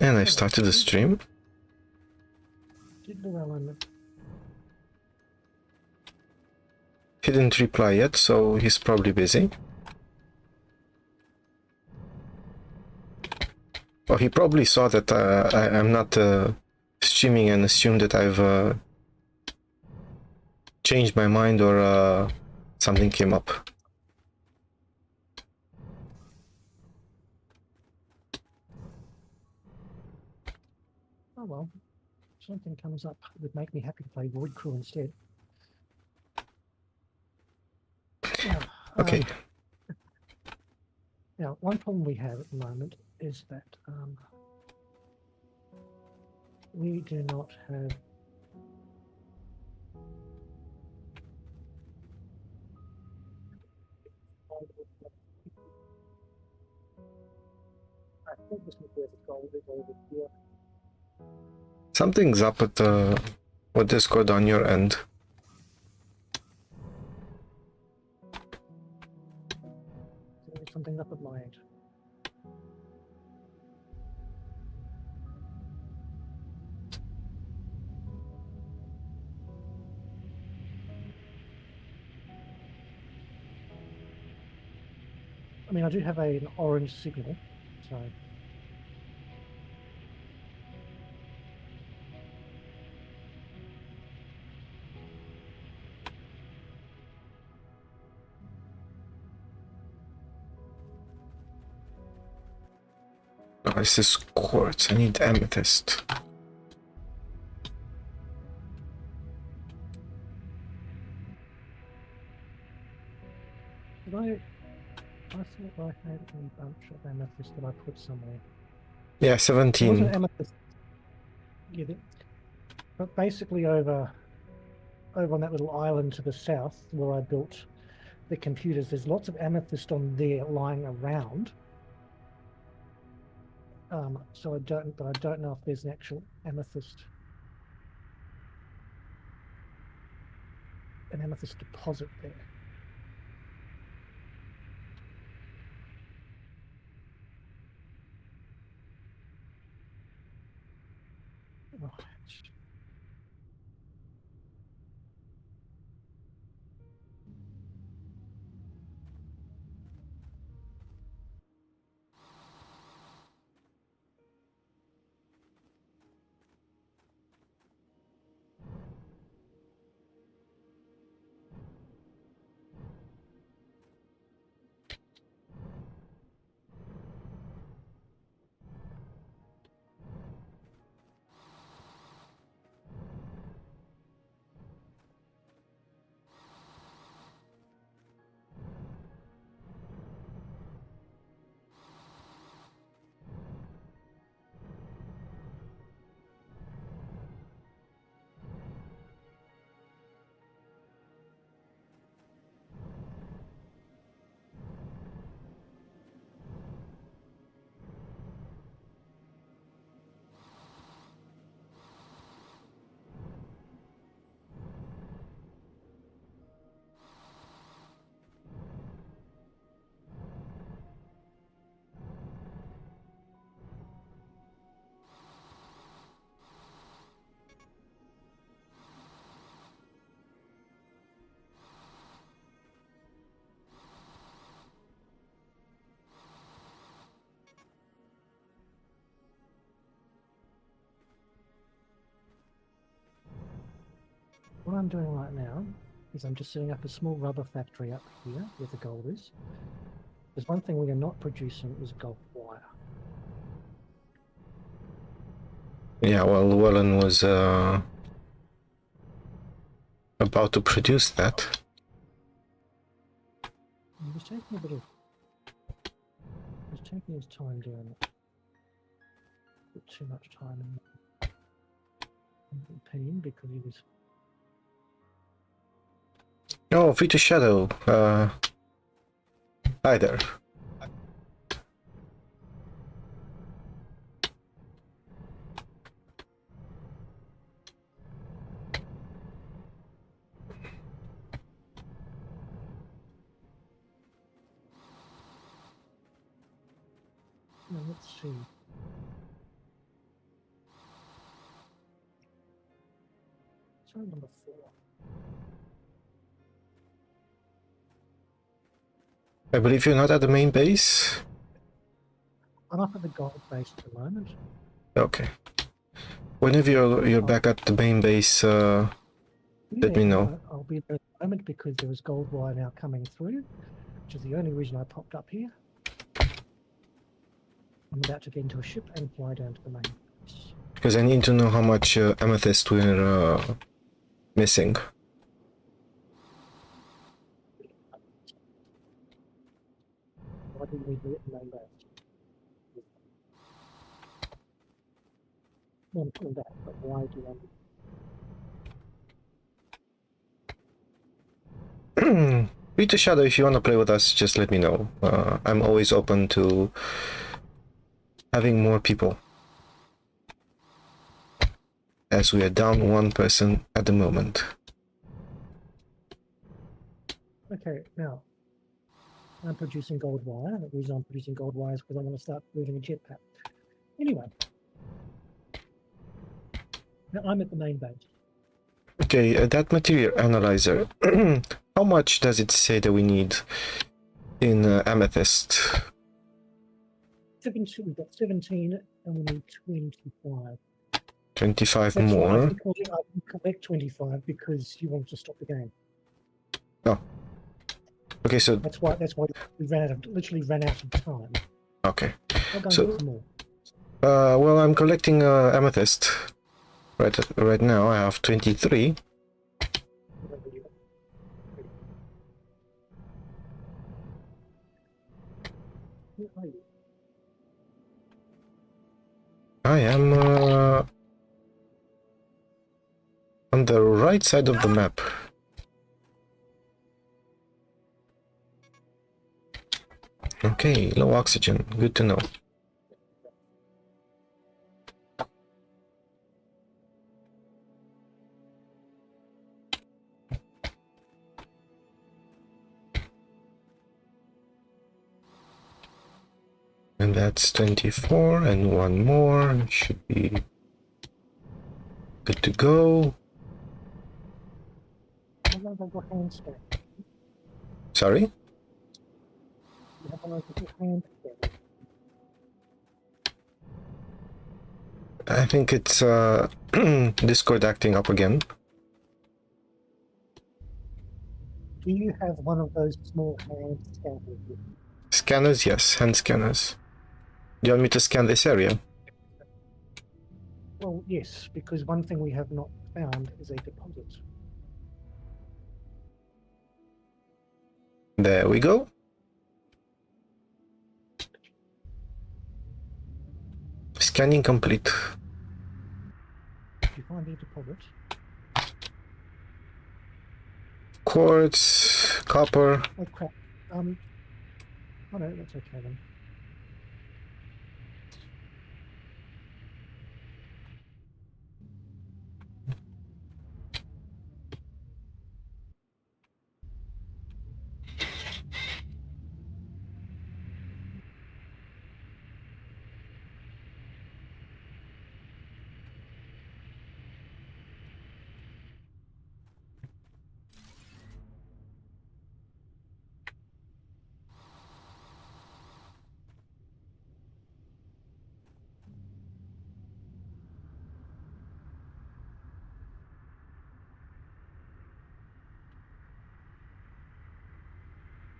And I started the stream. He didn't reply yet, so he's probably busy. Well, he probably saw that I'm not streaming and assumed that I've changed my mind or something came up. Oh well, something comes up that would make me happy to play Void Crew instead. Now, Okay. Now, one problem we have at the moment is that we do not have I think this is where the gold is over here. Something's up with Discord on your end. Something up at my end. I mean, I do have an orange signal, so. Oh, this is quartz. I need amethyst. I thought I had a bunch of amethyst that I put somewhere. Yeah, 17. It wasn't amethyst. Yeah, but basically over on that little island to the south where I built the computers, there's lots of amethyst on there lying around. So I don't know if there's an actual amethyst, an amethyst deposit there. Right. What I'm doing right now is I'm just setting up a small rubber factory up here where the gold is. There's one thing we are not producing is gold wire. Yeah, well, Wellen was about to produce that. He was taking a bit of. He was taking his time doing it. Put too much time in my opinion because he was. Oh, Vita Shadow. Hi there. Now let's see. So number 4. I believe you're not at the main base. I'm up at the gold base at the moment. Okay. Whenever you're back at the main base, let me know. I'll be there at the moment because there is gold wire now coming through, which is the only reason I popped up here. I'm about to get into a ship and fly down to the main base. Because I need to know how much amethyst we're missing. Why do we do it in the main base? Not doing that, but why do I? Rita Shadow, if you want to play with us, just let me know. I'm always open to having more people. As we are down one person at the moment. Okay, now I'm producing gold wire. The reason I'm producing gold wire is because I want to start building a jetpack. Anyway, now I'm at the main base. Okay, that material analyzer. How much does it say that we need in amethyst? 17, we've got 17 and we need 25. 25 That's more. Why I can collect 25 because you want to stop the game. Oh. Okay, so that's why we literally ran out of time. Okay. I'll go So, and get some more. well, I'm collecting amethyst. Right now, I have 23. Where are you? I am on the right side of the map. Okay, low oxygen. Good to know. And that's 24, and one more. Should be good to go. Sorry? I think it's Discord acting up again. Do you have one of those small hand scanners? Scanners, yes, hand scanners. Do you want me to scan this area? Well, yes, because one thing we have not found is a deposit. There we go. Scanning complete. Did you find a deposit? Quartz, copper. Oh crap. Oh no, that's okay then.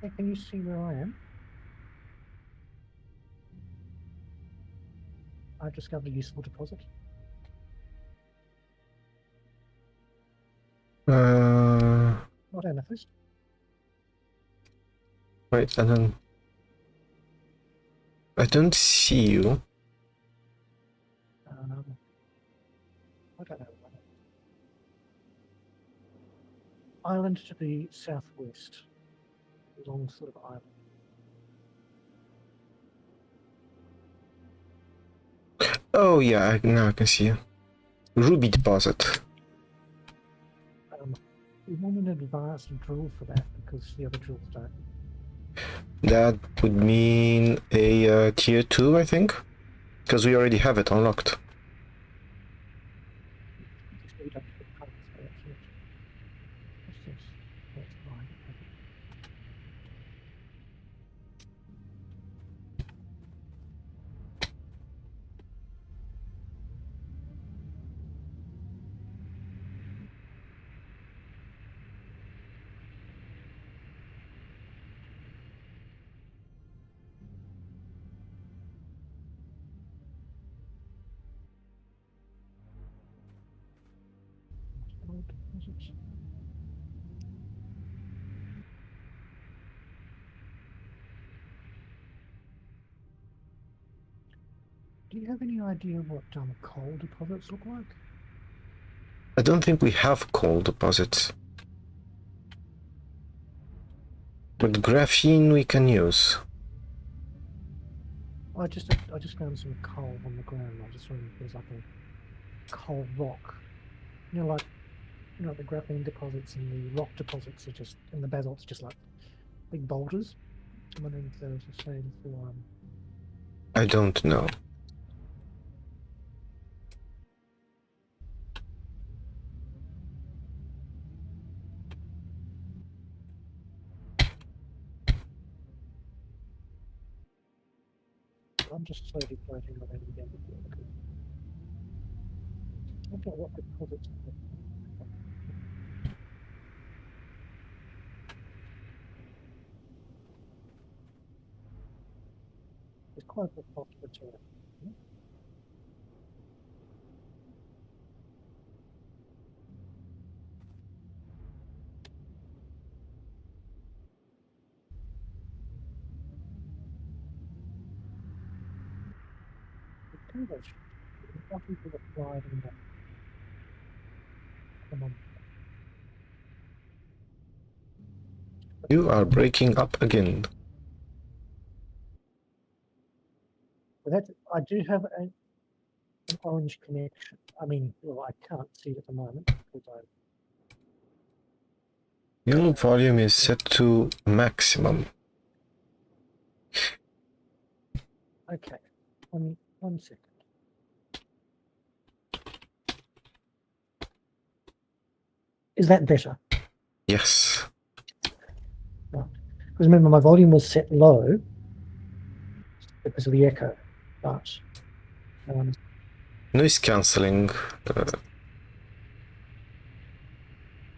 Hey, can you see where I am? I've discovered a useful deposit. Not amethyst. Wait, I don't see you. I don't know. Island to the southwest. Long sort of island. Oh yeah, now I can see you. Ruby deposit. We want an advanced drill for that because the other drills don't. That would mean a tier 2, I think, because we already have it unlocked. We don't put parts by accident. What's this? That's fine. Okay. Old deposits. Do you have any idea what coal deposits look like? I don't think we have coal deposits. But graphene we can use. I just found some coal on the ground. I just wondered if there's like a coal rock. Like the graphene deposits and the rock deposits are just, and the basalt's just like big boulders. I'm wondering if there's the same for I don't know. I'm just slowly floating around again. I don't know what deposits are. It's quite a lot of material. English. Nothing to apply in that. Come on. You are breaking up again. But that I do have an orange connection. I mean, well, I can't see it at the moment because Your volume is set to maximum. okay. One second. Is that better? Yes. Because remember, my volume was set low because of the echo, but Noise cancelling.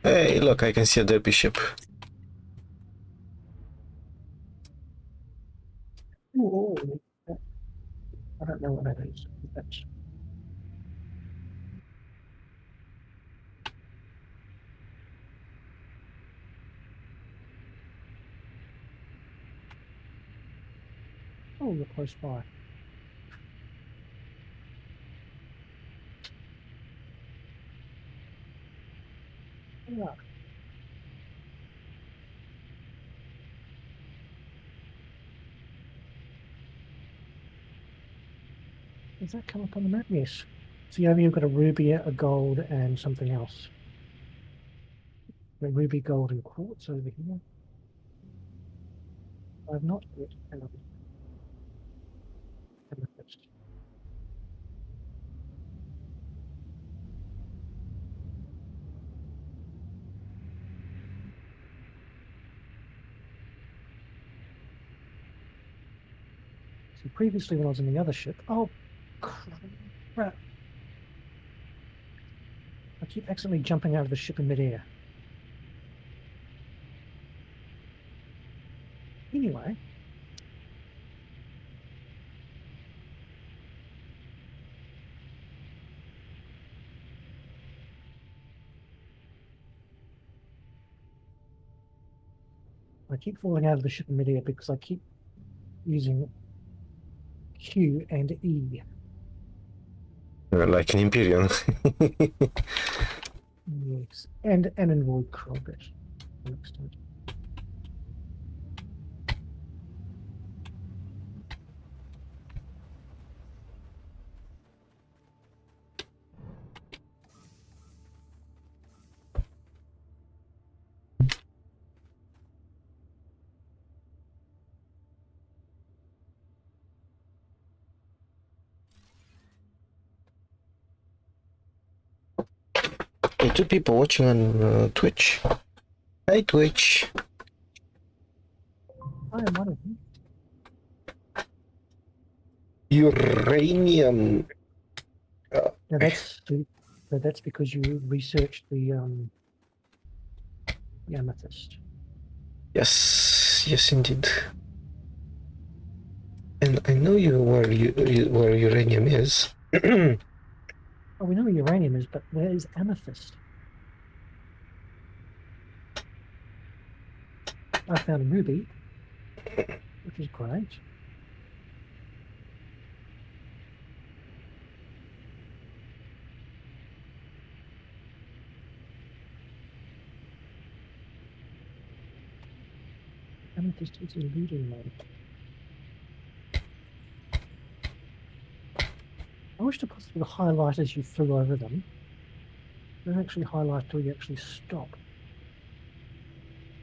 Hey, look, I can see a derpy ship. ooh, I don't know what that is. That's, oh, you're close by. Yeah. Does that come up on the map? Yes. So you've got a ruby, a gold, and something else. The ruby, gold, and quartz over here. I've not yet found amethyst. So previously when I was in the other ship, oh crap. I keep accidentally jumping out of the ship in midair. Anyway. I keep falling out of the ship in midair because I keep using Q and E. Like an Imperial. Yes. And in void Krogert to an extent. Hey, 2 people watching on Twitch. Hi, Twitch. I am one of them. Uranium. Now that's because you researched the amethyst. Yes, yes, indeed. And I know where uranium is. Oh, we know where uranium is, but where is amethyst? I found a ruby, which is great. Amethyst is eluding me. I wish to possibly the highlight as you flew over them. Don't actually highlight till you actually stop.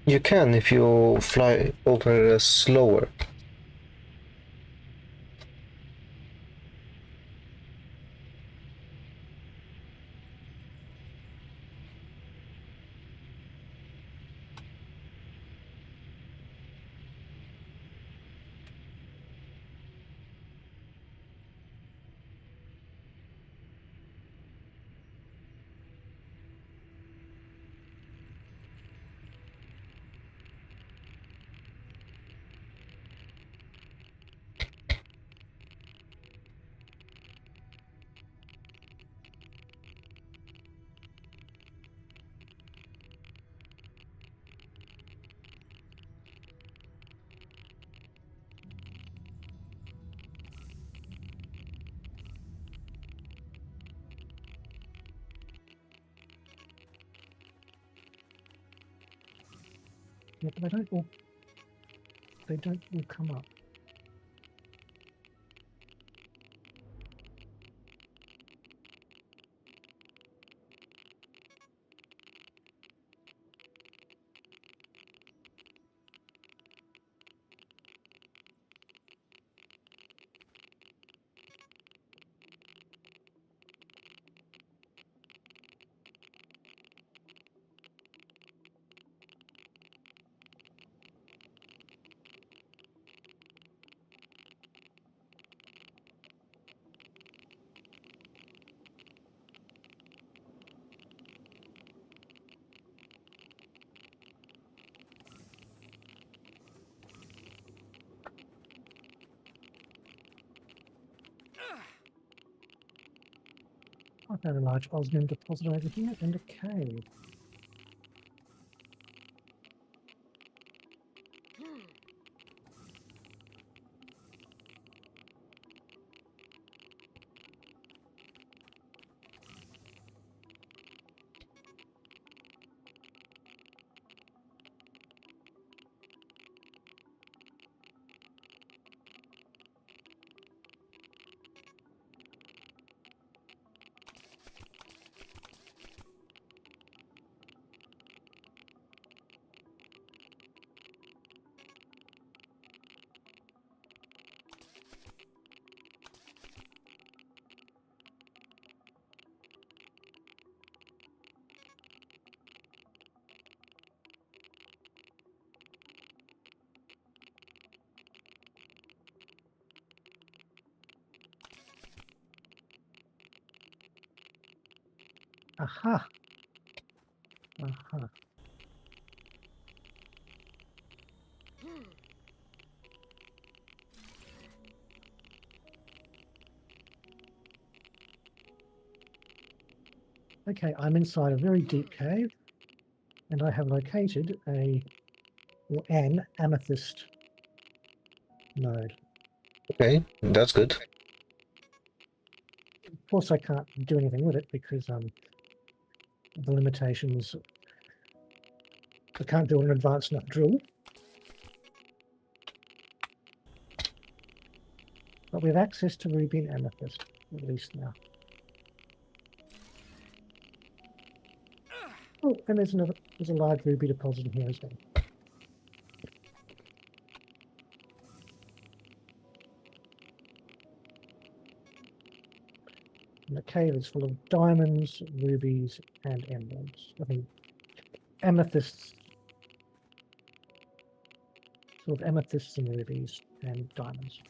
You can if you fly over slower. Yeah, but they don't all come up. I found a large osmium deposit over here and a cave. Aha! Aha. Okay, I'm inside a very deep cave, and I have located an amethyst node. Okay, that's good. Of course, I can't do anything with it because the limitations. I can't do an advanced enough drill. But we have access to ruby and amethyst, at least now. Oh, and there's a large ruby deposit in here as well. And the cave is full of diamonds, rubies, and emeralds. I mean, amethysts. Sort of amethysts and rubies and diamonds.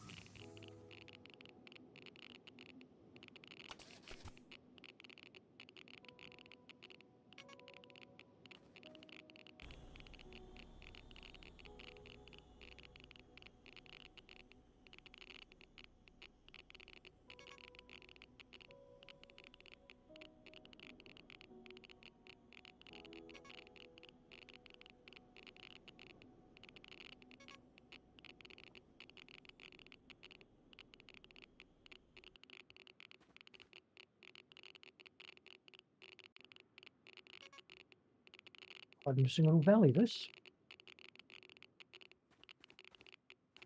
Quite an interesting little valley, this.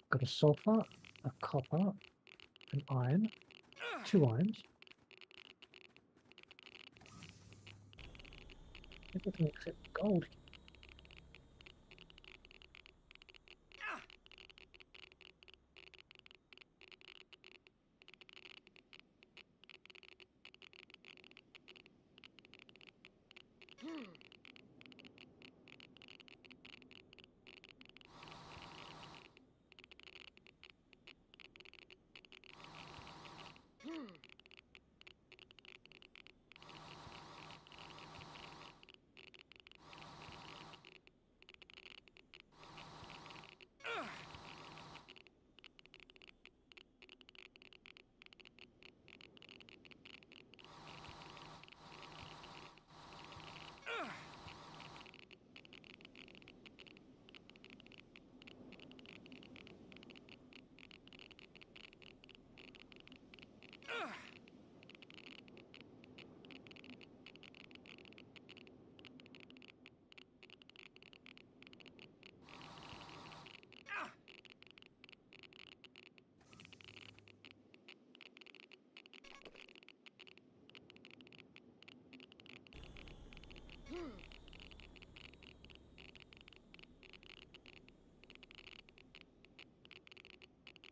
Got a sulfur, a copper, an iron, 2 irons. Everything except gold.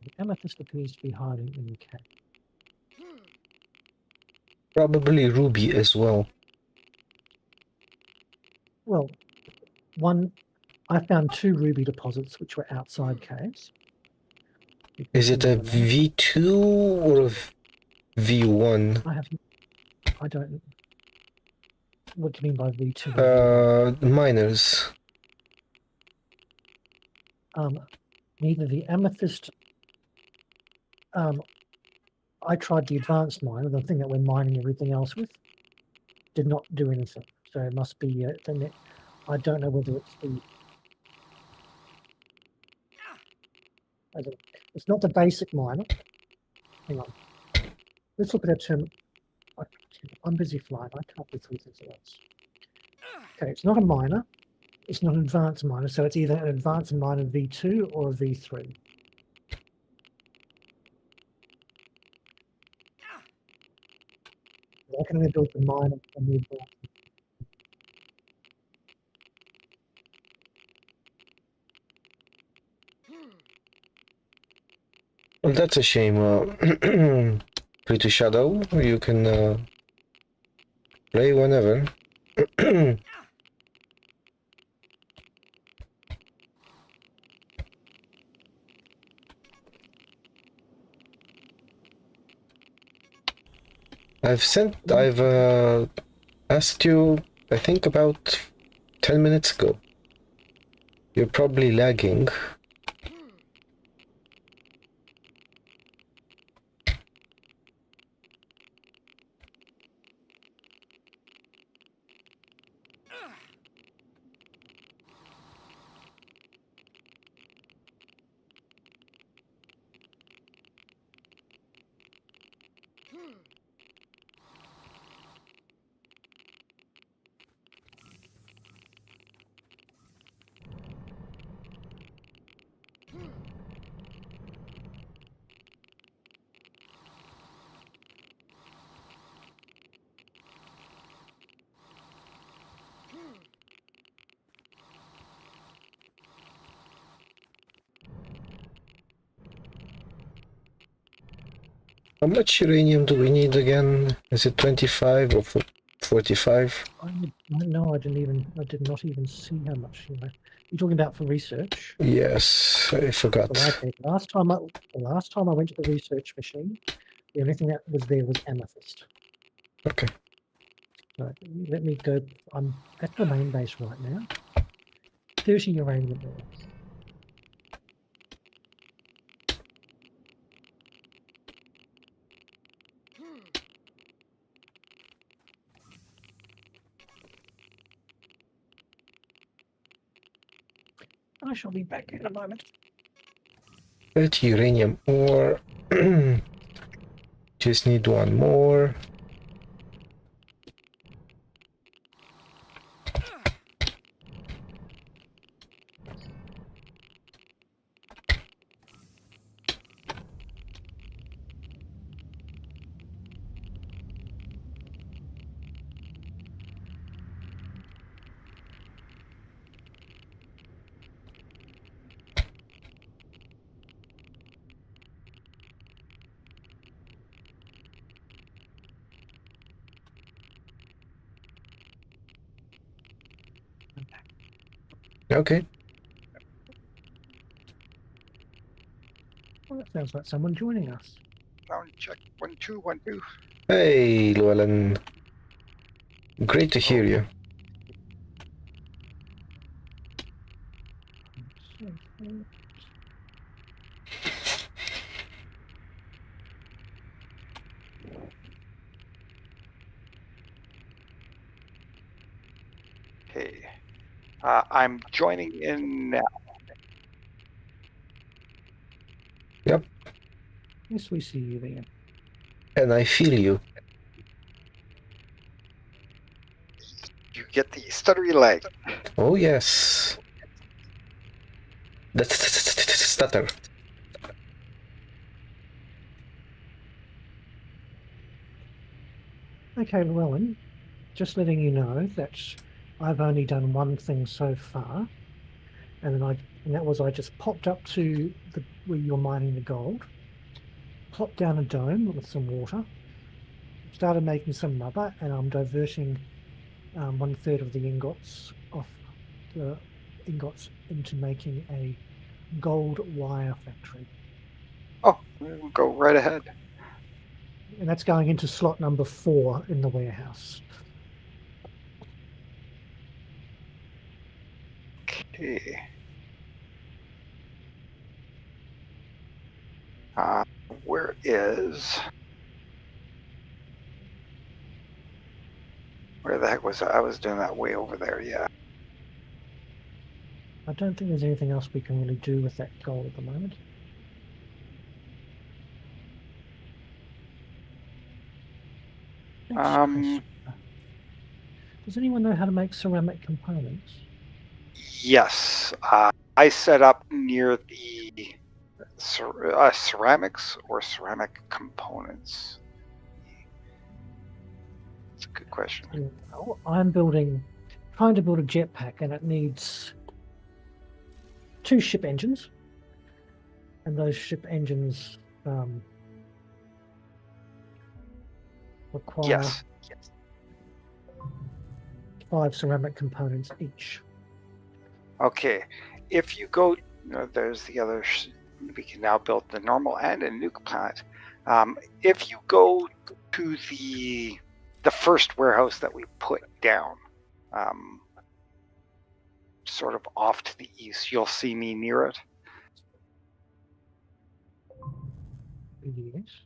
The amethyst appears to be hiding in the cave. Probably ruby as well. Well, I found 2 ruby deposits which were outside caves. Is it a V2 or a V1? I don't. What do you mean by V2? Miners. Neither the amethyst. I tried the advanced miner, the thing that we're mining everything else with. Did not do anything. So it must be. I don't know whether it's the. It's not the basic miner. Hang on. Let's look at a term. I'm busy flying. I can't be 3 things at once. Okay, it's not a miner. It's not an advanced miner, so it's either an advanced miner V2 or a V3. I can only build the miner and the advanced. Well, that's a shame. Pretty Shadow, you can play whenever. I've asked you, I think about 10 minutes ago. You're probably lagging. How much uranium do we need again? Is it 25 or 45? No, I did not even see how much. You're talking about for research. Yes, I forgot. Well, the last time I went to the research machine, the only thing that was there was amethyst. Okay. So let me go. I'm at the main base right now. 30 uranium ore. I shall be back in a moment. 30 uranium ore. Just need one more. Okay. Well, that sounds like someone joining us. Sound check 1 2 1 2. Hey, Llewellyn. Great to hear you. Okay. I'm joining in now. Yep. Yes, we see you there. And I feel you. You get the stuttery leg. Oh, yes. That's stutter. Okay, Llewellyn, just letting you know that I've only done one thing so far, and that was I just popped up to where you're mining the gold, plopped down a dome with some water, started making some rubber, and I'm diverting 1/3 of the ingots into making a gold wire factory. Oh, we'll go right ahead. And that's going into slot number 4 in the warehouse. Okay. Where the heck was I? I was doing that way over there, yeah. I don't think there's anything else we can really do with that gold at the moment. Does anyone know how to make ceramic components? Yes. I set up near the ceramics or ceramic components. That's a good question. Well, I'm trying to build a jetpack, and it needs 2 ship engines, and those ship engines require Yes. 5 ceramic components each. Okay. If you go, there's the other. We can now build the normal and a nuke planet. If you go to the first warehouse that we put down, sort of off to the east, you'll see me near it. Yes.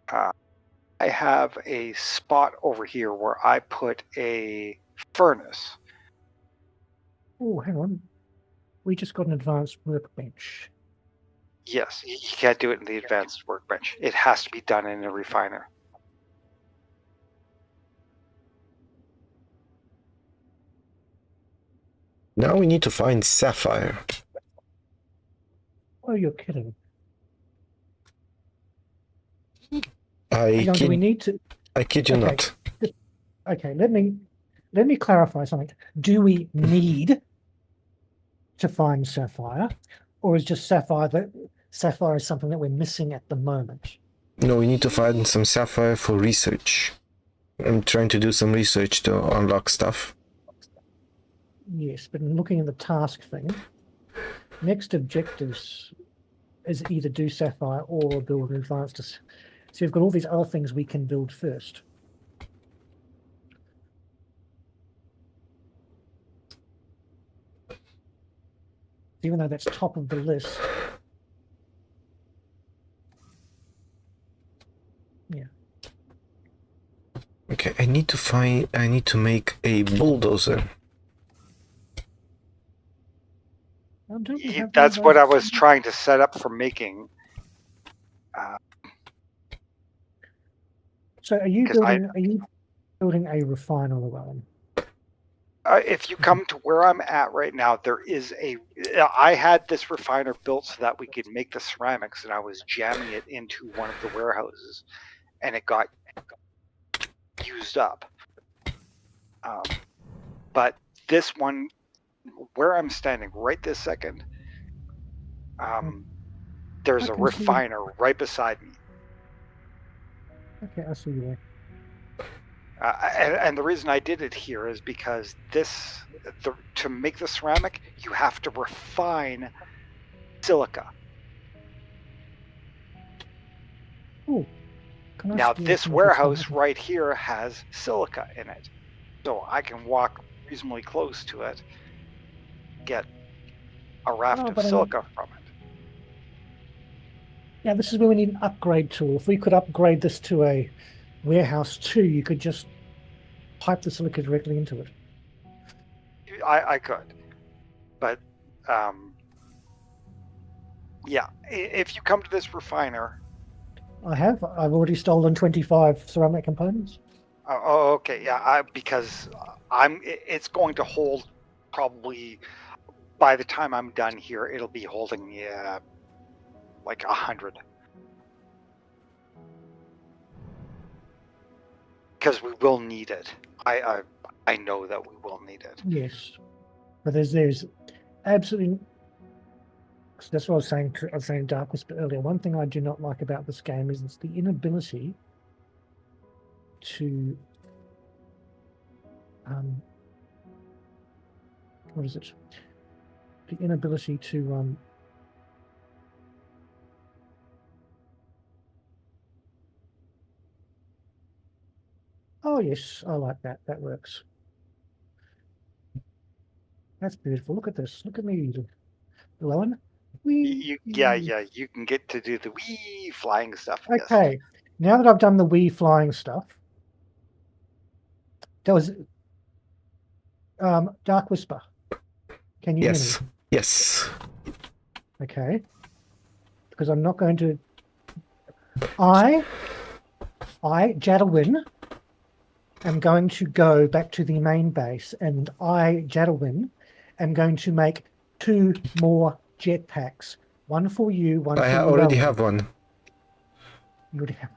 I have a spot over here where I put a furnace. Oh, hang on. We just got an advanced workbench. Yes, you can't do it in the advanced workbench. It has to be done in a refiner. Now we need to find sapphire. Oh, you're kidding. I do we need to? I kid you not. Okay, let me clarify something. Do we need to find sapphire, or is just sapphire is something that we're missing at the moment? No, we need to find some sapphire for research. I'm trying to do some research to unlock stuff. Yes, but looking at the task thing, next objectives is either do sapphire or build advanced. So you've got all these other things we can build first. Even though that's top of the list. Yeah. Okay, I need to make a bulldozer. That's what I was trying to set up for making. So are you building a refiner, Llewellyn? If you come to where I'm at right now, I had this refiner built so that we could make the ceramics, and I was jamming it into one of the warehouses, and it got used up. But this one, where I'm standing right this second, there's a refiner right beside me. Okay, I see you there. And the reason I did it here is because to make the ceramic, you have to refine silica. Oh, now this warehouse right here has silica in it, so I can walk reasonably close to it, get a raft of silica from it. Yeah, this is where we need an upgrade tool. If we could upgrade this to a warehouse 2, you could just pipe the silica directly into it. I could, but yeah, if you come to this refiner, I've already stolen 25 ceramic components. Oh, okay, yeah, because it's going to hold probably, by the time I'm done here, it'll be holding like 100. Because we will need it. I know that we will need it. Yes, but there's absolutely. That's what I was saying Dark-Wisper earlier. One thing I do not like about this game is it's the inability to what is it? The inability to oh yes, I like that. That works. That's beautiful. Look at this. Look at me, Llewellyn. You can get to do the wee flying stuff. Okay, yes. Now that I've done the wee flying stuff, that was Dark-Wisper. Can you hear me? Yes. Okay. Because I'm not going to. I, Jadwin, am going to go back to the main base, and I, Jadwin, am going to make 2 more jetpacks. One for you, one for you. I already have one. You already have.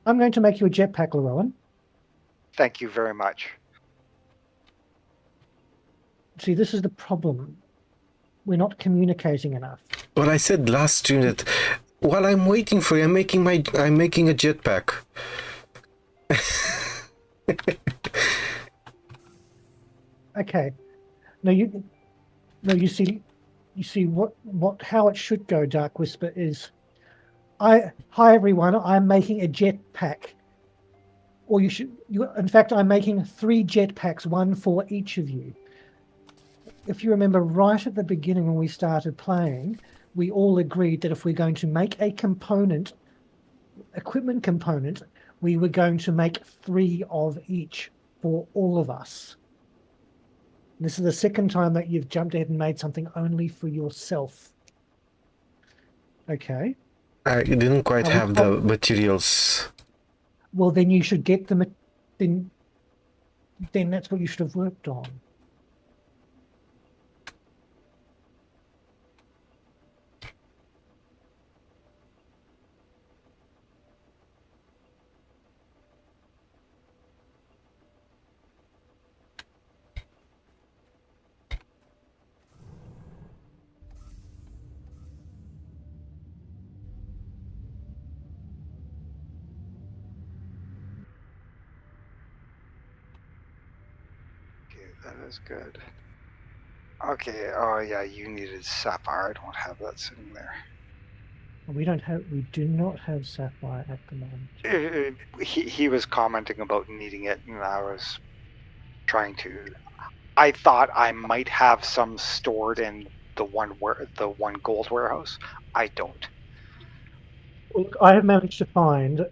I'm going to make you a jetpack, Llewellyn. Thank you very much. See, this is the problem. We're not communicating enough. Well, I said last stream that while I'm waiting for you, I'm making a jetpack. Okay. You see how it should go, Dark-Wisper, is hi everyone, I'm making a jetpack. Or in fact, I'm making 3 jetpacks, one for each of you. If you remember right at the beginning when we started playing, we all agreed that if we're going to make a equipment component, we were going to make 3 of each for all of us. This is the second time that you've jumped ahead and made something only for yourself. Okay. I didn't quite have the materials. Well, then you should get them. Then that's what you should have worked on. That is good. Okay. Oh yeah, you needed sapphire. I don't have that sitting there. We do not have sapphire at the moment. He was commenting about needing it, and I was trying to. I thought I might have some stored in the one gold warehouse. I don't. Look, I have managed to find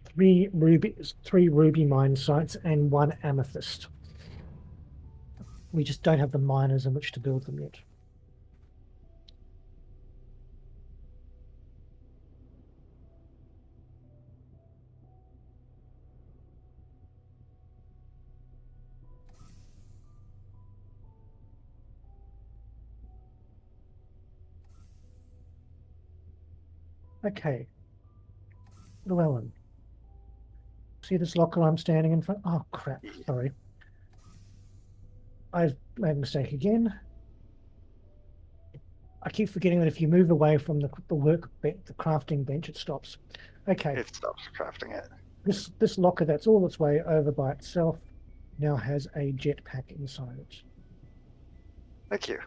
three ruby mine sites and 1 amethyst. We just don't have the miners in which to build them yet. Okay. Llewellyn. See this locker I'm standing in front? Oh, crap. Sorry. I've made a mistake again. I keep forgetting that if you move away from the crafting bench, it stops. Okay. It stops crafting it. This locker that's all its way over by itself now has a jetpack inside it. Thank you.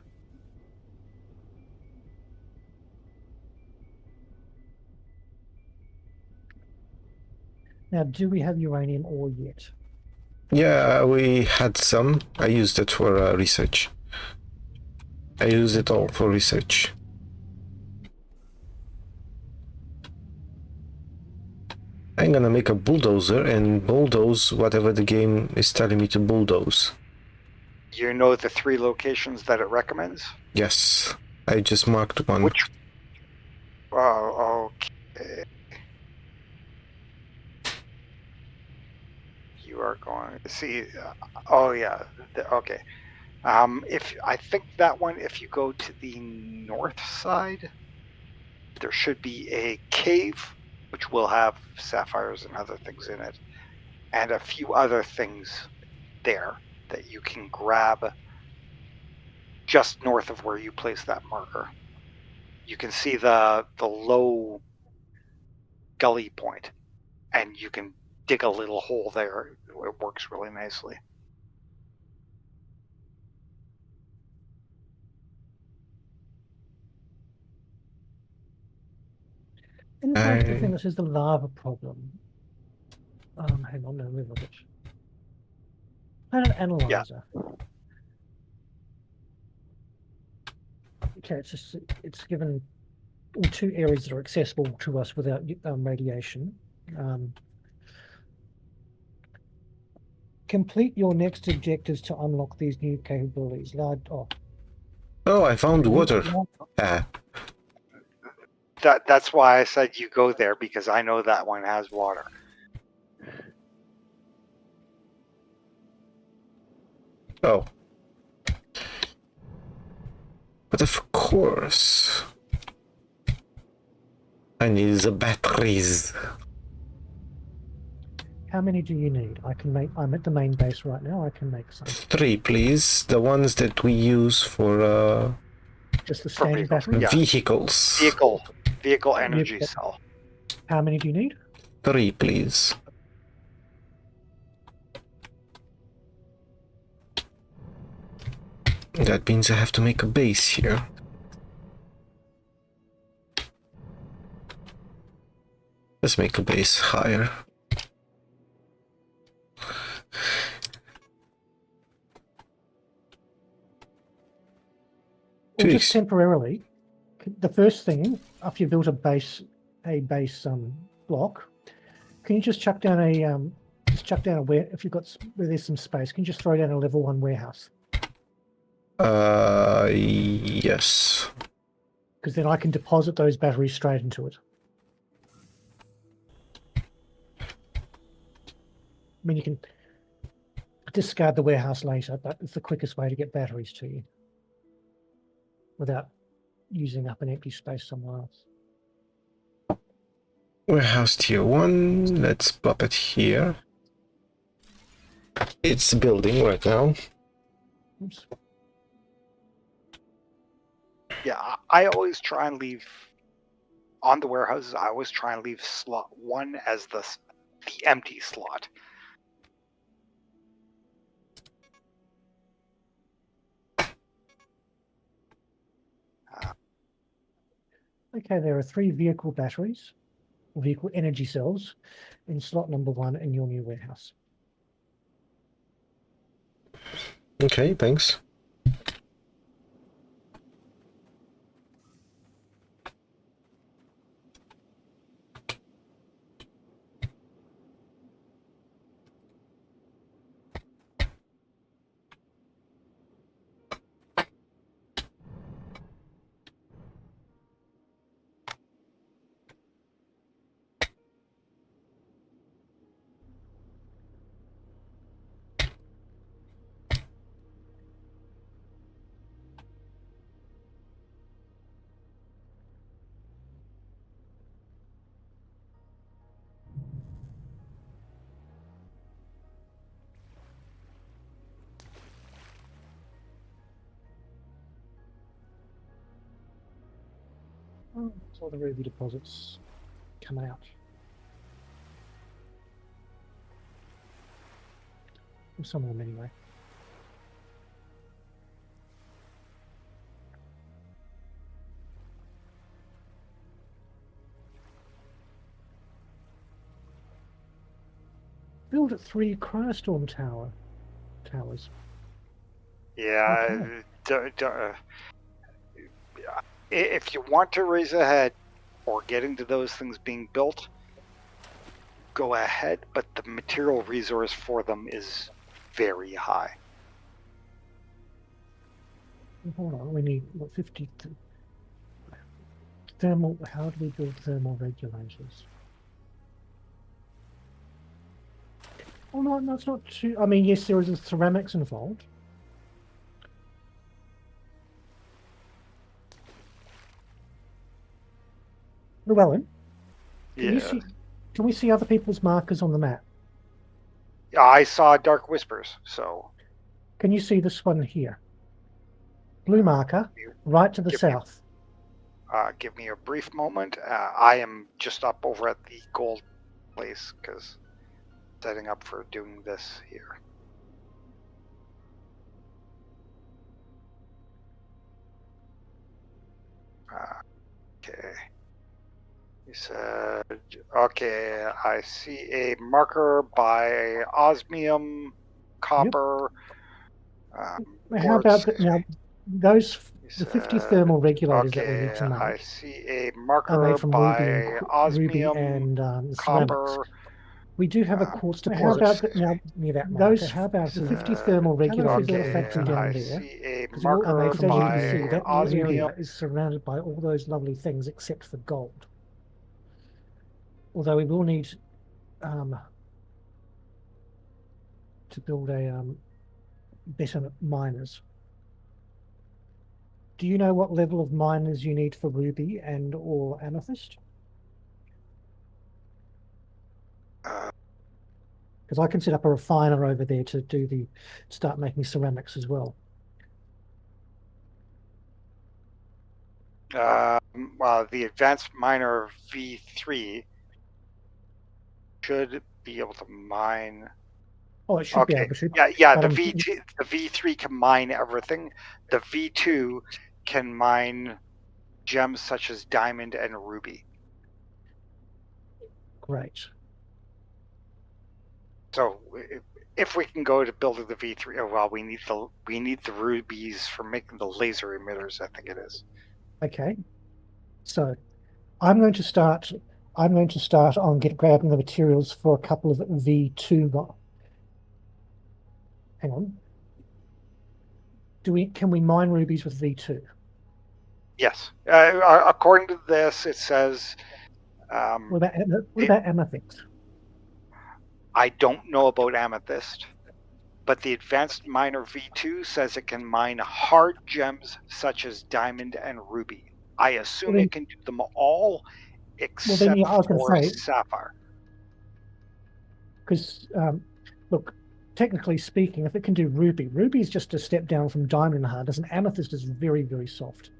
Now, do we have uranium ore yet? Yeah, we had some. I used it for research. I use it all for research. I'm gonna make a bulldozer and bulldoze whatever the game is telling me to bulldoze. You know the 3 locations that it recommends? Yes, I just marked one. Which? Oh, okay. You are going to see. Oh yeah. Okay. If I think that one, if you go to the north side, there should be a cave, which will have sapphires and other things in it, and a few other things there that you can grab just north of where you place that marker. You can see the low gully point, and you can dig a little hole there. It works really nicely. In fact, I think this is the lava problem. Hang on, no, move on it. Planet analyzer. Yeah. Okay, it's given 2 areas that are accessible to us without radiation. Complete your next objectives to unlock these new capabilities. Oh, I found water. That's why I said you go there, because I know that one has water. Oh. But of course. I need the batteries. How many do you need? I'm at the main base right now. I can make some. 3, please. The ones that we use for just the standard battery? Yeah. Vehicles. Vehicle energy cell. How many do you need? 3, please. That means I have to make a base here. Let's make a base higher. Well, just temporarily, the first thing after you built a base block, can you just chuck down if you've got where there's some space, can you just throw down a level 1 warehouse? Yes. Because then I can deposit those batteries straight into it. I mean, you can discard the warehouse later, but it's the quickest way to get batteries to you without using up an empty space somewhere else. Warehouse tier 1. Let's pop it here. It's building right now. Oops. Yeah, I always try and leave on the warehouses. I always try and leave slot 1 as the empty slot. Okay, there are 3 vehicle batteries, vehicle energy cells, in slot number 1 in your new warehouse. Okay, thanks. Oh, that's all the ruby deposits coming out. Or some of them anyway. Build 3 cryostorm towers. Yeah. If you want to raise ahead or get into those things being built, go ahead, but the material resource for them is very high. Hold on, we need what 50 thermal. How do we build thermal regulators? Oh no, it's not too. I mean, yes, there is ceramics involved. Llewellyn, Yeah. can we see other people's markers on the map? I saw Dark-Wispers, so. Can you see this one here? Blue marker, right to the south. Give me a brief moment. I am just up over at the gold place because setting up for doing this here. Okay. He said, okay, I see a marker by osmium, copper. How about now? Those the 50 thermal regulators that we need to make. I see a marker are made from by osmium, and copper. ceramics. We do have a quartz deposit. How about now near that marker? Those, how about the 50 thermal regulators that are factory down there? See a Because marker as you can see, that osmium. area is surrounded by all those lovely things except for gold. Although we will need to build a better miners. Do you know what level of miners you need for ruby and or amethyst? Because I can set up a refiner over there to start making ceramics as well. Well, the advanced miner V3 should be able to mine. Oh, it should be able to. Yeah. The V3 can mine everything. The V2 can mine gems such as diamond and ruby. Great. So if we can go to building the V3, well, we need the rubies for making the laser emitters. I think it is. Okay. So I'm going to start on grabbing the materials for a couple of V2. Hang on. Can we mine rubies with V2? Yes. According to this, it says. What about amethyst? I don't know about amethyst, but the advanced miner V2 says it can mine hard gems such as diamond and ruby. I assume it can do them all except for sapphire. Because, look, technically speaking, if it can do ruby is just a step down from diamond hardness, and amethyst is very, very soft.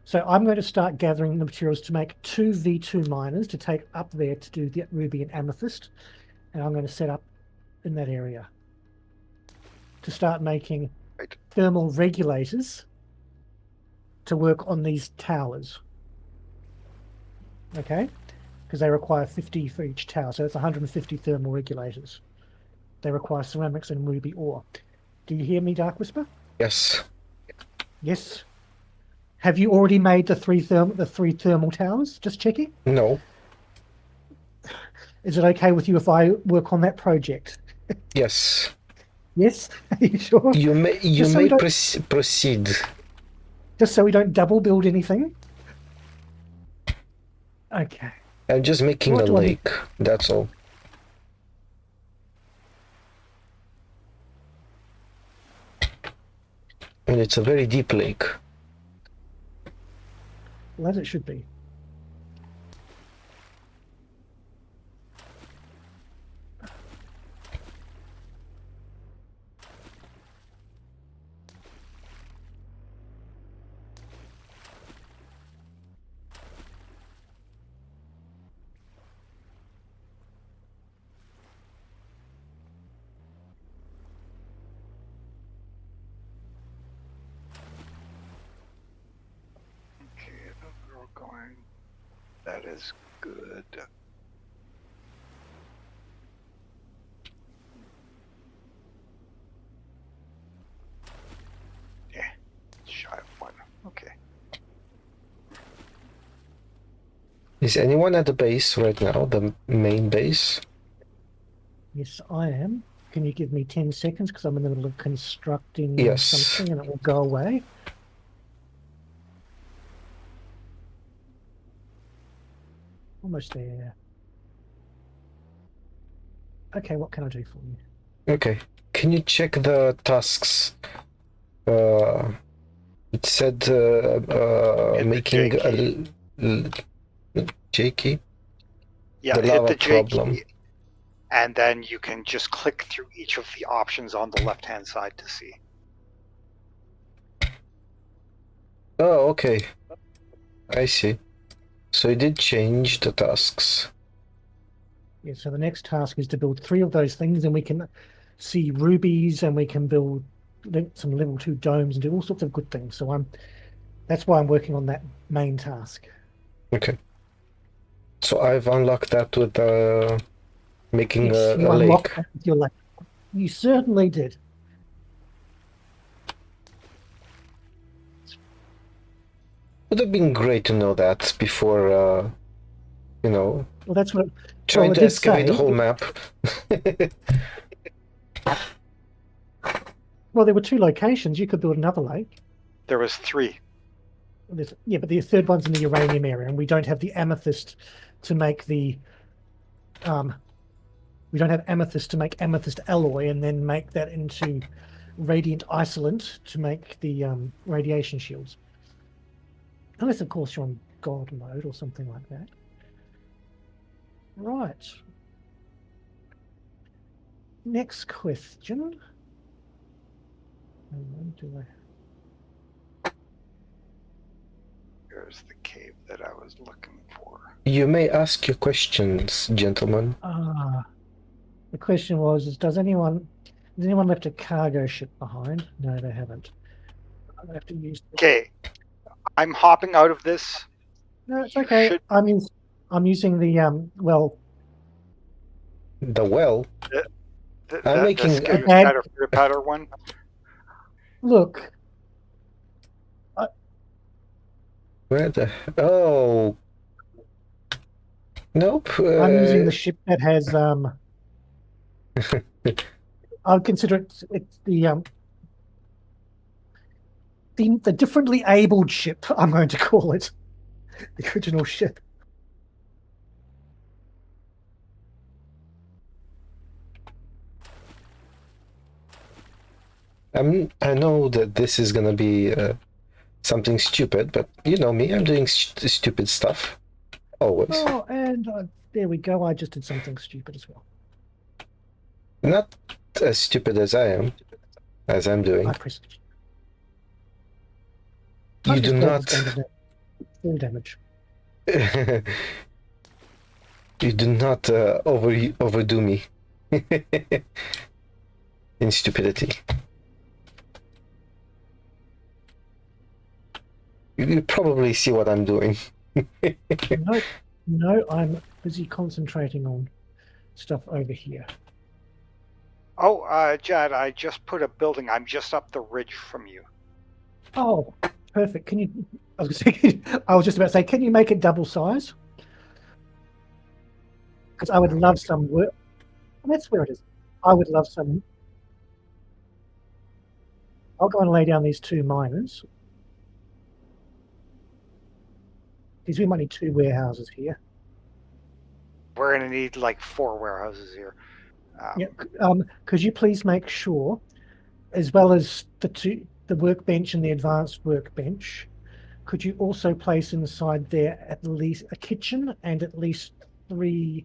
So I'm going to start gathering the materials to make 2 V2 miners to take up there to do the ruby and amethyst. And I'm going to set up in that area to start making thermal regulators to work on these towers. Okay, because they require 50 for each tower, so it's 150 thermal regulators. They require ceramics and ruby ore. Do you hear me, Dark-Wisper? Yes. Yes. Have you already made the three thermal towers? Just checking. No. Is it okay with you if I work on that project? Yes. Yes. Are you sure? You may Just so we don't, proceed. just so we don't double build anything. Okay. I'm just making What a do I need? lake. That's all. And it's a very deep lake. Well, as it should be. Okay, we're all going. That is good. Yeah, shy of one. Okay. Is anyone at the base right now? The main base? Yes, I am. Can you give me 10 seconds because I'm in the middle of constructing Yes. something and it will go away? Almost there. Okay, what can I do for you? Okay. Can you check the tasks? It said Hit making the J key? Yeah, The hit lava the J problem. key, and then you can just click through each of the options on the left-hand side to see. Oh, okay. I see. So it did change the tasks. Yeah, so the next task is to build 3 of those things, and we can see rubies, and we can build some level 2 domes and do all sorts of good things. So that's why I'm working on that main task. Okay. So I've unlocked that with making Yes, you a unlocked lake. that with your lake. You certainly did. Would have been great to know that before, you know, Well, that's what. trying Well, it to did excavate the say. whole map. Well, there were 2 locations. You could build another lake. There was 3. Yeah, but the third one's in the uranium area, and we don't have the amethyst to make the. We don't have amethyst to make amethyst alloy, and then make that into radiant isolant to make the radiation shields. Unless, of course, you're on God mode or something like that. Right. Next question. Do I? Here's the cave that I was looking for. You may ask your questions, gentlemen. The question was: has anyone left a cargo ship behind? No, they haven't. I have to use. Okay, I'm hopping out of this. No, it's You okay. should- I'm using the well. The well? I'm the making- skitter Okay. scatter patter one. Look, Where the... Oh. Nope. I'm using the ship that has I'll consider it's the differently abled ship. I'm going to call it the original ship. I know that this is gonna be something stupid, but you know me, I'm doing stupid stuff. Always. Oh, and there we go. I just did something stupid as well. Not as stupid as I am, as I'm doing. I pressed. You do not... Full damage. You do not overdo me in stupidity. You probably see what I'm doing. Nope. No, I'm busy concentrating on stuff over here. Oh, Jad, I just put a building. I'm just up the ridge from you. Oh, perfect. Can you? I was gonna say, I was just about to say, can you make it double size? Because I would love some work. That's where it is. I would love some. I'll go and lay down these 2 miners. Because we might need 2 warehouses here. We're going to need like 4 warehouses here. Yeah. Could you please make sure, as well as the workbench and the advanced workbench, could you also place inside there at least a kitchen and at least 3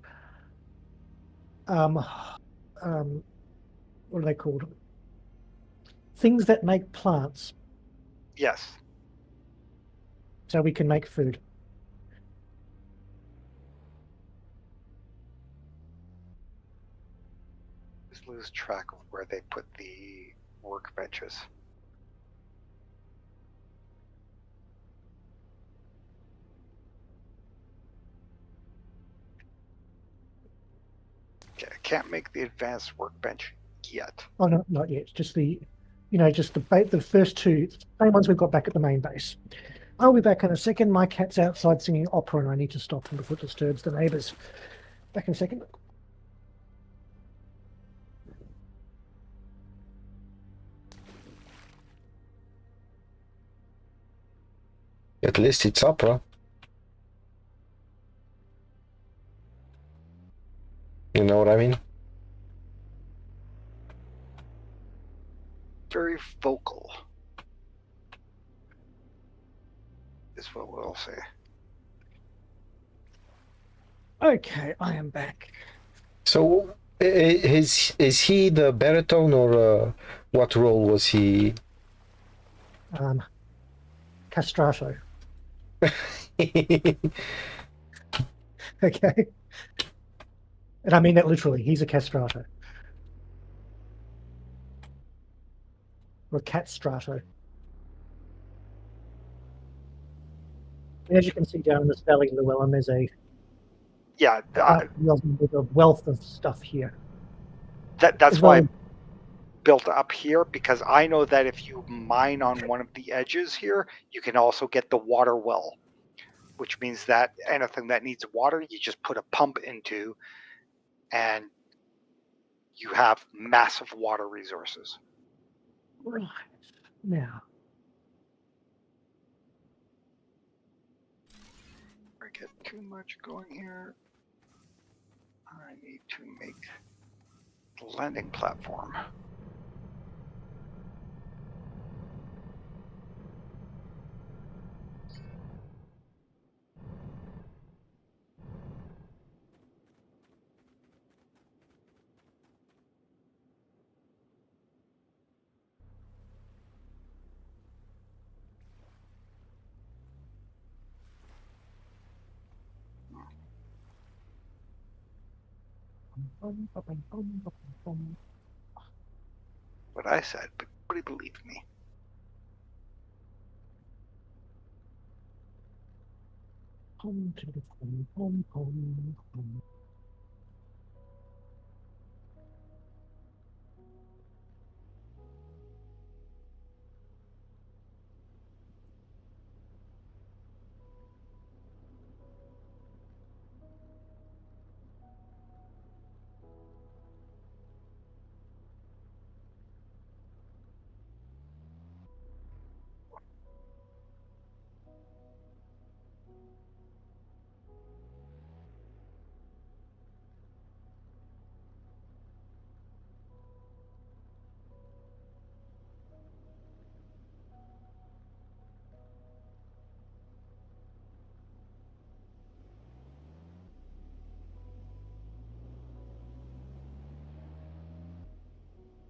what are they called? Things that make plants, Yes. so we can make food. Just lose track of where they put the workbenches. Okay, I can't make the advanced workbench yet. Oh no, not yet. Just the, just the first 2, same ones we've got back at the main base. I'll be back in a second. My cat's outside singing opera, and I need to stop him before it disturbs the neighbours. Back in a second. At least it's opera. You know what I mean? Very vocal, is what we'll say. Okay, I am back. So, is he the baritone, or what role was he? Castrato. Okay. And I mean that literally. He's a castrato. Or a cat strato. And as you can see down in this valley, Llewellyn, there's a wealth of stuff here. That's why I built up here, because I know that if you mine on one of the edges here, you can also get the water well, which means that anything that needs water, you just put a pump into, and you have massive water resources. Right. Now. I get too much going here. I need to make the landing platform. What I said, but nobody believed me.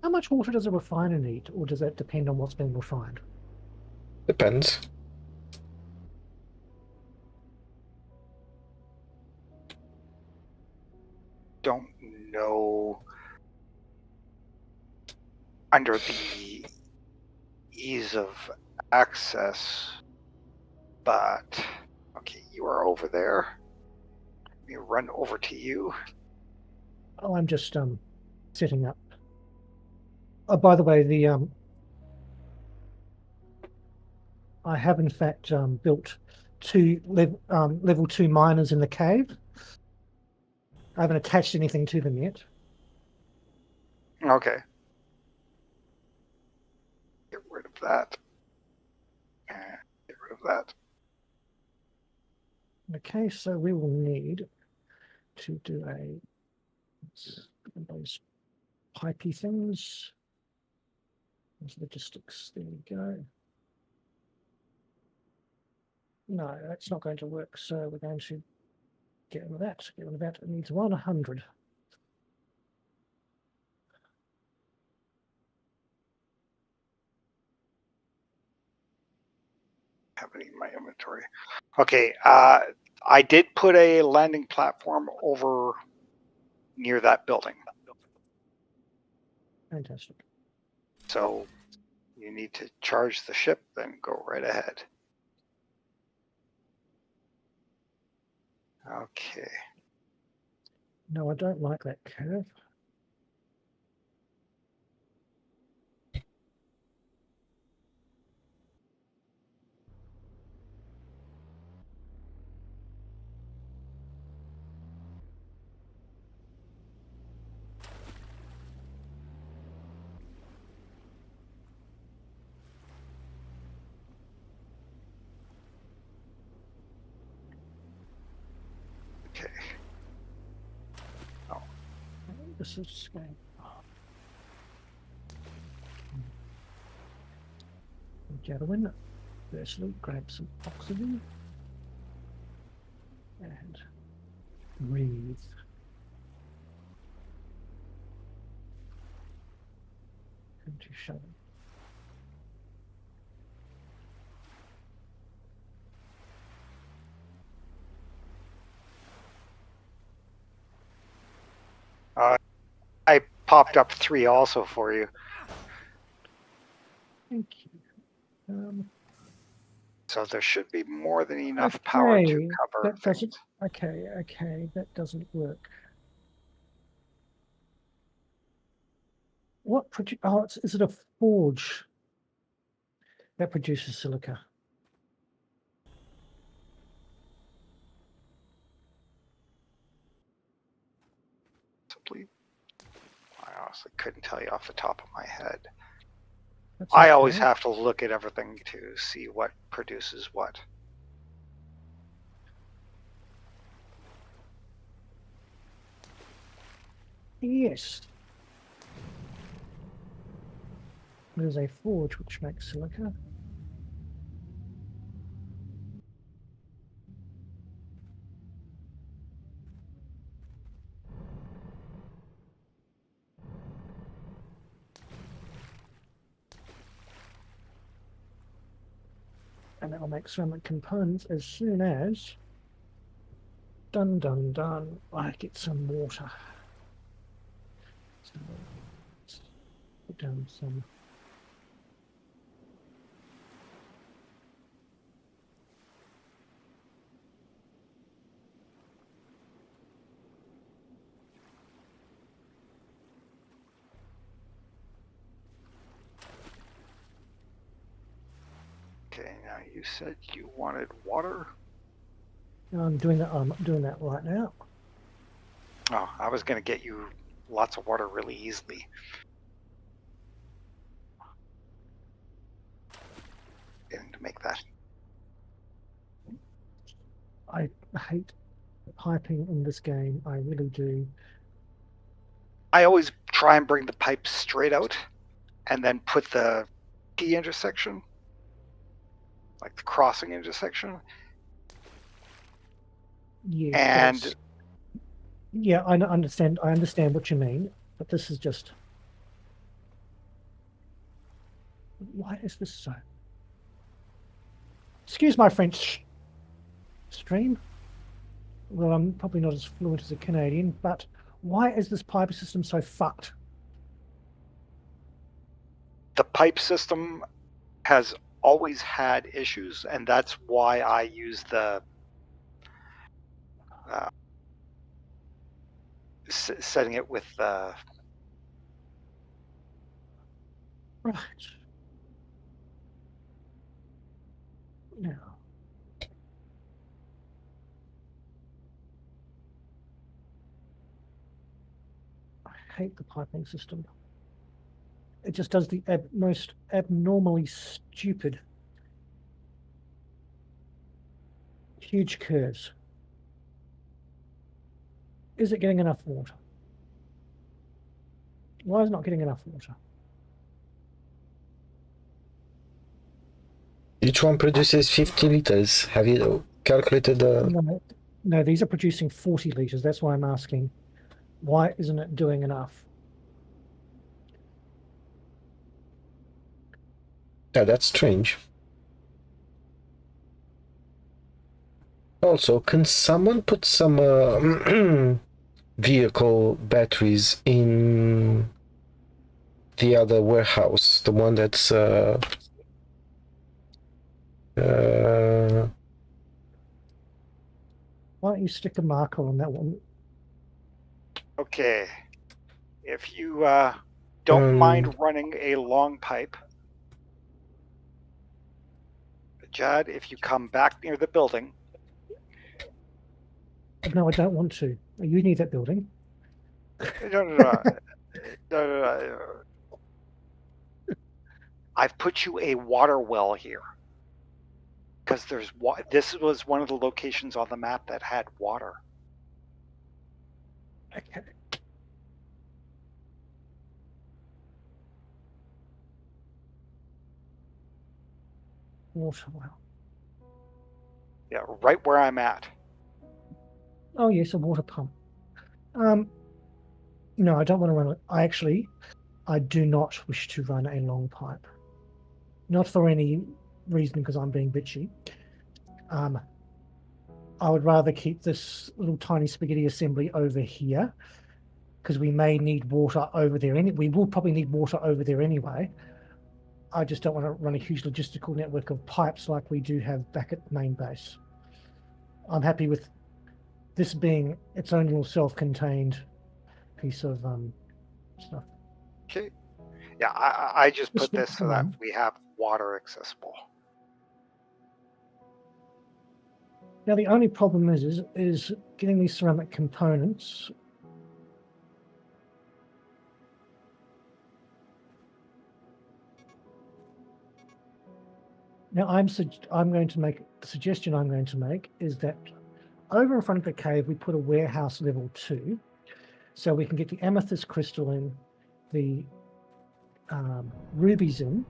How much water does a refiner need, or does that depend on what's being refined? Depends. Don't know under the ease of access, but okay, you are over there. me run over to you. Oh, I'm just setting up. Oh, by the way, I have in fact built two level 2 miners in the cave. I haven't attached anything to them yet. Okay. Get rid of that. And get rid of that. Okay, so we will need to do those pipey things. Those logistics. There we go. No, that's not going to work. So we're going to get rid of that. Get rid of that. It needs 100. Have any in my inventory. Okay, I did put a landing platform over near that building. Fantastic. So you need to charge the ship, then go right ahead. Okay. No, I don't like that curve. Okay. Oh. This is going. Gentlemen, firstly, grab some oxygen and breathe. Into shovel. I popped up 3 also for you. Thank you. So there should be more than enough power to cover that things. doesn't. Okay, that doesn't work. What produce? Oh, is it a forge that produces silica? Possibly. I honestly couldn't tell you off the top of my head. That's I okay. always have to look at everything to see what produces what. Yes. There's a forge which makes silica. And that'll make ceramic components as soon as done, I get some water. So let's put down some. Okay, now you said you wanted water. I'm doing that. I'm doing that right now. Oh, I was going to get you lots of water really easily. Getting to make that. I hate piping in this game. I really do. I always try and bring the pipe straight out and then put the T intersection, like the crossing intersection. Yes, And yeah, I understand. I understand what you mean, but this is just. Why is this so? Excuse my French stream. Well, I'm probably not as fluent as a Canadian, but why is this pipe system so fucked? the pipe system has always had issues, and that's why I use the setting it with Right. Now, I hate the piping system. It just does the most abnormally stupid huge curves. Is it getting enough water? Why is it not getting enough water? Each one produces 50 liters. Have you calculated the... No, these are producing 40 liters. That's why I'm asking, why isn't it doing enough? Yeah, that's strange. Also, can someone put some vehicle batteries in the other warehouse? The one that's... Why don't you stick a marker on that one? okay. If you don't mind running a long pipe, Jad, if you come back near the building. No, I don't want to. You need that building. No. I've put you a water well here because this was one of the locations on the map that had water. Okay. Water well. Yeah, right where I'm at. Oh yes, a water pump. No, I don't want to run it. I do not wish to run a long pipe. Not for any reason because I'm being bitchy. I would rather keep this little tiny spaghetti assembly over here because we may need water over there. We will probably need water over there anyway. I just don't want to run a huge logistical network of pipes like we do have back at the main base. I'm happy with this being its own little self-contained piece of stuff. Okay. Yeah, I just put Just this so that we have water accessible. Now the only problem is getting these ceramic components. Now I'm going to make the suggestion I'm going to make is that over in front of the cave we put a warehouse level 2, so we can get the amethyst crystal in, the rubies in,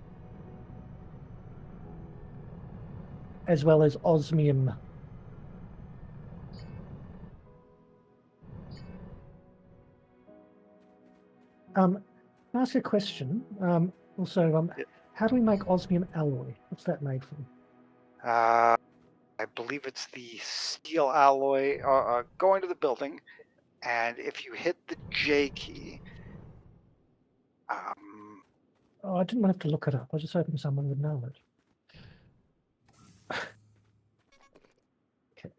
as well as osmium. Can I ask a question? How do we make osmium alloy? What's that made from? I believe it's the steel alloy. Go into the building, and if you hit the J key, I didn't have to look it up. I was just hoping someone would know it. Okay.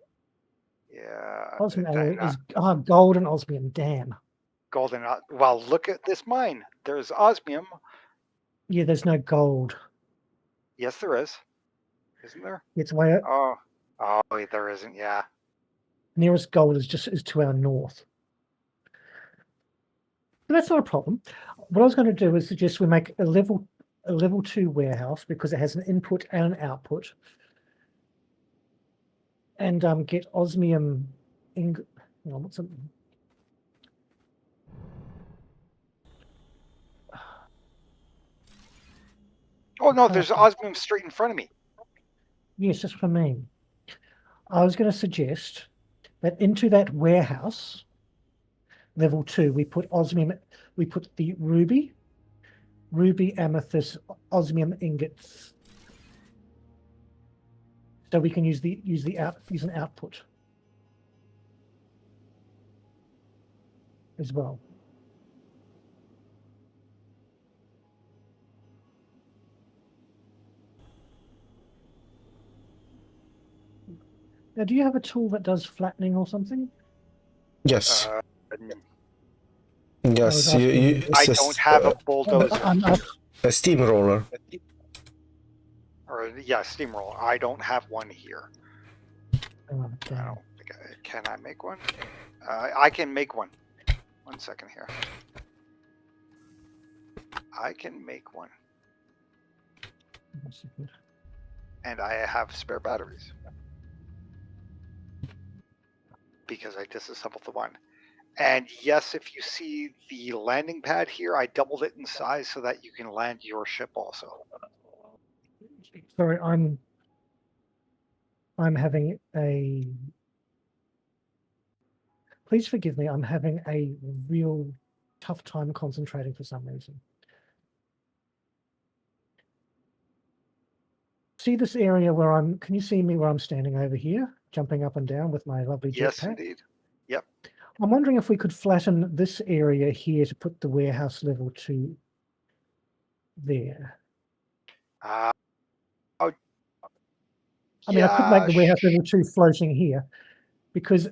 Yeah. Osmium alloy is golden osmium. Damn. Golden. Well, look at this mine. There's osmium. Yeah, there's no gold. Yes, there is. Isn't there? It's way up. Oh, there isn't. Yeah. Nearest gold is to our north. But that's not a problem. What I was going to do is suggest we make a level 2 warehouse because it has an input and an output, and get osmium. What's it? Oh no, there's osmium straight in front of me. Yes, that's what I mean. I was going to suggest that into that warehouse, level 2, we put osmium. We put the ruby, amethyst, osmium ingots, so we can use an output as well. Now, do you have a tool that does flattening or something? Yes. Yes, asking you- I don't have a bulldozer a steamroller. or steamroller. I don't have one here. Okay. I don't think can I make one? I can make one. 1 second here. I can make one, and I have spare batteries because I disassembled the one. And yes, if you see the landing pad here, I doubled it in size so that you can land your ship also. Sorry, I'm having a. Please forgive me. I'm having a real tough time concentrating for some reason. See this area where I'm. Can you see me where I'm standing over here, jumping up and down with my lovely jetpack? Yes, indeed. Yep. I'm wondering if we could flatten this area here to put the warehouse level to there. Oh, I mean, I could make the warehouse level 2 floating here, because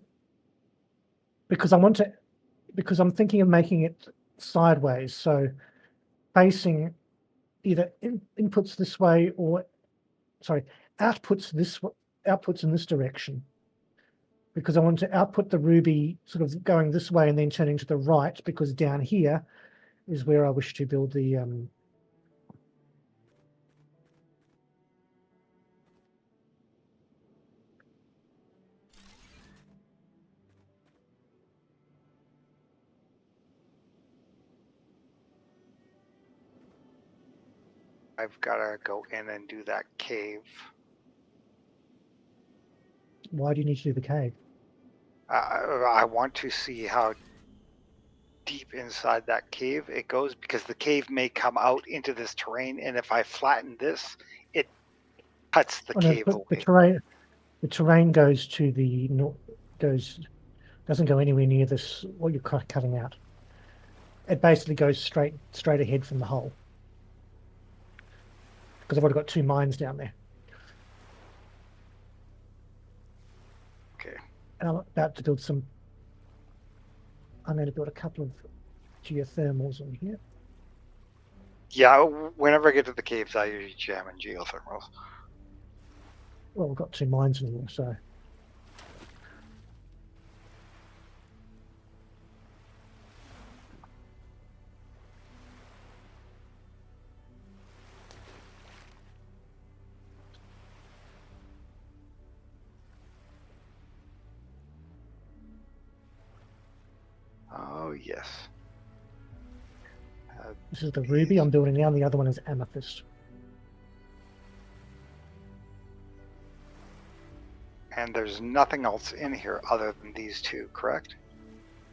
I want to, because I'm thinking of making it sideways, so facing either inputs this way or, sorry, outputs in this direction, because I want to output the ruby sort of going this way and then turning to the right, because down here is where I wish to build the I've got to go in and do that cave. Why do you need to do the cave? I want to see how deep inside that cave it goes, because the cave may come out into this terrain, and if I flatten this, it cuts the cave away. The terrain goes to the north, doesn't go anywhere near this, what you're cutting out. It basically goes straight ahead from the hole, because I've already got 2 mines down there. Okay. And I'm about to build I'm going to build a couple of geothermals in here. Yeah, whenever I get to the caves, I usually jam in geothermals. Well, we've got 2 mines in here, so. Oh, yes. This is the ruby I'm building now, and the other one is amethyst. And there's nothing else in here other than these 2, correct?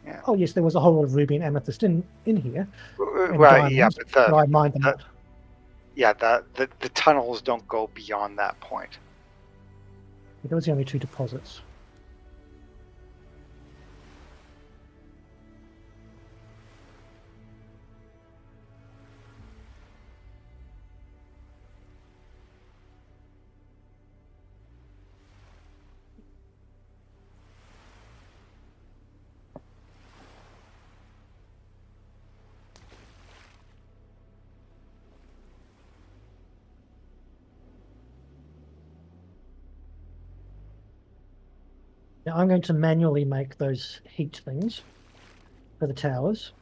Yeah. Oh yes, there was a whole lot of ruby and amethyst in here. Well, yeah, but I mined them out. Yeah, the tunnels don't go beyond that point. There was the only 2 deposits. Now I'm going to manually make those heat things for the towers,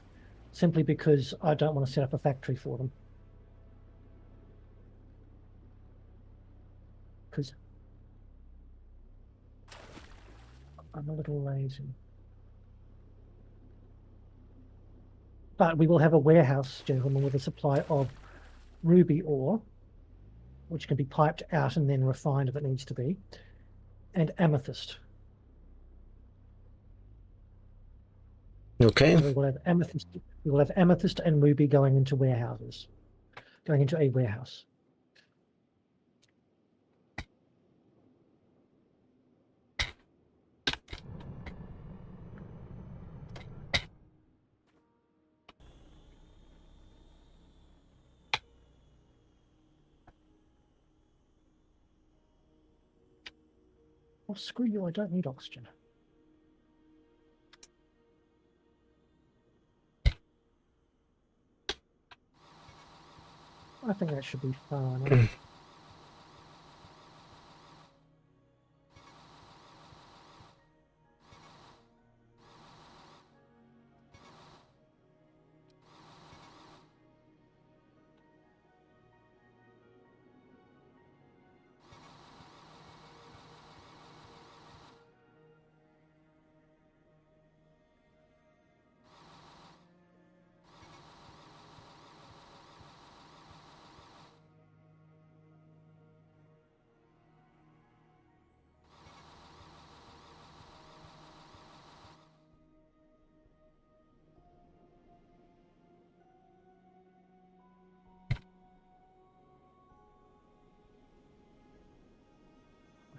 simply because I don't want to set up a factory for them. Because I'm a little lazy. But we will have a warehouse, gentlemen, with a supply of ruby ore, which can be piped out and then refined if it needs to be, and amethyst. Okay. So we will have amethyst and ruby going into warehouses, going into a warehouse. Oh, screw you, I don't need oxygen. I think that should be far enough.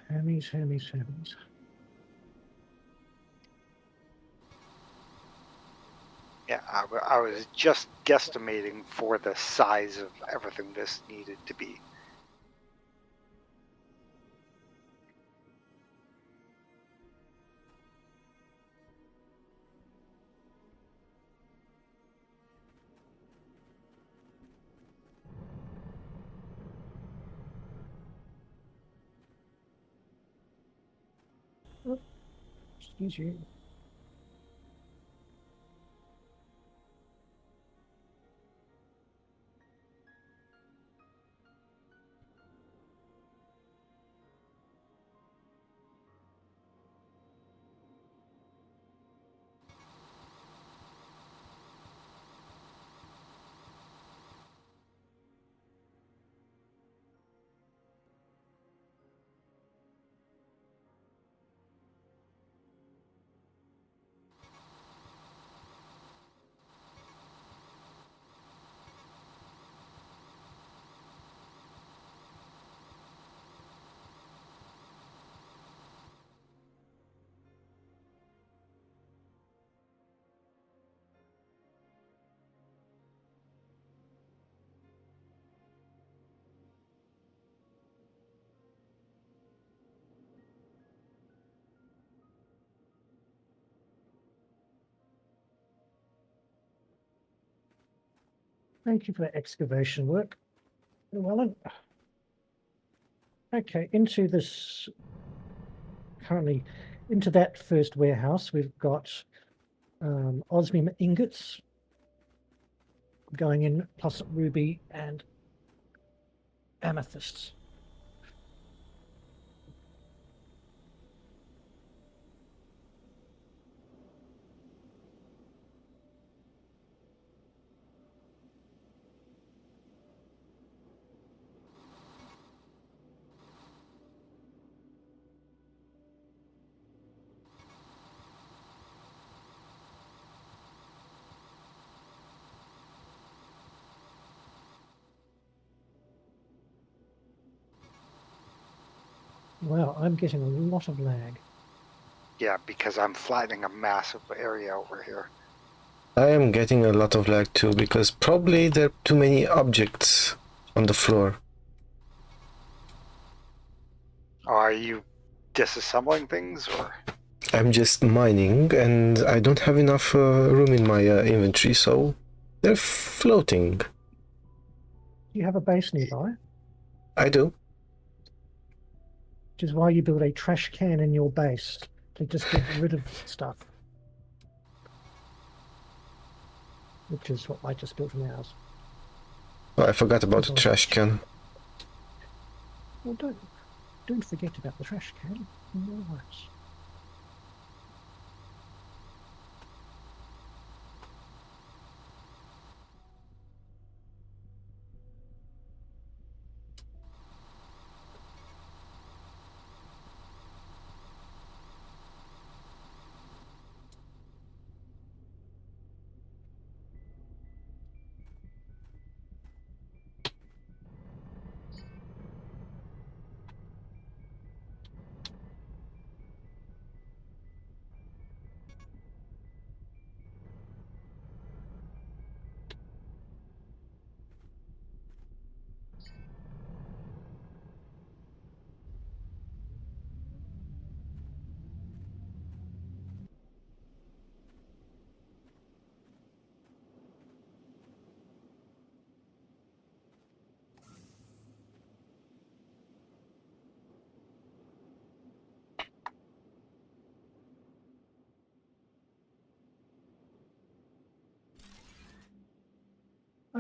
Hermes. Yeah, I was just guesstimating for the size of everything this needed to be. Excuse you. Thank you for that excavation work, Llewellyn. Okay, into this, currently into that first warehouse, we've got osmium ingots going in, plus ruby and amethysts. Wow, I'm getting a lot of lag. Yeah, because I'm flattening a massive area over here. I am getting a lot of lag too, because probably there are too many objects on the floor. Are you disassembling things, or? I'm just mining, and I don't have enough room in my inventory, so they're floating. Do you have a base nearby? I do. Which is why you build a trash can in your base to just get rid of stuff. Which is what I just built in ours. Oh, I forgot about the trash can. Well, don't forget about the trash can. No worries.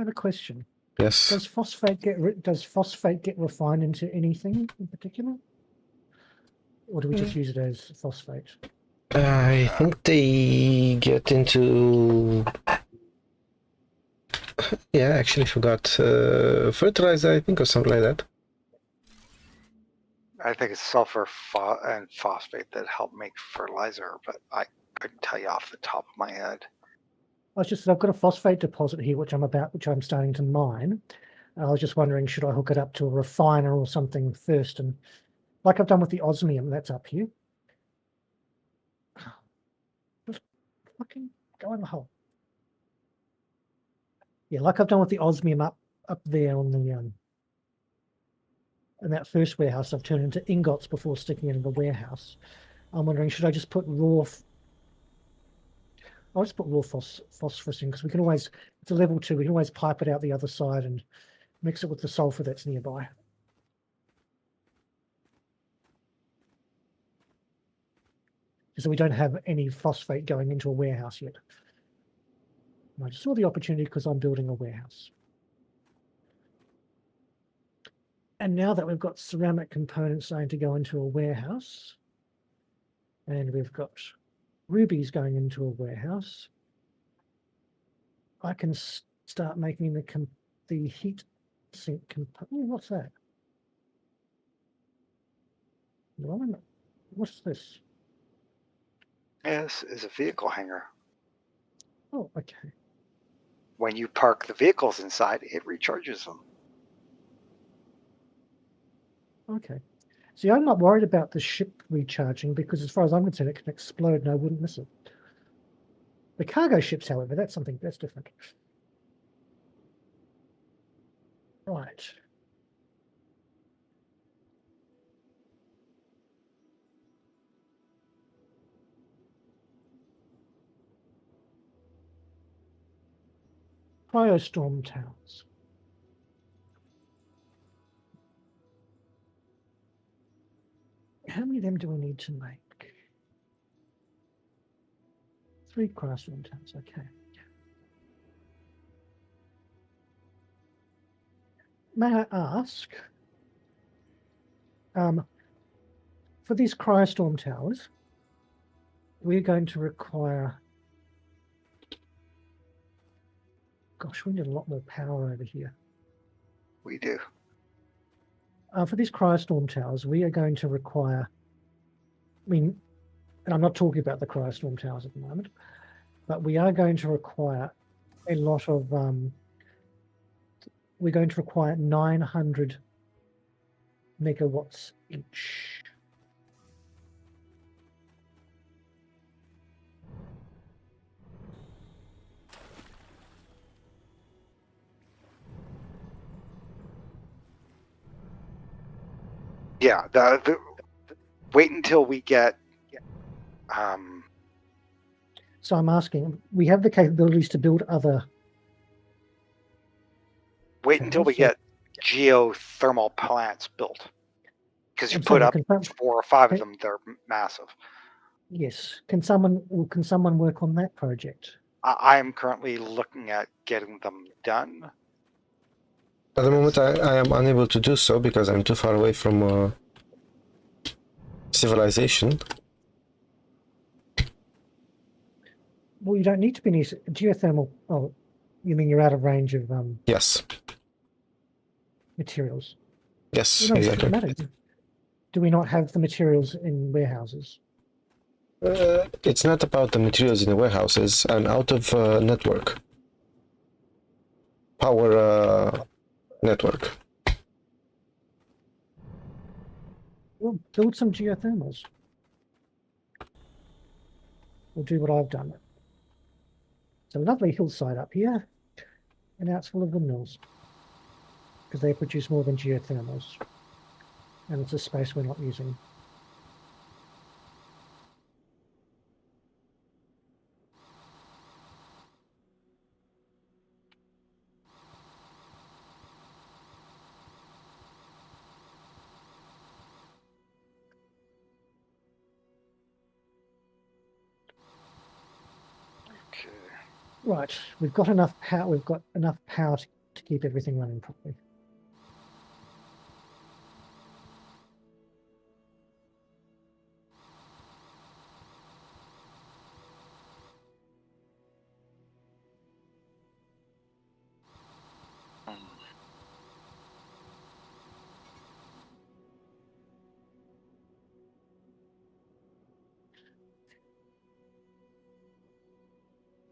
have a question. Yes. Does phosphate get refined into anything in particular, or do we just use it as phosphate? I think they get into. Yeah, I actually forgot. Fertilizer, I think, or something like that. I think it's sulfur and phosphate that help make fertilizer, but I couldn't tell you off the top of my head. I've got a phosphate deposit here, which I'm starting to mine. I was just wondering, should I hook it up to a refiner or something first? And like I've done with the osmium, that's up here. Just fucking go in the hole. Yeah, like I've done with the osmium up there on the in that first warehouse, I've turned into ingots before sticking it in the warehouse. I'm wondering, should I just put raw? I'll just put raw phosphorus in, because we can always, it's a level 2, we can always pipe it out the other side and mix it with the sulfur that's nearby. So we don't have any phosphate going into a warehouse yet. And I just saw the opportunity because I'm building a warehouse. And now that we've got ceramic components starting to go into a warehouse, and we've got rubies going into a warehouse, I can start making the heat sink component. What's that? What's this? This is a vehicle hangar. Oh, okay. When you park the vehicles inside, it recharges them. Okay. See, I'm not worried about the ship recharging, because as far as I'm concerned, it can explode and I wouldn't miss it. The cargo ships, however, that's different. Right. Cryostorm towers. How many of them do we need to make? 3 cryostorm towers, okay. May I ask, for these cryostorm towers, we're going to require, gosh, we need a lot more power over here. We do. For these cryostorm towers, we are going to require, and I'm not talking about the cryostorm towers at the moment, but we are going to require a lot of, we're going to require 900 megawatts each. Yeah, wait until we get. So I'm asking, we have the capabilities to build other. Wait until we get geothermal plants built, because you put up 4 or 5 of them. They're massive. Yes. Can someone work on that project? I am currently looking at getting them done. At the moment, I am unable to do so because I'm too far away from civilization. Well, you don't need to be near geothermal. Oh, you mean you're out of range of Yes. materials? Yes, No, exactly. it doesn't matter. Do we not have the materials in warehouses? It's not about the materials in the warehouses. I'm out of network. Power network. Well, build some geothermals. We'll do what I've done. It's a lovely hillside up here, and now it's full of windmills, because they produce more than geothermals, and it's a space we're not using. Okay. Right, we've got enough power. We've got enough power to keep everything running properly.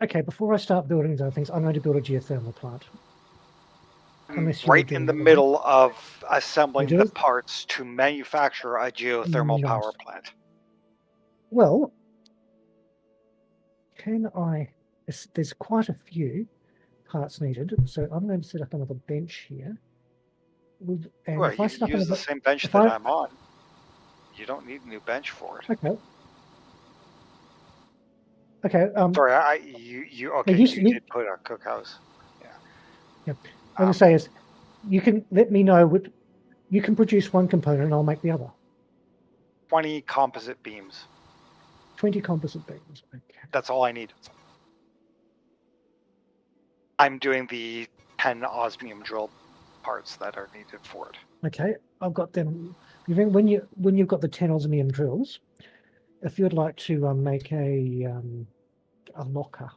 Okay, before I start building these other things, I'm going to build a geothermal plant. Unless you Right do in the another one. middle of assembling You the do? parts to manufacture a geothermal Nice. power plant. Well, can I? There's quite a few parts needed, so I'm going to set up another bench here. And Well, if I you set up use the another, same bench if that I I'm on. You don't need a new bench for it. okay, okay. Sorry, you okay? You did put a cookhouse. Yeah. What I say is, you can let me know what you can produce one component, and I'll make the other. 20 composite beams. 20 composite beams. Okay. That's all I need. I'm doing the 10 osmium drill parts that are needed for it. Okay, I've got them. When you've got the 10 osmium drills, if you'd like to make a locker,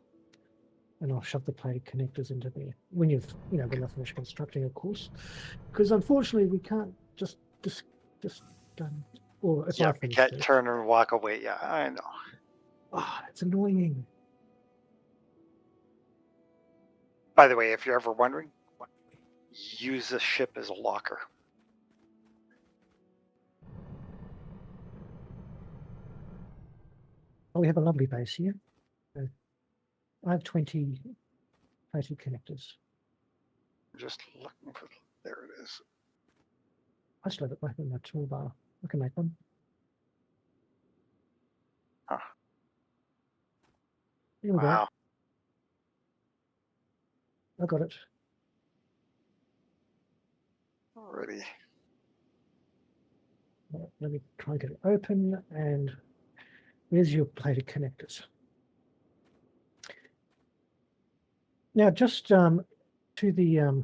and I'll shove the plated connectors into there when when I've finished constructing, of course, because unfortunately we can't just or if Yeah, I we finish can't first. turn and walk away. Yeah, I know. Ah, it's annoying. By the way, if you're ever wondering, use the ship as a locker. Oh, we have a lovely base here. I have 20 plated connectors. I'm just looking for. There it is. I still have it right in my toolbar. I can make one. Huh. Here we Wow. go. I got it. Already. Right, let me try and get it open. And there's your plated connectors. Now, just to the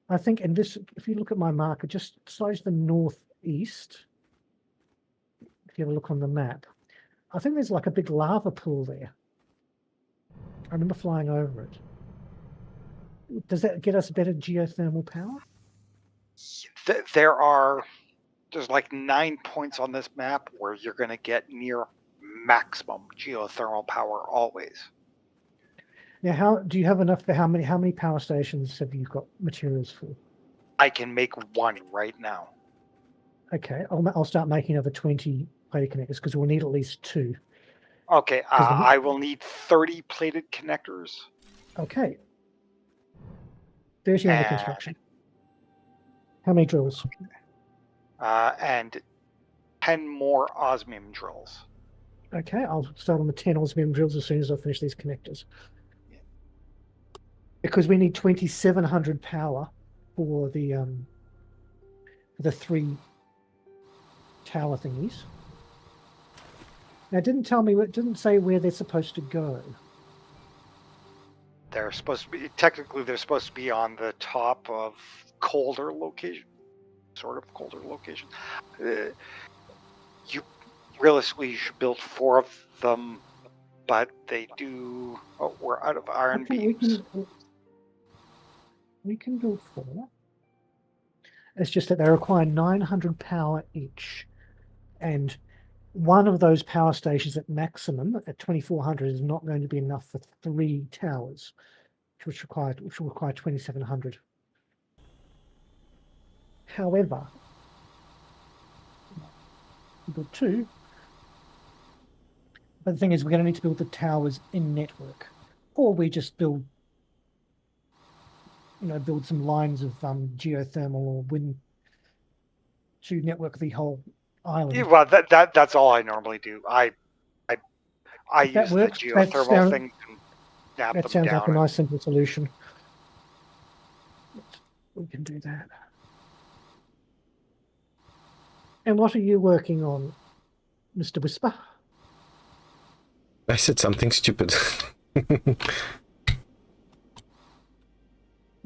I think in this, if you look at my marker, just slightly to the northeast, if you have a look on the map, I think there's like a big lava pool there. I remember flying over it. Does that get us better geothermal power? There's like 9 points on this map where you're going to get near maximum geothermal power always. Now, how do you have enough for how many power stations have you got materials for? I can make one right now. Okay, I'll start making another 20 plated connectors because we'll need at least 2. Okay, I will need 30 plated connectors. Okay. 30 under construction. How many drills? And 10 more osmium drills. Okay, I'll start on the 10 osmium drills as soon as I finish these connectors. Yeah. Because we need 2700 power for the 3 tower thingies. Now, it didn't say where they're supposed to go. They're supposed to be, technically, they're supposed to be on the top of colder location, sort of colder location. You realistically you should build 4 of them, but they do. Oh, we're out of iron beams. We can build 4. It's just that they require 900 power each, and one of those power stations at maximum at 2400 is not going to be enough for 3 towers, which will require 2700. However, we build 2. But the thing is, we're going to need to build the towers in network, or we just build some lines of geothermal or wind to network the whole island. Yeah, well, that's all I normally do. I use the works, geothermal thing and nap them down. That sounds like a nice simple solution. We can do that. And what are you working on, Mr. Wisper? I said something stupid.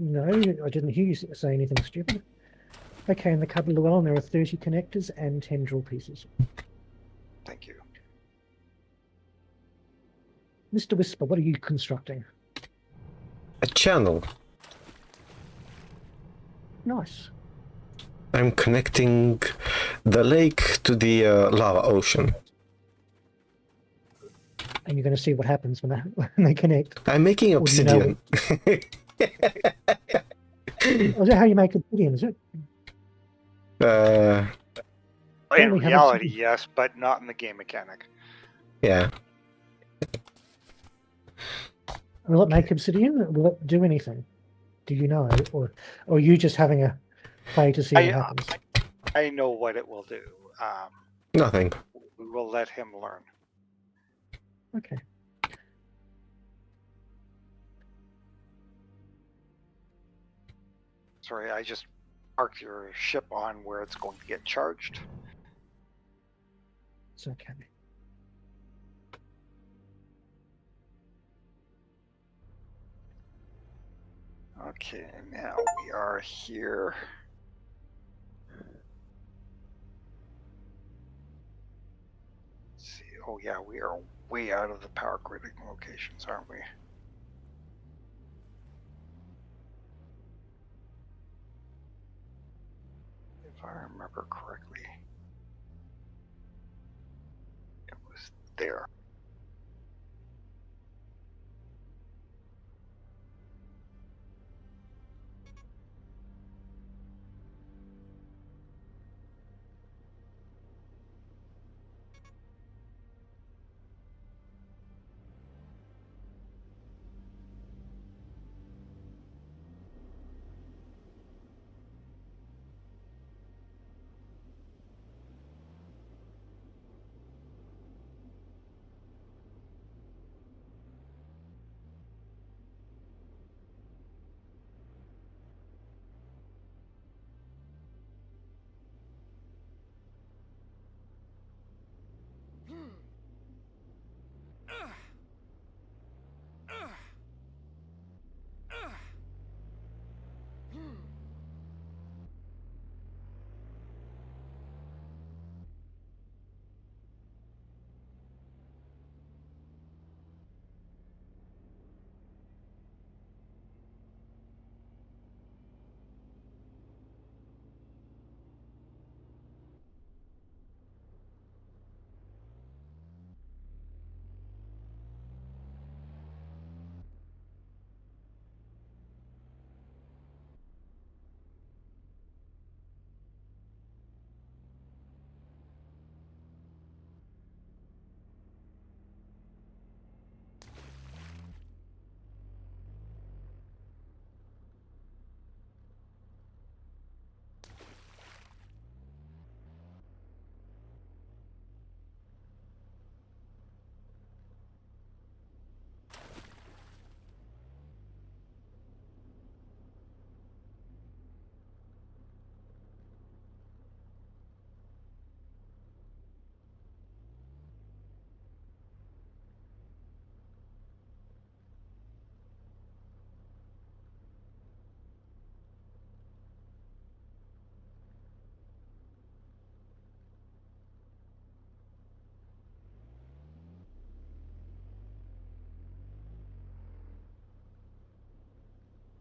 No, I didn't hear you say anything stupid. Okay, in the cupboard Llewellyn, there are 30 connectors and 10 drill pieces. Thank you. Mr. Whisper, what are you constructing? A channel. Nice. I'm connecting the lake to the lava ocean. And you're going to see what happens when they connect. I'm making Or do you know obsidian. Oh, is that how you make obsidian, is it? uh, In we have reality, obsidian? yes, but not in the game mechanic. yeah. Will it make obsidian? Will it do anything? Do you know? Or are you just having a play to see what happens? I know what it will do. Nothing. We will let him learn. Okay. Sorry, I just parked your ship on where it's going to get charged. It's okay. Okay, now we are here. Let's see. Oh yeah, we are way out of the power grid locations, aren't we? If I remember correctly, it was there.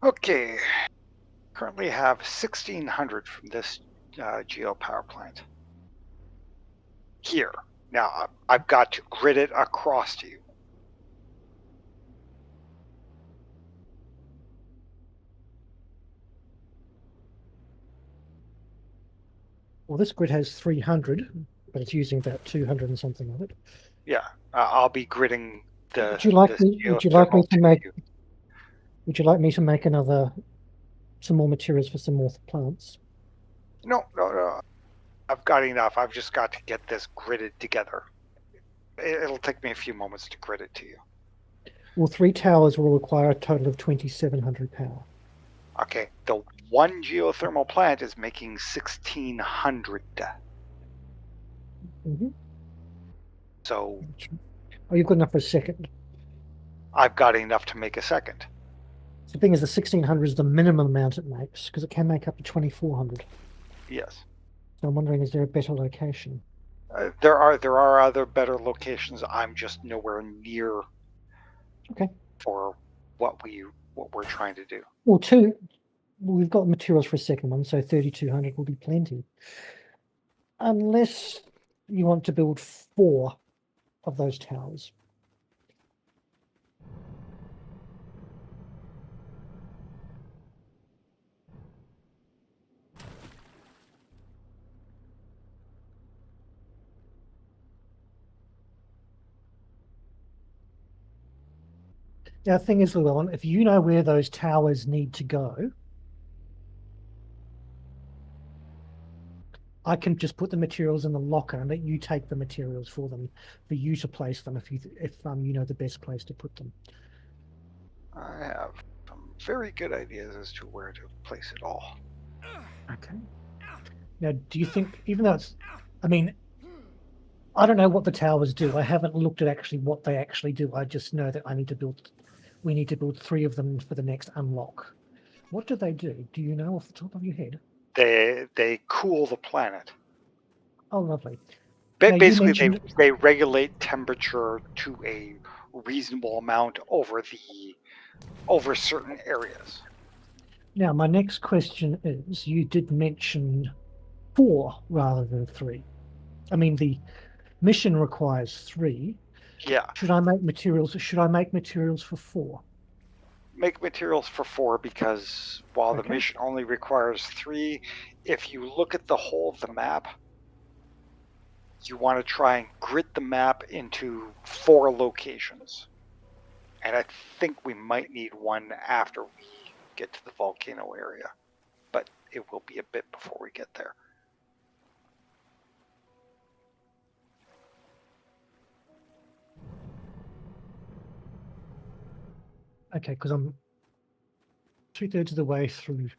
Okay, currently have 1,600 from this geo power plant. Here. Now, I've got to grid it across to you. Well, this grid has 300, but it's using about 200 and something of it. Yeah, I'll be gridding the. Would you like me? Would you like me to make? you. Would you like me to make some more materials for some more plants? No. I've got enough. I've just got to get this gridded together. It'll take me a few moments to grid it to you. Well, 3 towers will require a total of 2,700 power. Okay, the one geothermal plant is making 1,600. Mm-hmm. So Oh, you've got enough for a second. I've got enough to make a second. The thing is, the 1600 is the minimum amount it makes because it can make up to 2400. Yes. So I'm wondering, is there a better location? There are other better locations. I'm just nowhere near Okay. for what we're trying to do. Well, we've got materials for a second one, so 3200 will be plenty. Unless you want to build 4 of those towers. Now, the thing is, Llewellyn, if you know where those towers need to go, I can just put the materials in the locker and let you take the materials for you to place them if you know the best place to put them. I have some very good ideas as to where to place it all. Okay. Now, do you think, even though I don't know what the towers do. I haven't looked at actually what they actually do. I just know that we need to build 3 of them for the next unlock. What do they do? Do you know off the top of your head? They cool the planet. Oh, lovely. Basically, they regulate temperature to a reasonable amount over certain areas. Now, my next question is, you did mention 4 rather than 3. I mean, the mission requires 3. Yeah. Should I make materials for 4? Make materials for 4 because while the mission only requires 3, if you look at the whole of the map, you want to try and grid the map into 4 locations. And I think we might need 1 after we get to the volcano area, but it will be a bit before we get there. Okay, because I'm 2/3 of the way through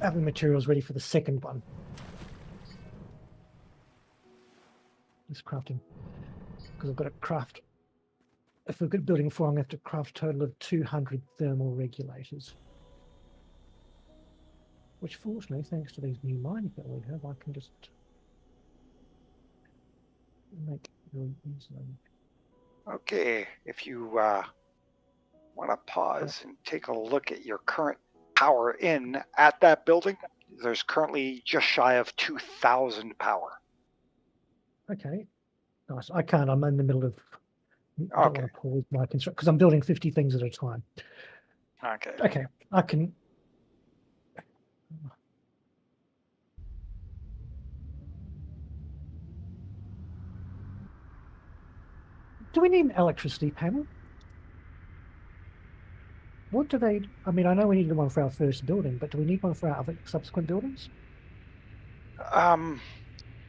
having materials ready for the second one. This crafting, because I've got to craft. If we're good building 4, I'm going to have to craft a total of 200 thermal regulators. Which, fortunately, thanks to these new mining that we have, I can just make really easily. Okay, if you want to pause and take a look at your current power in at that building, there's currently just shy of 2,000 power. Okay, nice. I can't. I'm in the middle of. I don't want to pause my construction because I'm building 50 things at a time. Okay. Okay, I can. Do we need an electricity panel? What do they? I mean, I know we needed one for our first building, but do we need one for our other subsequent buildings?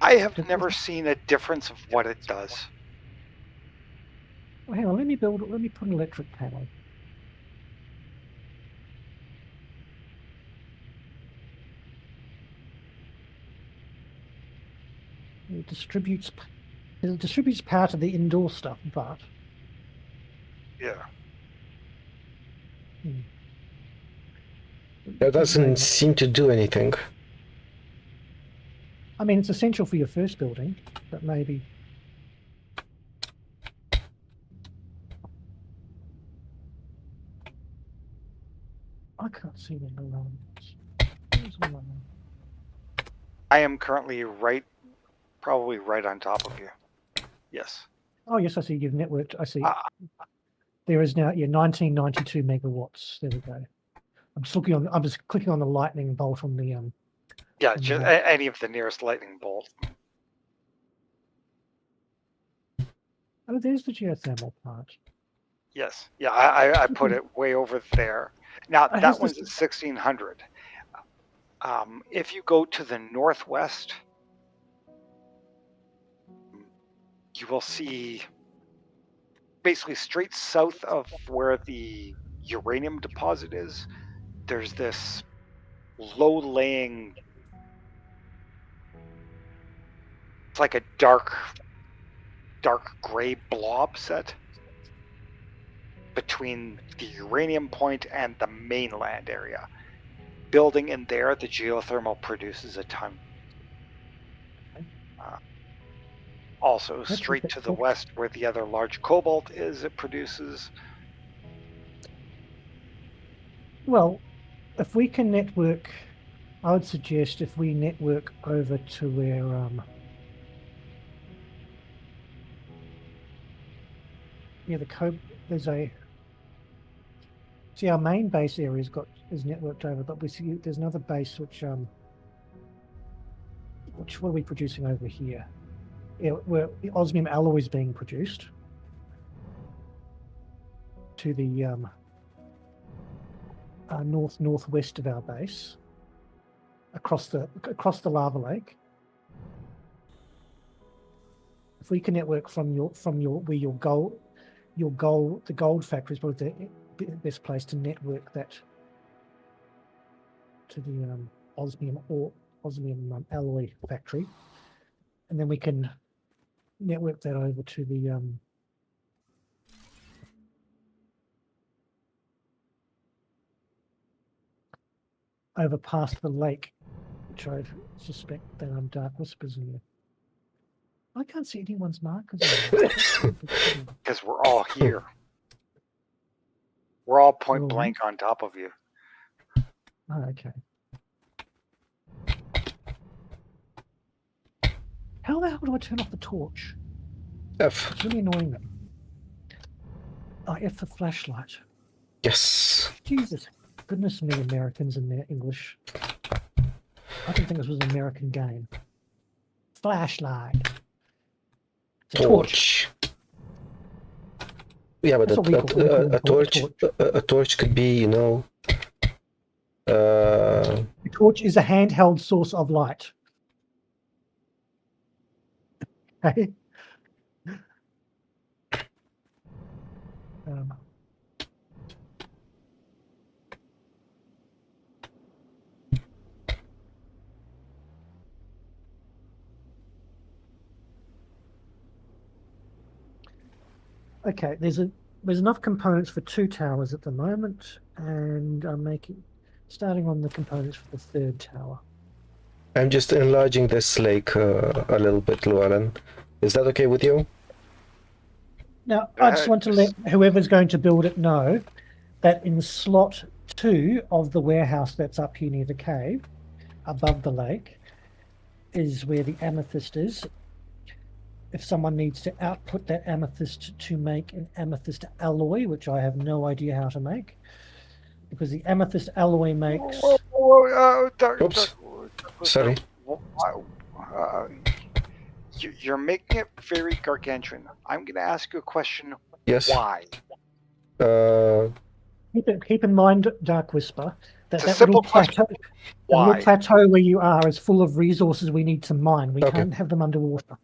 I have never seen a difference of what it does. Well, hang on, let me put an electric panel. It distributes power to the indoor stuff, but yeah, That doesn't seem to do anything. I mean, it's essential for your first building, but maybe. I can't see the alarms. I am currently probably right on top of you. Yes. Oh, yes, I see you've networked. I see. There is now 1992 megawatts. There we go. I'm just clicking on the lightning bolt on the Yeah, just any of the nearest lightning bolt. Oh, there's the geothermal part. Yes. Yeah, I put it way over there. Now, that one's at 1,600. If you go to the northwest, you will see basically straight south of where the uranium deposit is, there's this low-laying, it's like a dark dark gray blob set between the uranium point and the mainland area. Building in there, the geothermal produces a ton. Also, straight to the west where the other large cobalt is, it produces. Well, if we can network, I would suggest if we network over to where there's a, see, our main base area is networked over, but we see there's another base which what are we producing over here? Yeah, where the osmium alloy is being produced to the northwest of our base, across the lava lake. If we can network from the gold factory is probably the best place to network that to the osmium alloy factory, and then we can network that over to the over past the lake, which I suspect that Dark-Wisper's in there. I can't see anyone's markers. Because we're all here. We're all point blank on top of you. Oh, okay. How the hell do I turn off the torch? F. It's really annoying them. Oh, F the flashlight. Yes. Jesus. Goodness me, Americans and their English. I didn't think this was an American game. Flashlight. It's a torch. Yeah, but a torch could be, you know... A torch is a handheld source of light. Okay. Okay, there's enough components for 2 towers at the moment, and I'm starting on the components for the 3rd tower. I'm just enlarging this lake a little bit, Llewellyn. Is that okay with you? Now, I just want to let whoever's going to build it know that in slot 2 of the warehouse that's up here near the cave, above the lake, is where the amethyst is. If someone needs to output that amethyst to make an amethyst alloy, which I have no idea how to make, because the amethyst alloy makes... Oops. Sorry. You're making it very gargantuan. I'm going to ask you a question. Yes. Why? Keep in mind, Dark-Wisper, that little plateau, the little plateau where you are is full of resources we need to mine. We Okay. can't have them underwater.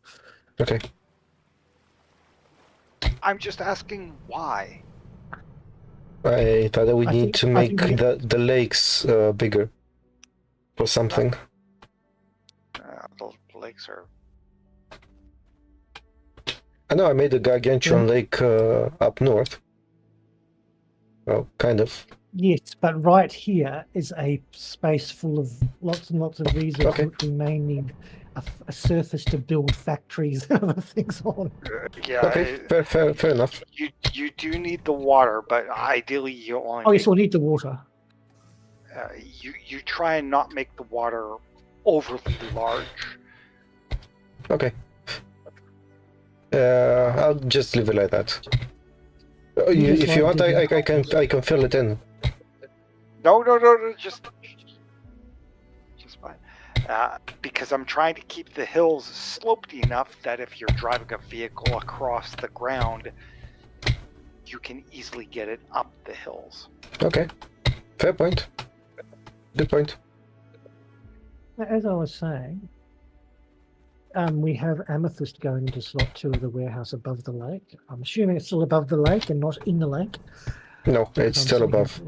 Okay. I'm just asking why. I thought that we I need think- to I make think the lakes bigger or something. The lakes are... I know I made a gargantuan lake up north. Well, kind of. Yes, but right here is a space full of lots and lots of resources Okay. which we may need a surface to build factories and other things on. Yeah. Okay, fair enough. You do need the water, but ideally you only... Oh, yes, we'll need the water. You try and not make the water overly large. Okay. I'll just leave it like that. If you want, I can fill it in. No, just fine. Because I'm trying to keep the hills sloped enough that if you're driving a vehicle across the ground, you can easily get it up the hills. Okay. Fair point. Good point. As I was saying, we have amethyst going into slot 2 of the warehouse above the lake. I'm assuming it's still above the lake and not in the lake. No, it's still above.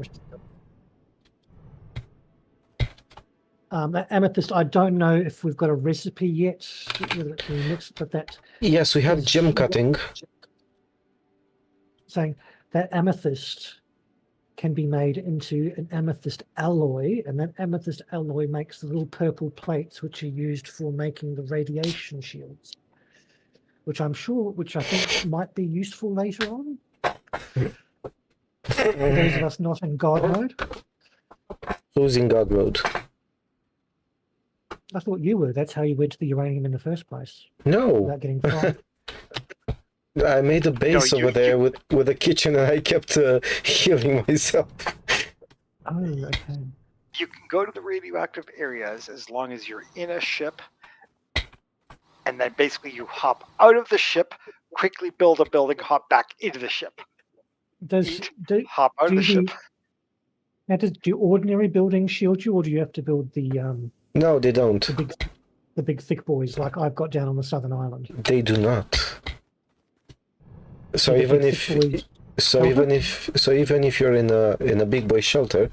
That amethyst, I don't know if we've got a recipe yet, whether it can be mixed, but that Yes, we have is- gem cutting. saying that amethyst can be made into an amethyst alloy, and that amethyst alloy makes the little purple plates which are used for making the radiation shields, which I think might be useful later on. For those of us not in God mode. Who's in God mode? I thought you were. That's how you went to the uranium in the first place, No, without getting fried. I made a base over there with a kitchen, and I kept healing myself. Oh, okay. You can go to the radioactive areas as long as you're in a ship, and then basically you hop out of the ship, quickly build a building, hop back into the ship. Hop out of the ship. Now, do ordinary buildings shield you, or do you have to build the No, they don't. the big thick boys like I've got down on the southern island? They do not. So The even big if thick boys- even if you're in a big boy shelter,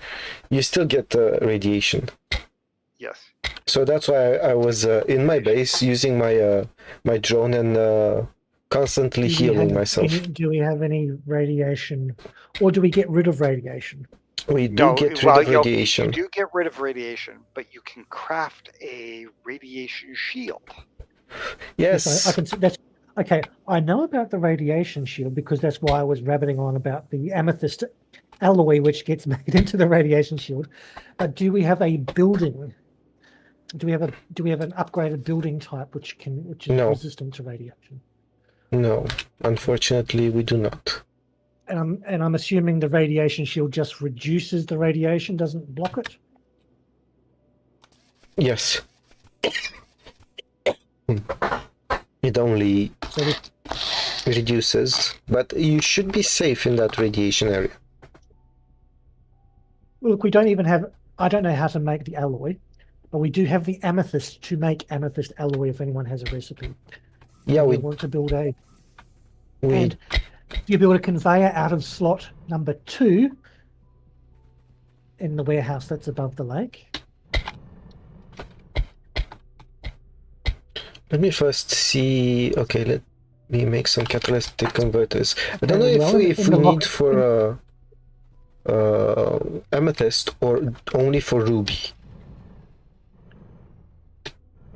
you still get radiation. Yes. So that's why I was in my base using my drone and constantly healing myself. Do we have any radiation, or do we get rid of radiation? We do get rid of radiation. You do get rid of radiation, but you can craft a radiation shield. Yes. I can. That's okay. I know about the radiation shield because that's why I was rabbiting on about the amethyst alloy, which gets made into the radiation shield. But do we have a building? Do we have an upgraded building type which is resistant to radiation? No, unfortunately, we do not. And I'm assuming the radiation shield just reduces the radiation, doesn't block it. Yes. It only reduces, but you should be safe in that radiation area. Well, look, we don't even have. I don't know how to make the alloy, but we do have the amethyst to make amethyst alloy. If anyone has a recipe, yeah, we want to build a. And you build a conveyor out of slot number 2 in the warehouse that's above the lake. Let me first see. Okay, let me make some catalytic converters. I don't know if we need for amethyst or only for ruby.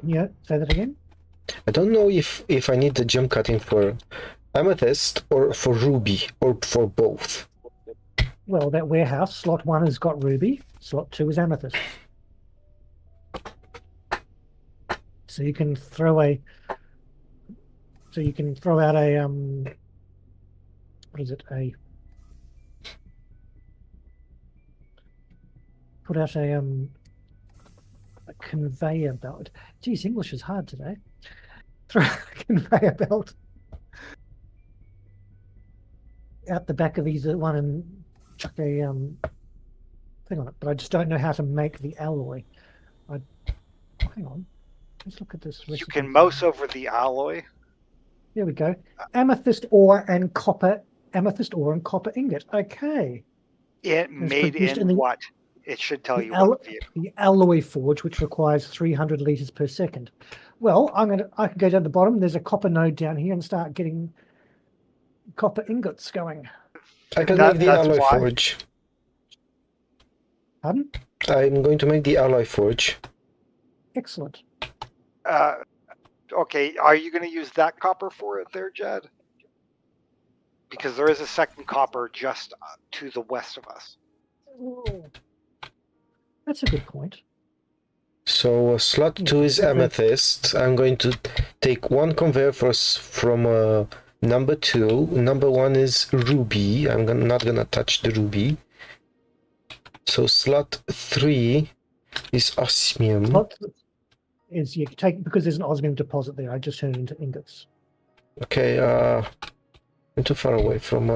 Yeah, say that again. I don't know if I need the gem cutting for amethyst or for ruby or for both. Well, that warehouse slot 1 has got ruby, slot 2 is amethyst. So you can throw out a put out a conveyor belt. Geez, English is hard today. Throw a conveyor belt out the back of either one and chuck a thing on it, but I just don't know how to make the alloy. Hang on, let's look at this recipe. You can mouse over the alloy. There we go. Amethyst ore and copper ingot. Okay. It made in what? It should tell you what vehicle. The alloy forge, which requires 300 liters per second. Well, I can go down the bottom. There's a copper node down here and start getting copper ingots going. I can make the alloy forge. Pardon? I'm going to make the alloy forge. Excellent. Okay, are you going to use that copper for it there, Jed? Because there is a second copper just to the west of us. Oh, that's a good point. So slot 2 is amethyst. I'm going to take one conveyor from number 2. Number 1 is ruby. I'm not gonna touch the ruby. So slot 3 is osmium. Slot is you take because there's an osmium deposit there. I just turned it into ingots. Okay. I'm too far away from.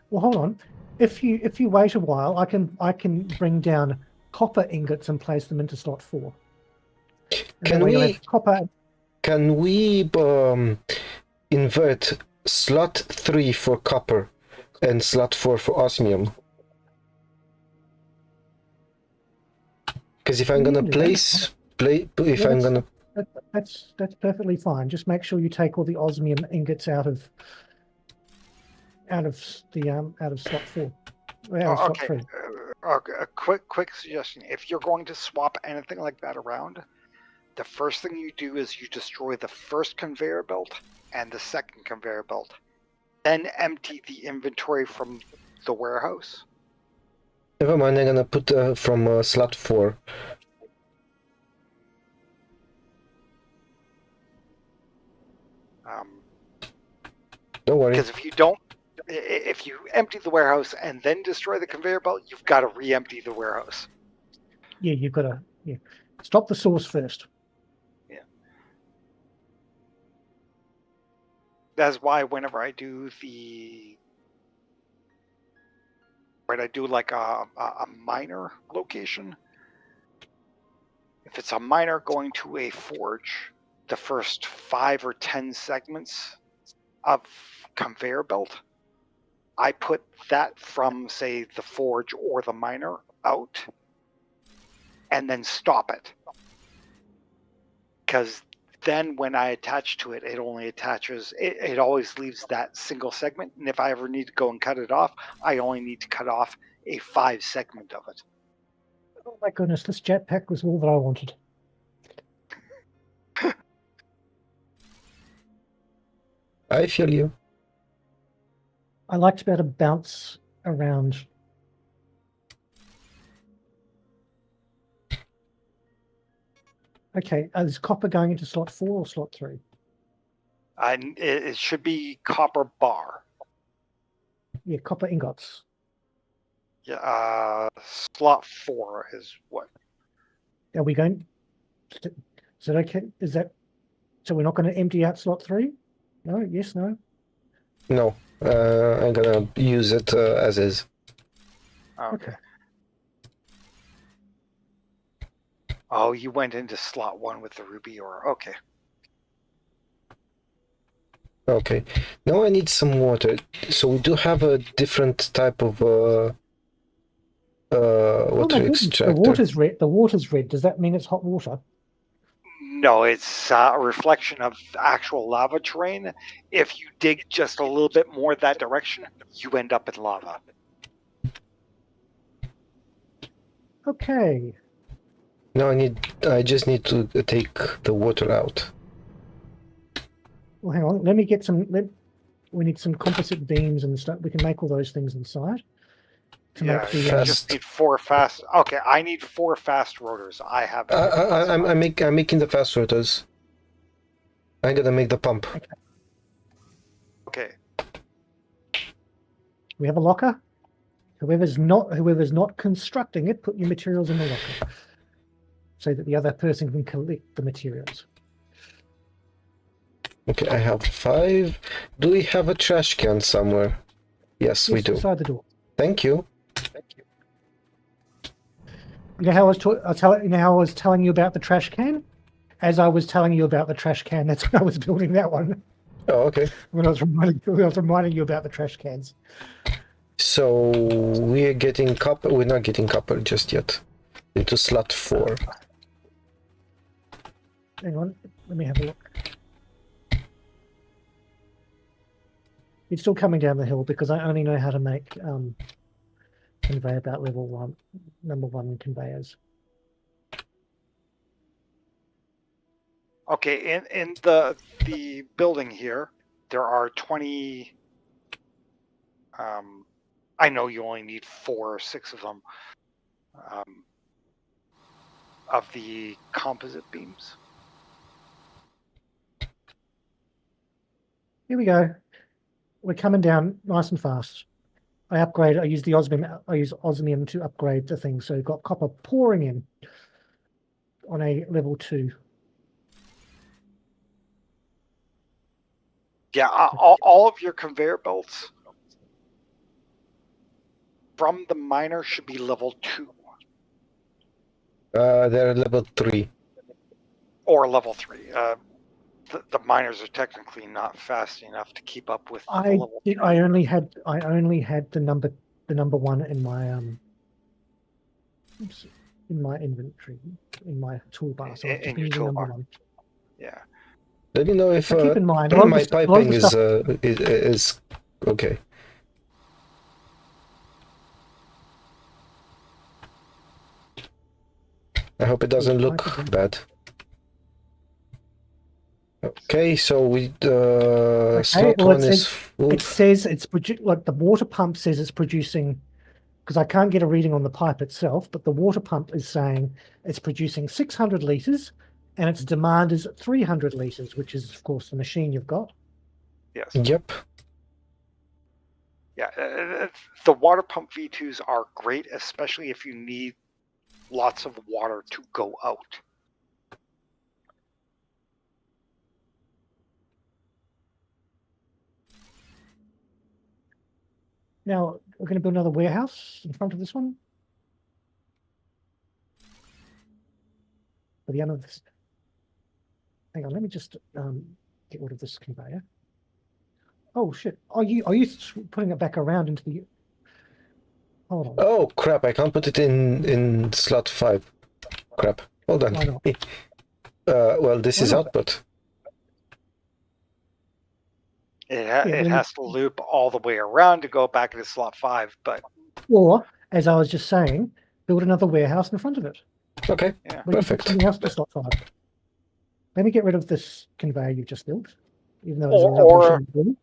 Well, hold on. If you wait a while, I can bring down copper ingots and place them into slot 4. Can we invert slot 3 for copper and slot 4 for osmium. Because if I'm You gonna can do that. if Yeah, I'm gonna that's perfectly fine. Just make sure you take all the osmium ingots out of slot 4, or out of Oh, slot okay. 3. Okay, a quick suggestion. If you're going to swap anything like that around, the first thing you do is you destroy the first conveyor belt and the second conveyor belt. Then empty the inventory from the warehouse. never mind, I'm gonna put from slot 4. Don't worry. Because if you empty the warehouse and then destroy the conveyor belt, you've got to re-empty the warehouse. Yeah, you've got to stop the source first. That's why whenever I do like a miner location, if it's a miner going to a forge, the first 5 or 10 segments of conveyor belt, I put that from, say, the forge or the miner out and then stop it. Because then when I attach to it, it only attaches, it always leaves that single segment. And if I ever need to go and cut it off, I only need to cut off a 5 segment of it. Oh my goodness, this jetpack was all that I wanted. I feel you. I like to be able to bounce around. Okay, is copper going into slot 4 or slot 3? And it should be copper bar. Yeah, copper ingots. Yeah, slot 4 is what? Are we going? Is that okay? Is that so? We're not going to empty out slot 3? No. Yes. No. No, I'm gonna use it as is. Okay. Oh, you went into slot 1 with the ruby ore. Okay. Okay. Now I need some water. So we do have a different type of water extractor. The water's red. The water's red. Does that mean it's hot water? No, it's a reflection of actual lava terrain. If you dig just a little bit more that direction, you end up in lava. Okay. No, I just need to take the water out. Well, hang on. Let me get some. We need some composite beams and stuff. We can make all those things inside. Yeah, you just need 4 fast. Okay, I need 4 fast rotors. I have. I'm making the fast rotors. I'm gonna make the pump. Okay. We have a locker. Whoever's not constructing it, put your materials in the locker, so that the other person can collect the materials. Okay, I have 5. Do we have a trash can somewhere? Yes, we do. Inside the door. Thank you. You know how I was telling you about the trash can? As I was telling you about the trash can, that's when I was building that one. Oh, okay. When I was reminding you about the trash cans. So we're getting copper. We're not getting copper just yet. Into slot 4. Hang on, let me have a look. It's still coming down the hill because I only know how to make conveyor belt level 1, number 1 conveyors. Okay, in the building here, there are 20. I know you only need 4 or 6 of them. Of the composite beams. Here we go. We're coming down nice and fast. I use osmium to upgrade the thing. So we've got copper pouring in on a level 2. Yeah, all of your conveyor belts from the miner should be level 2. They're level 3. Or level 3. the miners are technically not fast enough to keep up with the I level. did. I only had the number one in my oops, in my inventory, in my toolbar. So I've just In been your using number toolbar. one. Yeah. Let me know if But keep in mind, a lot of my the st- a lot of piping the is okay. I hope it doesn't Yeah, look piping. bad. Okay, so we slot well, one is full. It says it's like the water pump says it's producing, because I can't get a reading on the pipe itself, but the water pump is saying it's producing 600 litres and its demand is 300 litres, which is, of course, the machine you've got. Yes. Yep. Yeah. The water pump V2s are great, especially if you need lots of water to go out. Now, we're going to build another warehouse in front of this one. For the end of this. Hang on, let me just get rid of this conveyor. Oh, shit. Are you putting it back around into the... Hold on. Oh crap! I can't put it in slot 5. Crap. Hold on. Why not? Well, this Why is not? output. It has to loop all the way around to go back into slot 5, but... Or, as I was just saying, build another warehouse in front of it. Okay, Yeah. We can put perfect. something else to slot 5. Let me get rid of this conveyor you just built, even though it's a lovely machine.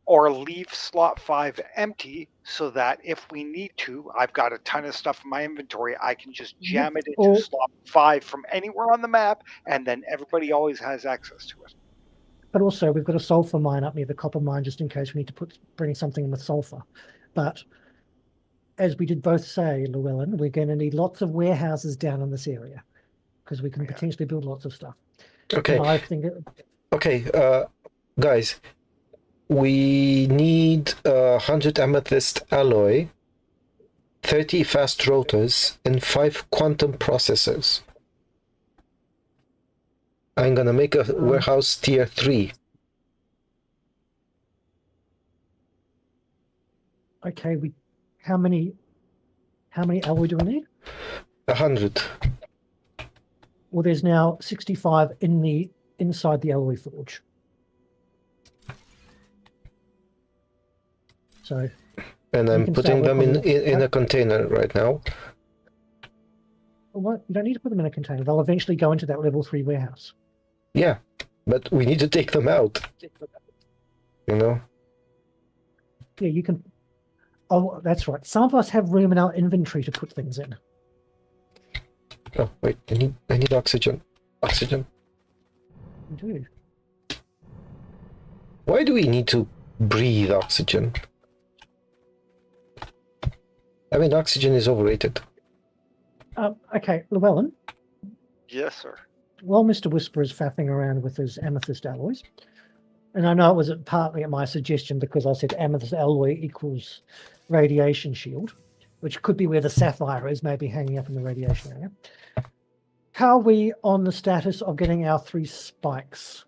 Or leave slot 5 empty so that if we need to, I've got a ton of stuff in my inventory, I can just jam it into slot 5 from anywhere on the map, and then everybody always has access to it. But also, we've got a sulfur mine up near the copper mine just in case we need to bring something in with sulfur. But as we did both say, Llewellyn, we're going to need lots of warehouses down in this area because we can potentially build lots of stuff. Okay. And I think Okay, guys, we need 100 amethyst alloy, 30 fast rotors, and 5 quantum processors. I'm gonna make a warehouse tier 3. Okay, how many alloy do we need? 100. Well, there's now 65 inside the alloy forge. So. And I'm putting them in a container right now. Well, you don't need to put them in a container. They'll eventually go into that level 3 warehouse. Yeah, but we need to take them out. You know? Yeah, you can. Oh, that's right. Some of us have room in our inventory to put things in. Oh wait, I need oxygen. Oxygen. You do. Why do we need to breathe oxygen? I mean, oxygen is overrated. Okay, Llewellyn. Yes, sir. While Mr. Whisper is faffing around with his amethyst alloys, and I know it was partly at my suggestion because I said amethyst alloy equals radiation shield, which could be where the sapphire is, maybe hanging up in the radiation area. How are we on the status of getting our 3 spikes?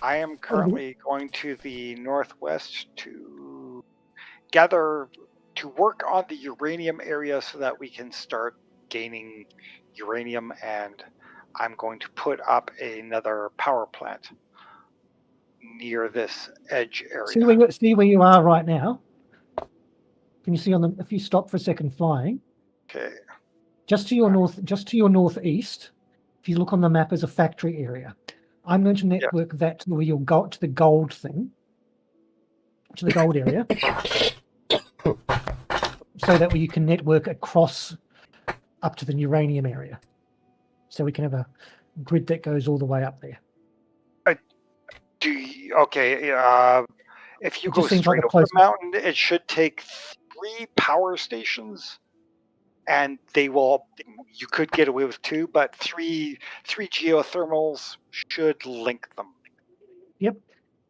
I am currently going to the northwest to work on the uranium area so that we can start gaining uranium, and I'm going to put up another power plant near this edge area. See where you are right now? Can you see if you stop for a second flying? Okay. Just to your northeast, if you look on the map, is a factory area. I'm going to network that to where you'll go to the gold thing, to the gold area, so that way you can network across up to the uranium area. So we can have a grid that goes all the way up there. If you go straight over the mountain, it should take 3 power stations, and you could get away with 2, but 3 geothermals should link them. Yep.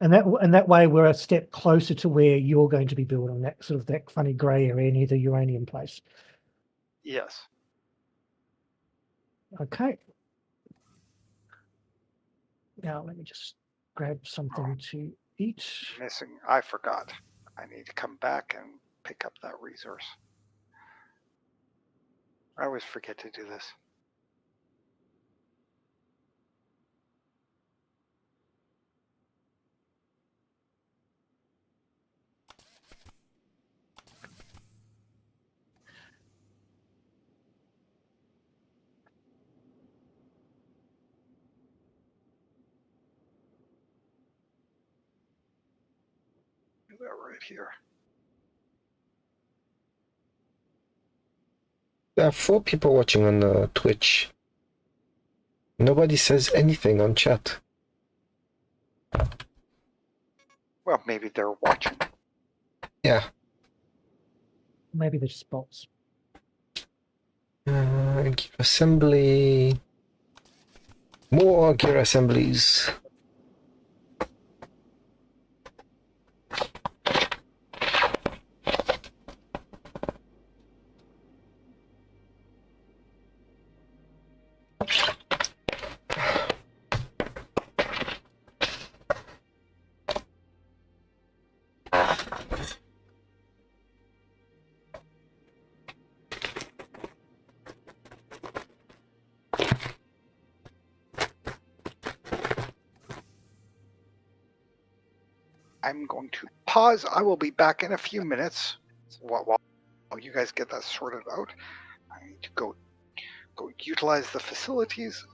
And that way we're a step closer to where you're going to be building, that sort of that funny grey area near the uranium place. Yes. Okay. Now let me just grab something to eat. Missing. I forgot. I need to come back and pick up that resource. I always forget to do this. Do that right here. There are 4 people watching on Twitch. Nobody says anything on chat. Well, maybe they're watching. Yeah. Maybe they're just bots. Gear assembly. More gear assemblies. I'm going to pause. I will be back in a few minutes while you guys get that sorted out. I need to go utilize the facilities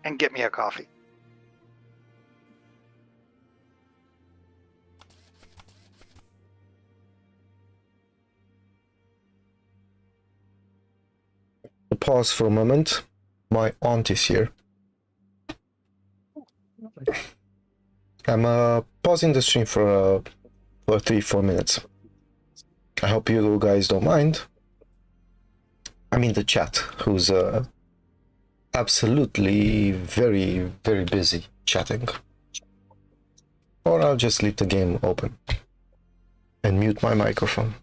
and get me a coffee. Pause for a moment. My aunt is here. Lovely. I'm pausing the stream for 3-4 minutes. I hope you guys don't mind. I mean the chat, who's absolutely very, very busy chatting. Or I'll just leave the game open and mute my microphone.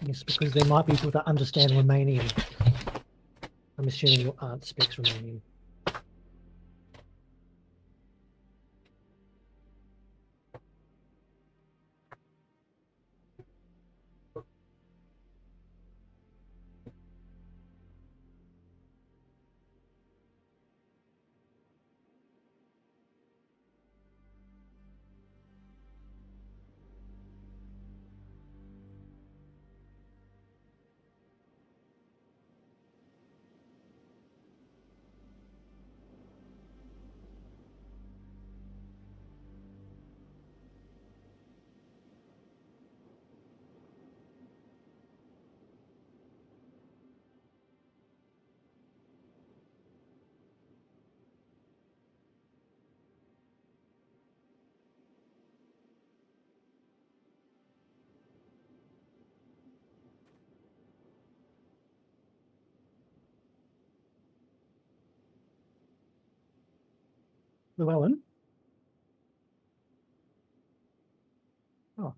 Yes, because there might be people that understand Romanian. I'm assuming your aunt speaks Romanian. Llewellyn? Oh.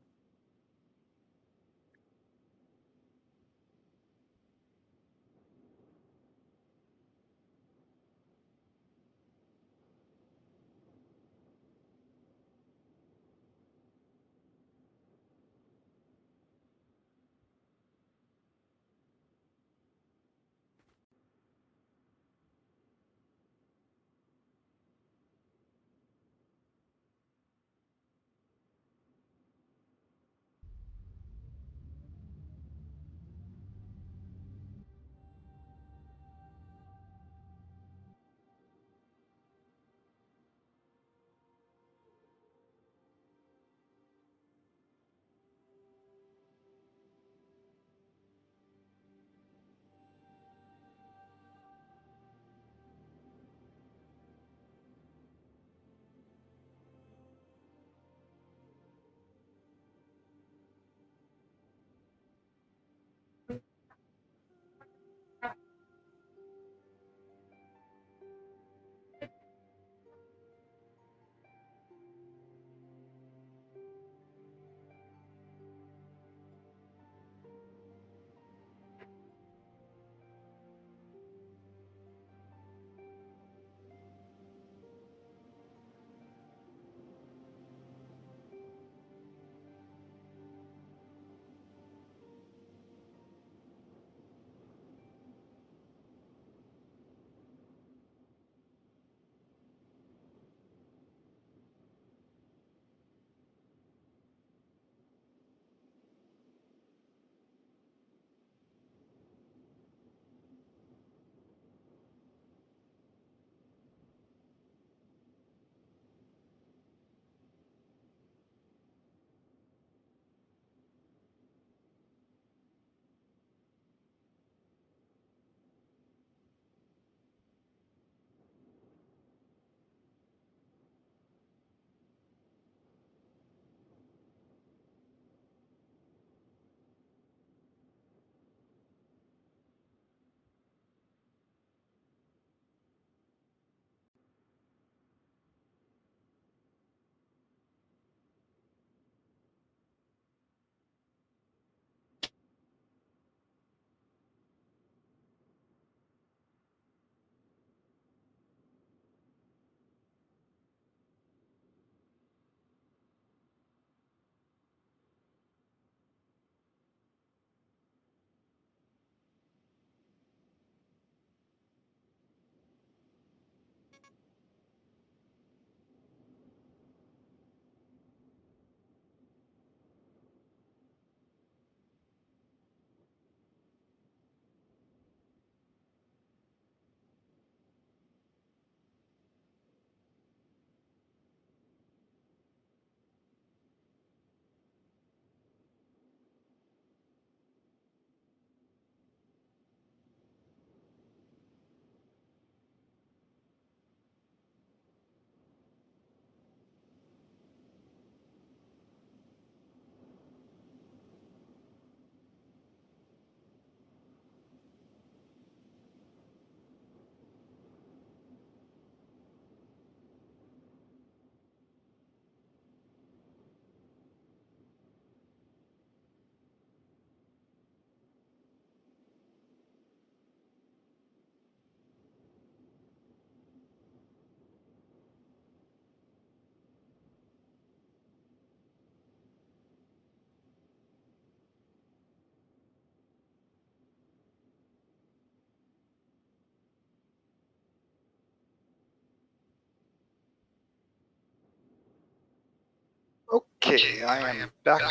Okay, I am back.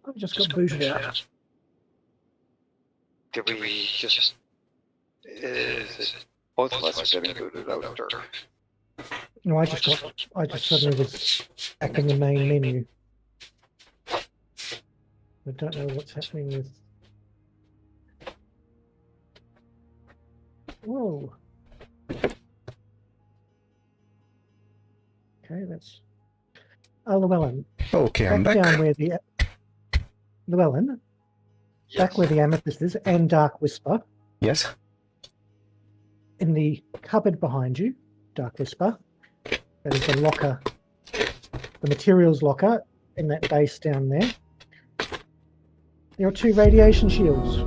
I've just got booted out. Did we just... Is it both of us are getting booted out, or... No, I just suddenly was back in the main menu. I don't know what's happening with. Whoa. Okay, that's. Oh, Llewellyn. Okay, I'm Back back. down where the Llewellyn. Back where the amethyst is, and Dark-Wisper. Yes. In the cupboard behind you, Dark-Wisper. That is the locker, the materials locker in that base down there. There are 2 radiation shields.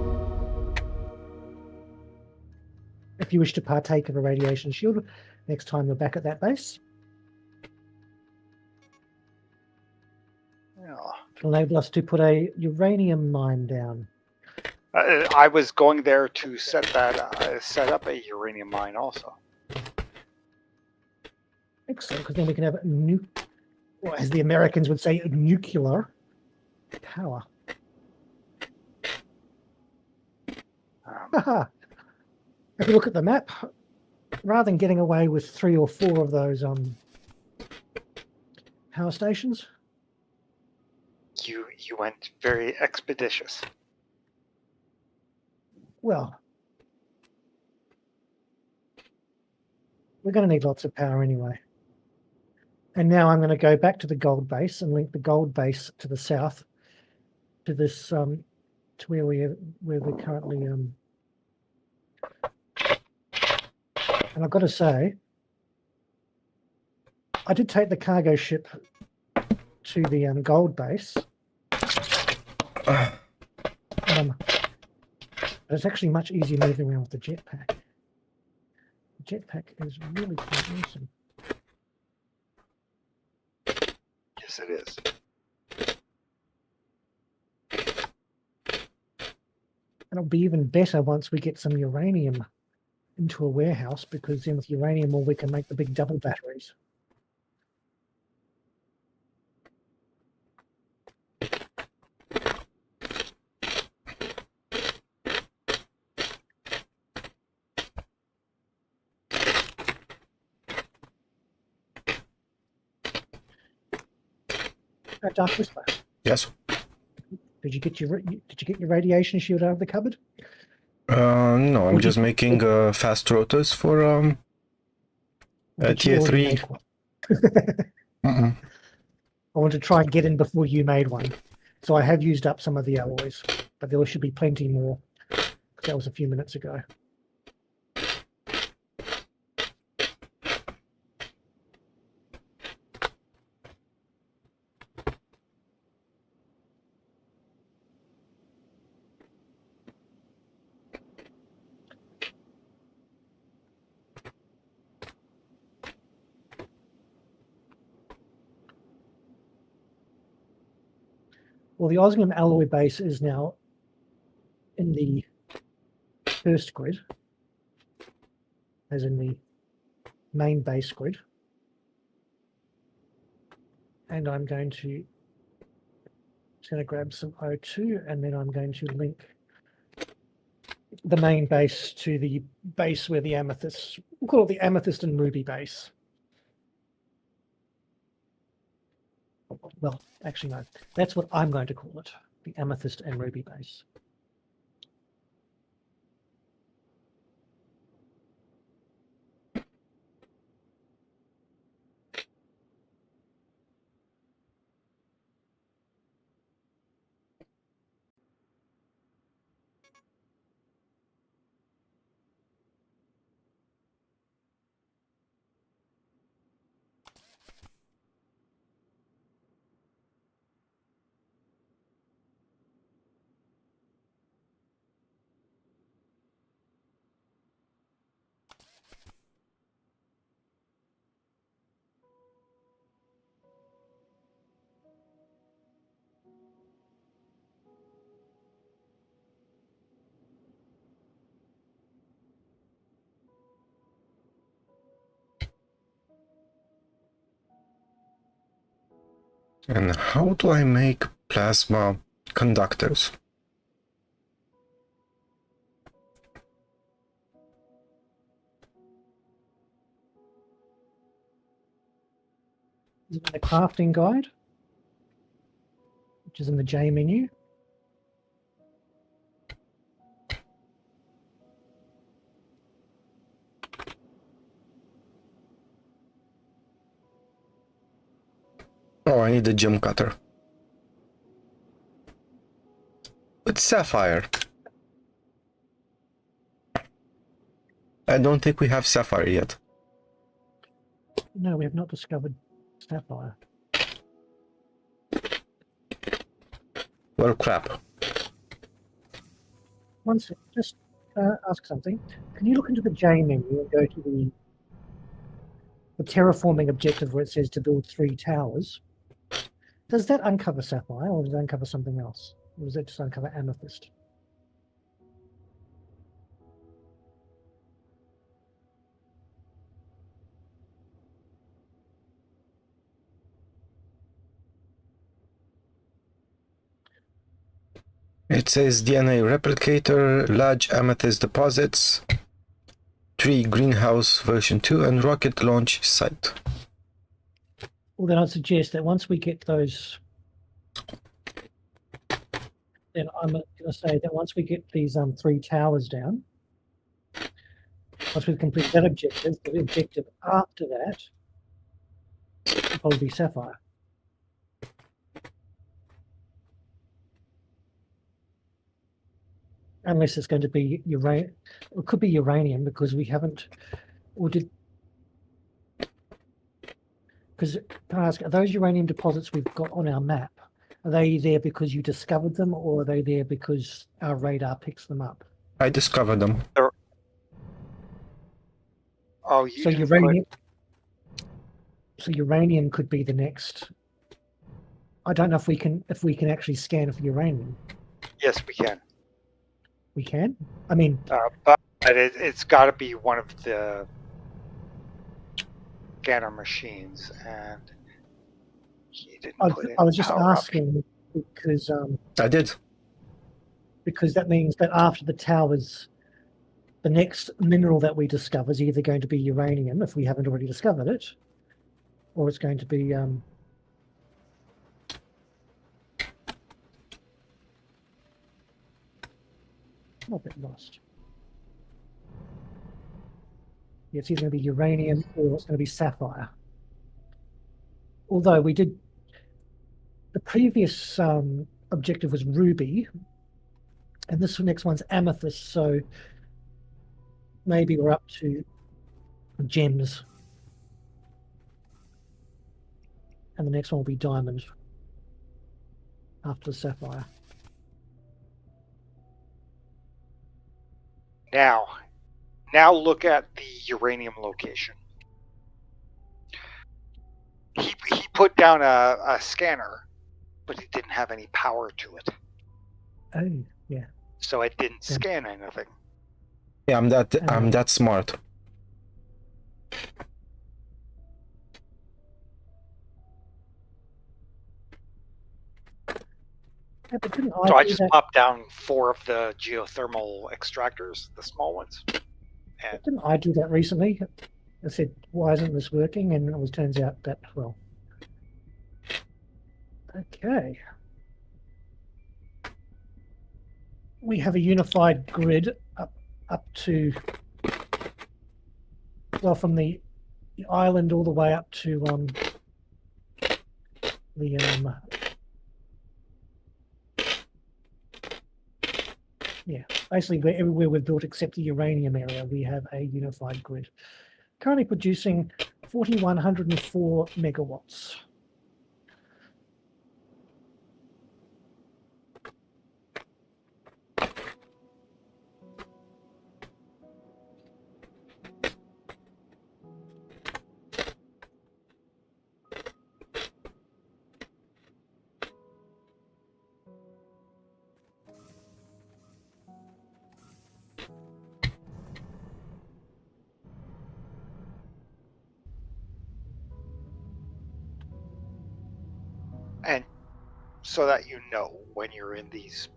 If you wish to partake of a radiation shield next time you're back at that base, Yeah. it'll enable us to put a uranium mine down. I was going there to set up a uranium mine also. Excellent, because then we can have or as the Americans would say, nuclear power. Haha. If you look at the map, rather than getting away with 3 or 4 of those power stations, You went very expeditious. well, we're going to need lots of power anyway. And now I'm going to go back to the gold base and link the gold base to the south to this to where we're currently and I've got to say, I did take the cargo ship to the gold base, but it's actually much easier moving around with the jetpack. The jetpack is really quite awesome. Yes, it is. And it'll be even better once we get some uranium into a warehouse, because then with uranium we can make the big double batteries. Dark-Wisper, Yes. did you get your radiation shield out of the cupboard? No, I'm Or just did- making fast rotors for Or did you tier already 3. make one? Mm-mm. I want to try and get in before you made one. So I have used up some of the alloys, but there should be plenty more. That was a few minutes ago. Well, the osmium alloy base is now in the first grid, as in the main base grid. And I'm going to grab some O2, and then I'm going to link the main base to the base where the amethyst, we'll call it the amethyst and ruby base. Well, actually, no, that's what I'm going to call it, the amethyst and ruby base. And how do I make plasma conductors? Is it the crafting guide, which is in the J menu? Oh, I need a gem cutter. It's sapphire. I don't think we have sapphire yet. No, we have not discovered sapphire. Well, crap. One sec, just ask something. Can you look into the J menu and go to the terraforming objective where it says to build 3 towers? Does that uncover sapphire, or does it uncover something else? Or does it just uncover amethyst? It says DNA replicator, large amethyst deposits, tree greenhouse version 2, and rocket launch site. Well, then I'd suggest that once we get those, then I'm going to say that once we get these 3 towers down, once we've completed that objective, the objective after that will probably be sapphire. Unless it's going to be uranium, it could be uranium because we haven't, or did, because can I ask, are those uranium deposits we've got on our map, are they there because you discovered them, or are they there because our radar picks them up? I discovered them. Oh, you So didn't uranium, so uranium could be the next. I don't know if we can actually scan for uranium. Yes, we can. We can. I mean, But it's got to be one of the scanner machines, and he didn't put in I was just power up. asking because I did. because that means that after the towers, the next mineral that we discover is either going to be uranium if we haven't already discovered it, or it's going to be I'm a bit lost. Yeah, it's either going to be uranium or it's going to be sapphire. Although we did, the previous objective was ruby, and this next one's amethyst, so maybe we're up to gems. And the next one will be diamond after the sapphire. Now look at the uranium location. He put down a scanner, but it didn't have any power to it, Oh, yeah. so it didn't scan anything. Yeah, I'm that smart. Yeah, but didn't So I do just that? popped down 4 of the geothermal extractors, the small ones. And Didn't I do that recently? I said, why isn't this working? And it turns out that, well. Okay. We have a unified grid up to, well, from the island all the way up to the yeah, basically everywhere we've built except the uranium area, we have a unified grid. Currently producing 4,104 megawatts. so that you know when you're in these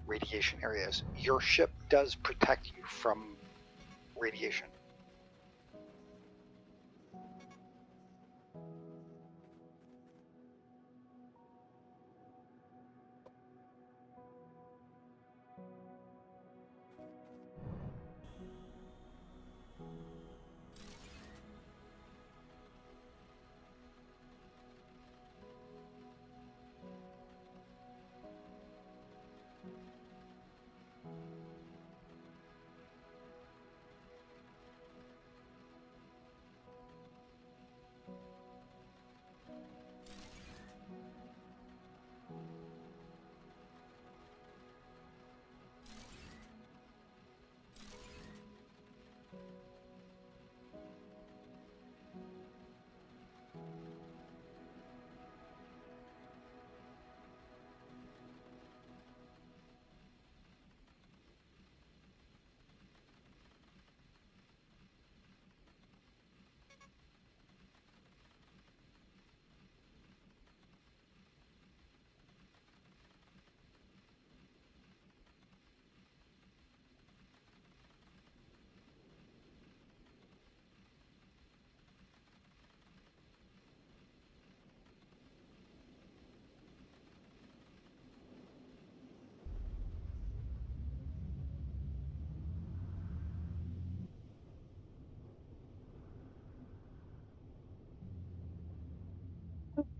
radiation areas, your ship does protect you from radiation.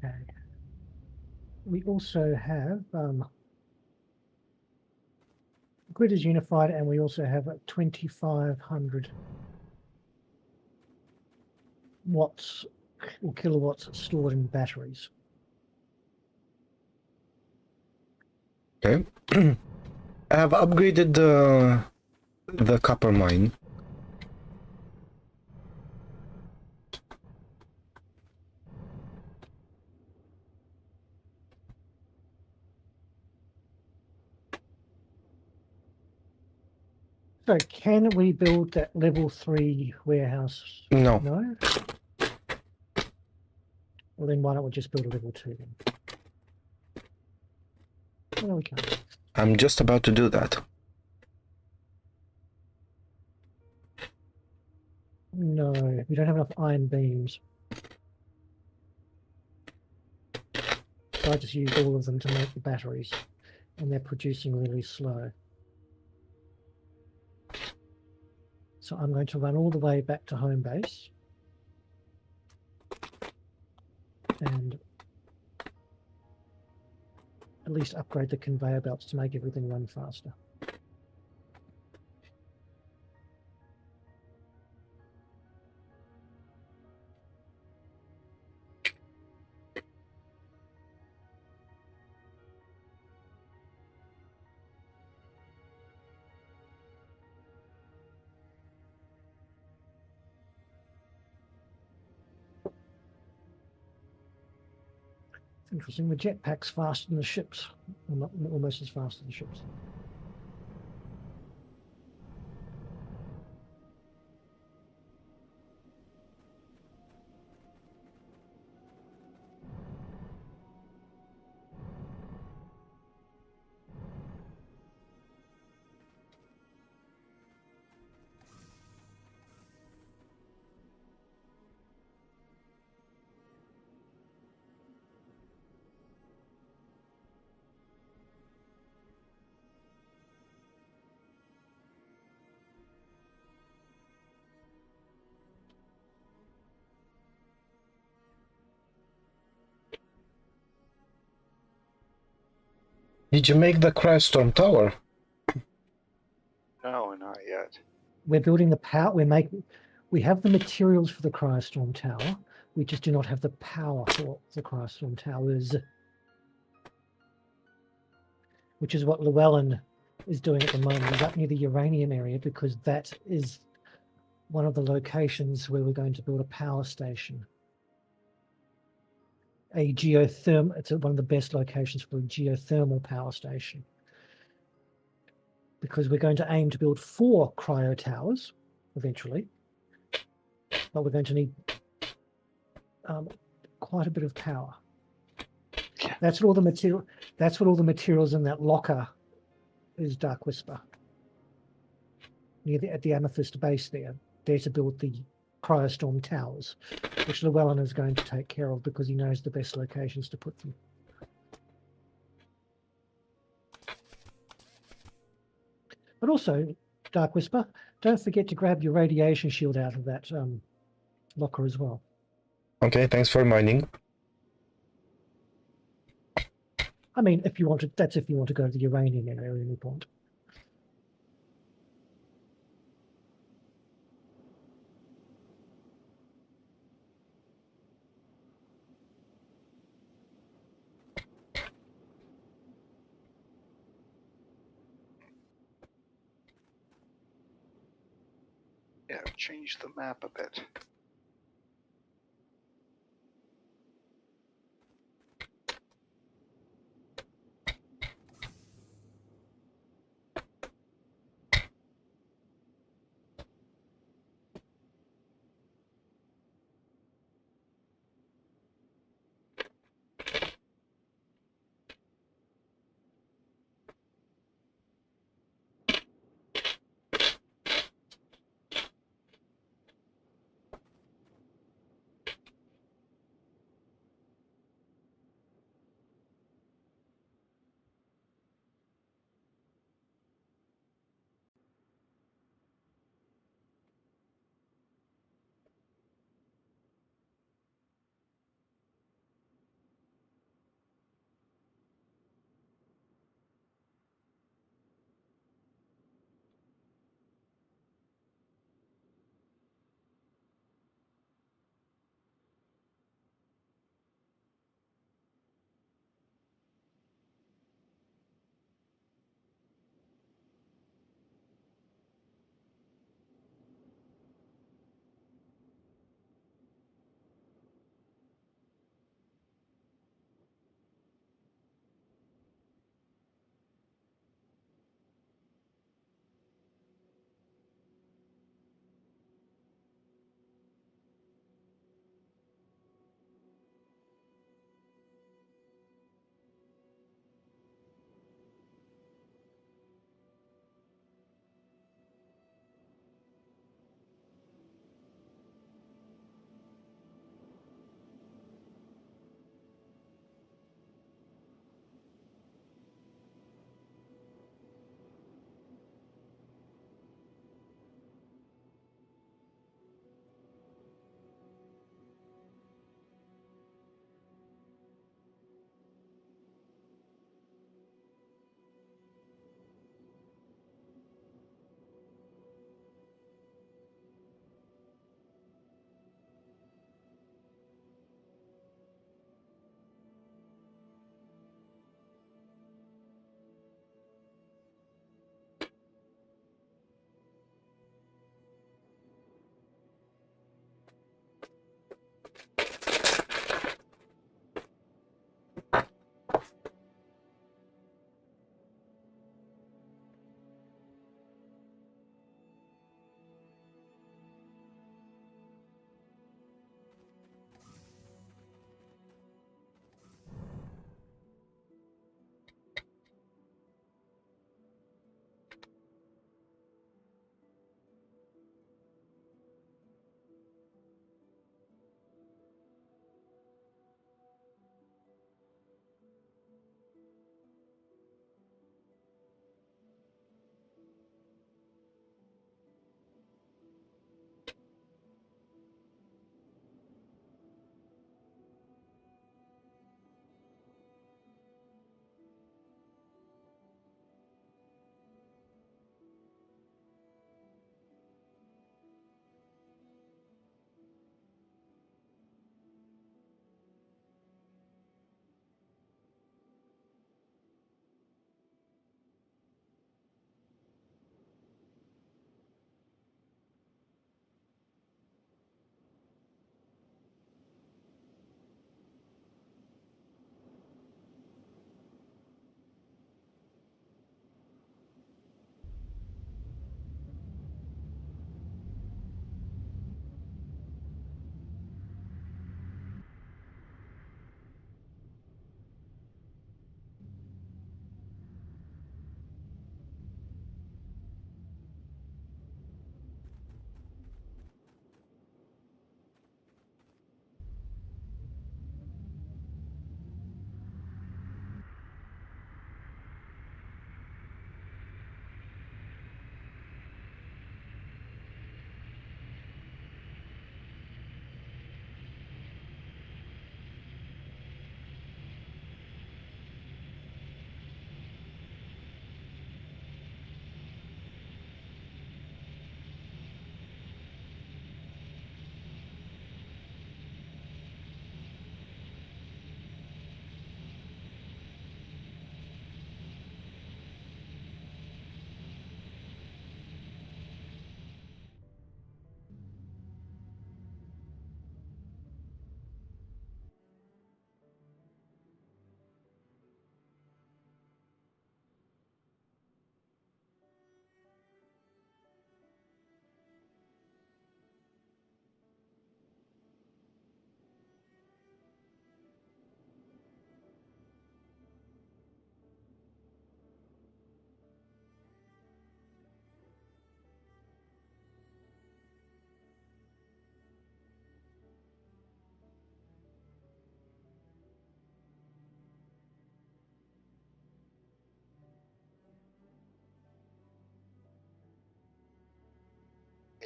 Okay. We also have grid is unified, and we also have 2,500 watts or kilowatts stored in batteries. Okay. I have upgraded the copper mine. So can we build that level 3 warehouse? No. No? Well, then why don't we just build a level 2 then? No, we can't. I'm just about to do that. No, we don't have enough iron beams. So I just used all of them to make the batteries, and they're producing really slow. So I'm going to run all the way back to home base and at least upgrade the conveyor belts to make everything run faster. Interesting, the jetpack's faster than the ships, or not, almost as fast as the ships. Did you make the Crystorm Tower? No, not yet. We're building the power. We have the materials for the Crystorm Tower. We just do not have the power for the Crystorm Towers, which is what Llewellyn is doing at the moment. He's up near the uranium area because that is one of the locations where we're going to build a power station. It's one of the best locations for a geothermal power station, because we're going to aim to build 4 cryo towers eventually, but we're going to need quite a bit of power. That's what all the material. That's what all the materials in that locker is. Dark-Wisper. At the amethyst base there to build the cryostorm towers, which Llewellyn is going to take care of because he knows the best locations to put them. But also, Dark-Wisper, don't forget to grab your radiation shield out of that locker as well. Okay, thanks for reminding. I mean, if you want to, that's if you want to go to the uranium area at any point. Yeah, change the map a bit.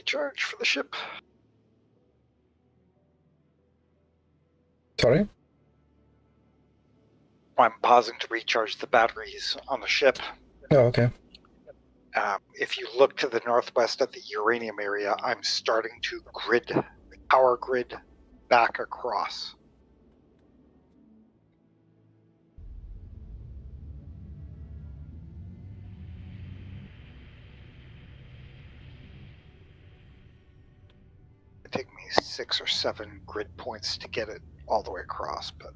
recharge for the ship? Sorry? I'm pausing to recharge the batteries on the ship. Oh, okay. If you look to the northwest at the uranium area, I'm starting to power grid back across. It take me 6 or 7 grid points to get it all the way across, but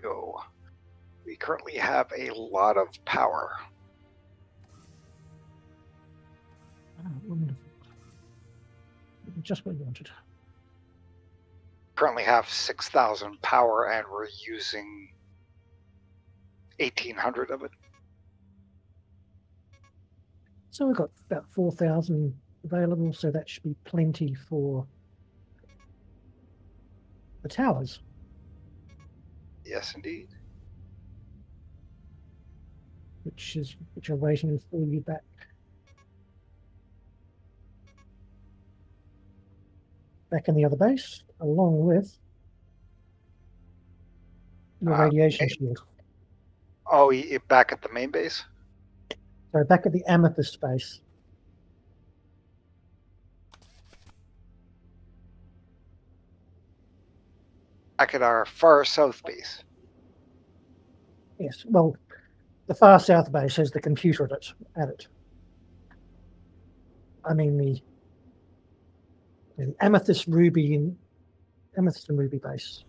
go. We currently have a lot of power. Ah, wonderful. Just what you wanted. Currently have 6,000 power, and we're using 1,800 of it. So we've got about 4,000 available, so that should be plenty for the towers. Yes, indeed. Which are waiting for you back. Back in the other base, along with your radiation shield. Oh, back at the main base? So back at the amethyst base. Back at our far south base. Yes, well, the far south base has the computer at it. I mean the amethyst and ruby base.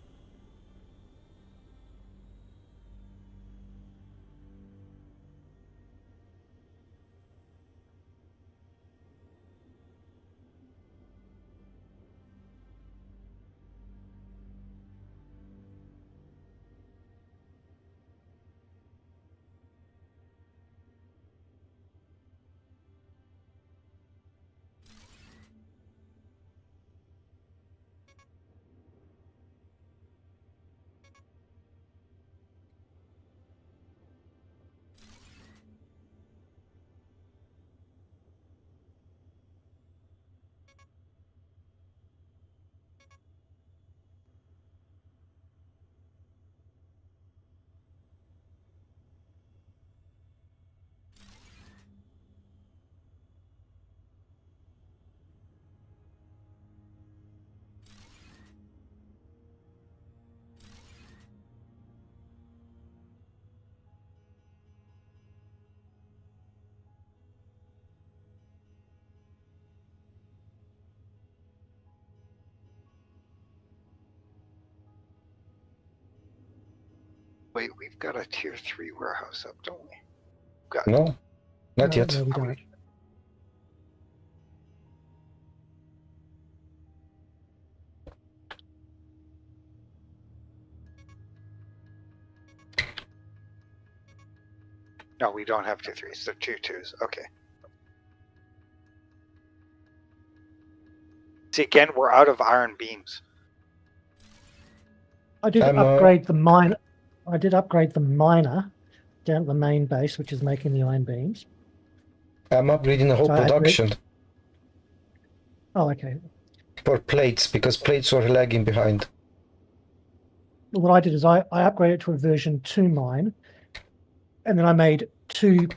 Wait, we've got a tier 3 warehouse up, don't we? Got No, not yet. No, we don't. No, we don't have tier 3s. They're tier 2s. Okay. See, again, we're out of iron beams. I did upgrade the mine. I did upgrade the miner down at the main base, which is making the iron beams. I'm upgrading the whole production Oh, okay. for plates because plates were lagging behind. What I did is I upgraded to a version 2 mine, and then I made two,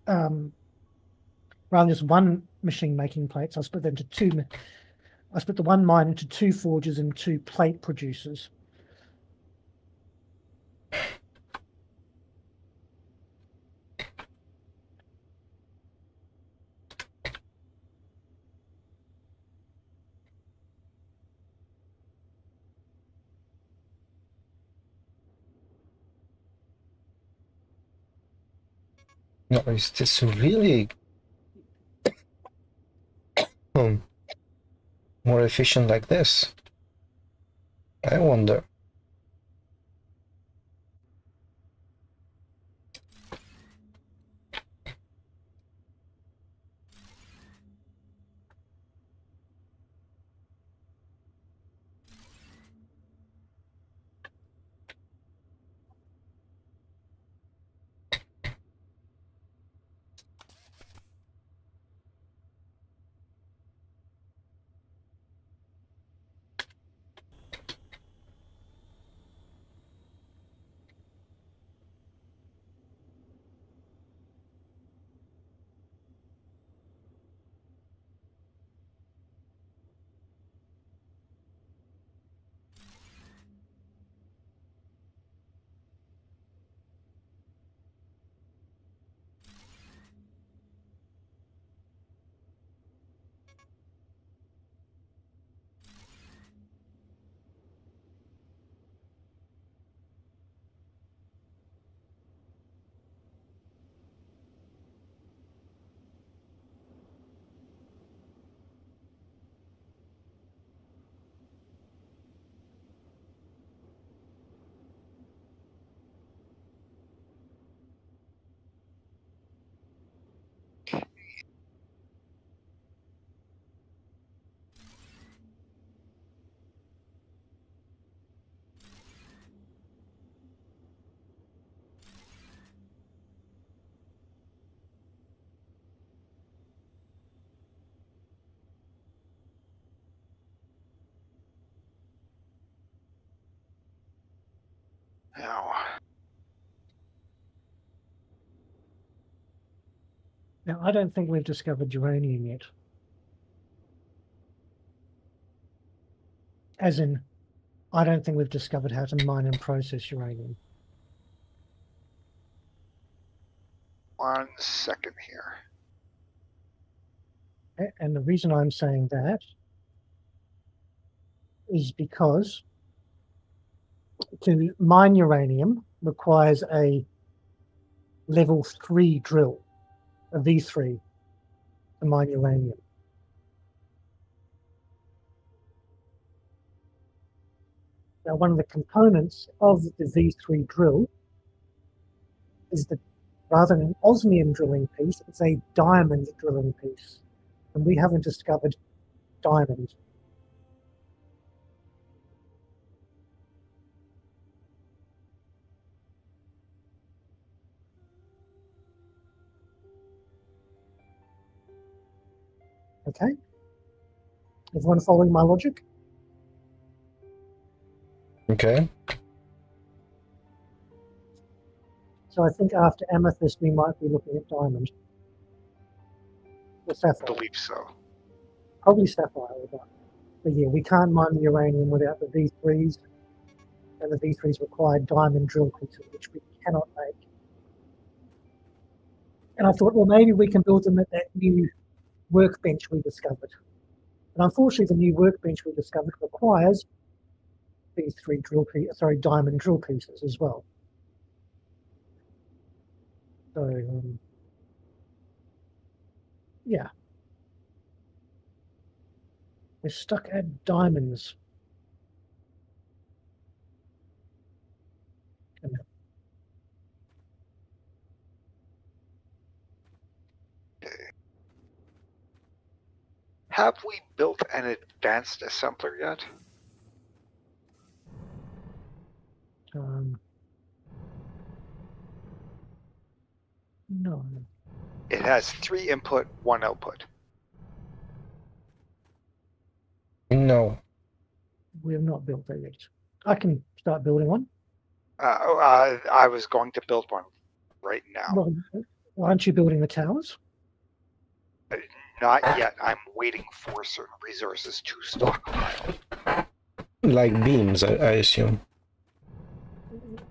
rather than just one machine making plates, I split them to two. I split the one mine into 2 forges and 2 plate producers. No, is this really more efficient like this? I wonder. Now, I don't think we've discovered uranium yet. As in, I don't think we've discovered how to mine and process uranium. 1 second here. And the reason I'm saying that is because to mine uranium requires a level 3 drill, a V3, to mine uranium. Now, one of the components of the V3 drill is that rather than an osmium drilling piece, it's a diamond drilling piece. And we haven't discovered diamond. Okay? Everyone following my logic? Okay. So I think after amethyst, we might be looking at diamond. Or I sapphire. believe so. Probably sapphire. But yeah, we can't mine the uranium without the V3s. And the V3s require diamond drill pieces, which we cannot make. And I thought, well, maybe we can build them at that new workbench we discovered. But unfortunately, the new workbench we discovered requires V3 diamond drill pieces as well. So, yeah. We're stuck at diamonds. Have we built an advanced assembler yet? No. It has 3 input, 1 output. No. We have not built that yet. I can start building one. I was going to build one right now. Well, aren't you building the towers? Not yet. I'm waiting for certain resources to stockpile. Like beams, I assume.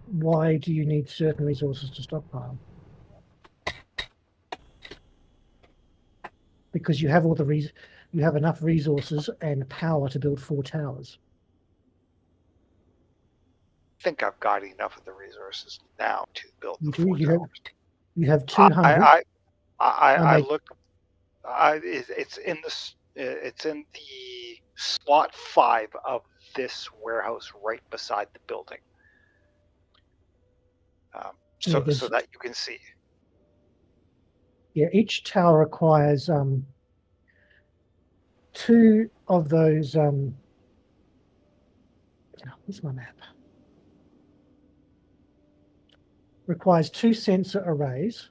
Why do you need certain resources to stockpile? Because you have all the you have enough resources and power to build 4 towers. I think I've got enough of the resources now to build You the do. 4 towers. You have 200. I look. It's in the slot 5 of this warehouse, right beside the building. So that you can see. Yeah, each tower requires 2 of those. Where's my map? Requires 2 sensor arrays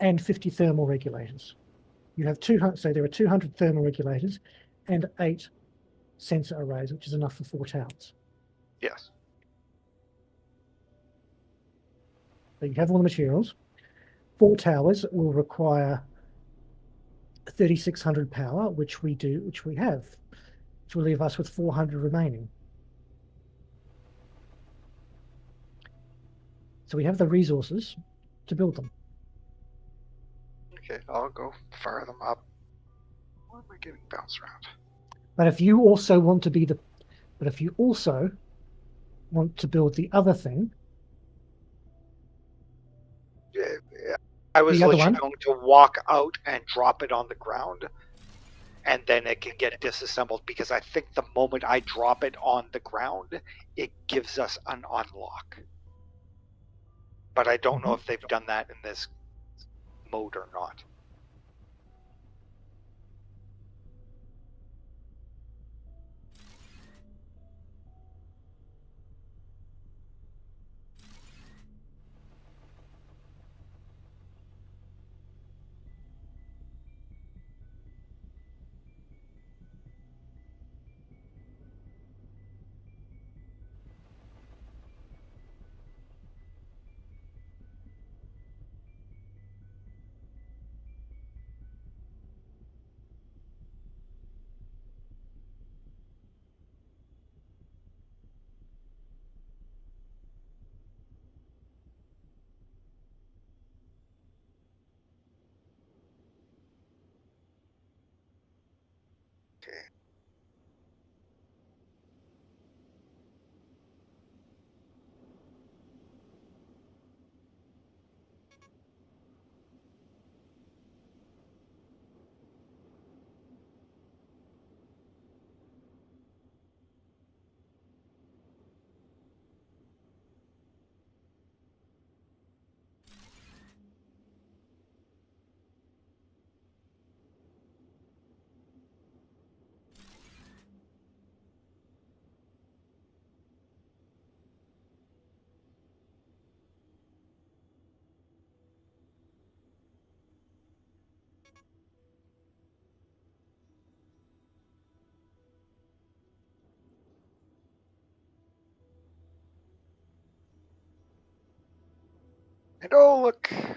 and 50 thermal regulators. You have 200, so there are 200 thermal regulators and 8 sensor arrays, which is enough for 4 towers. Yes. So you have all the materials. 4 towers will require 3600 power, which we have, which will leave us with 400 remaining. So we have the resources to build them. Okay, I'll go fire them up. Why am I getting bounced around? But if you also want to build the other thing, I was the other literally one, going to walk out and drop it on the ground, and then it can get disassembled, because I think the moment I drop it on the ground, it gives us an unlock. But I don't know if they've done that in this mode or not. And oh, look. I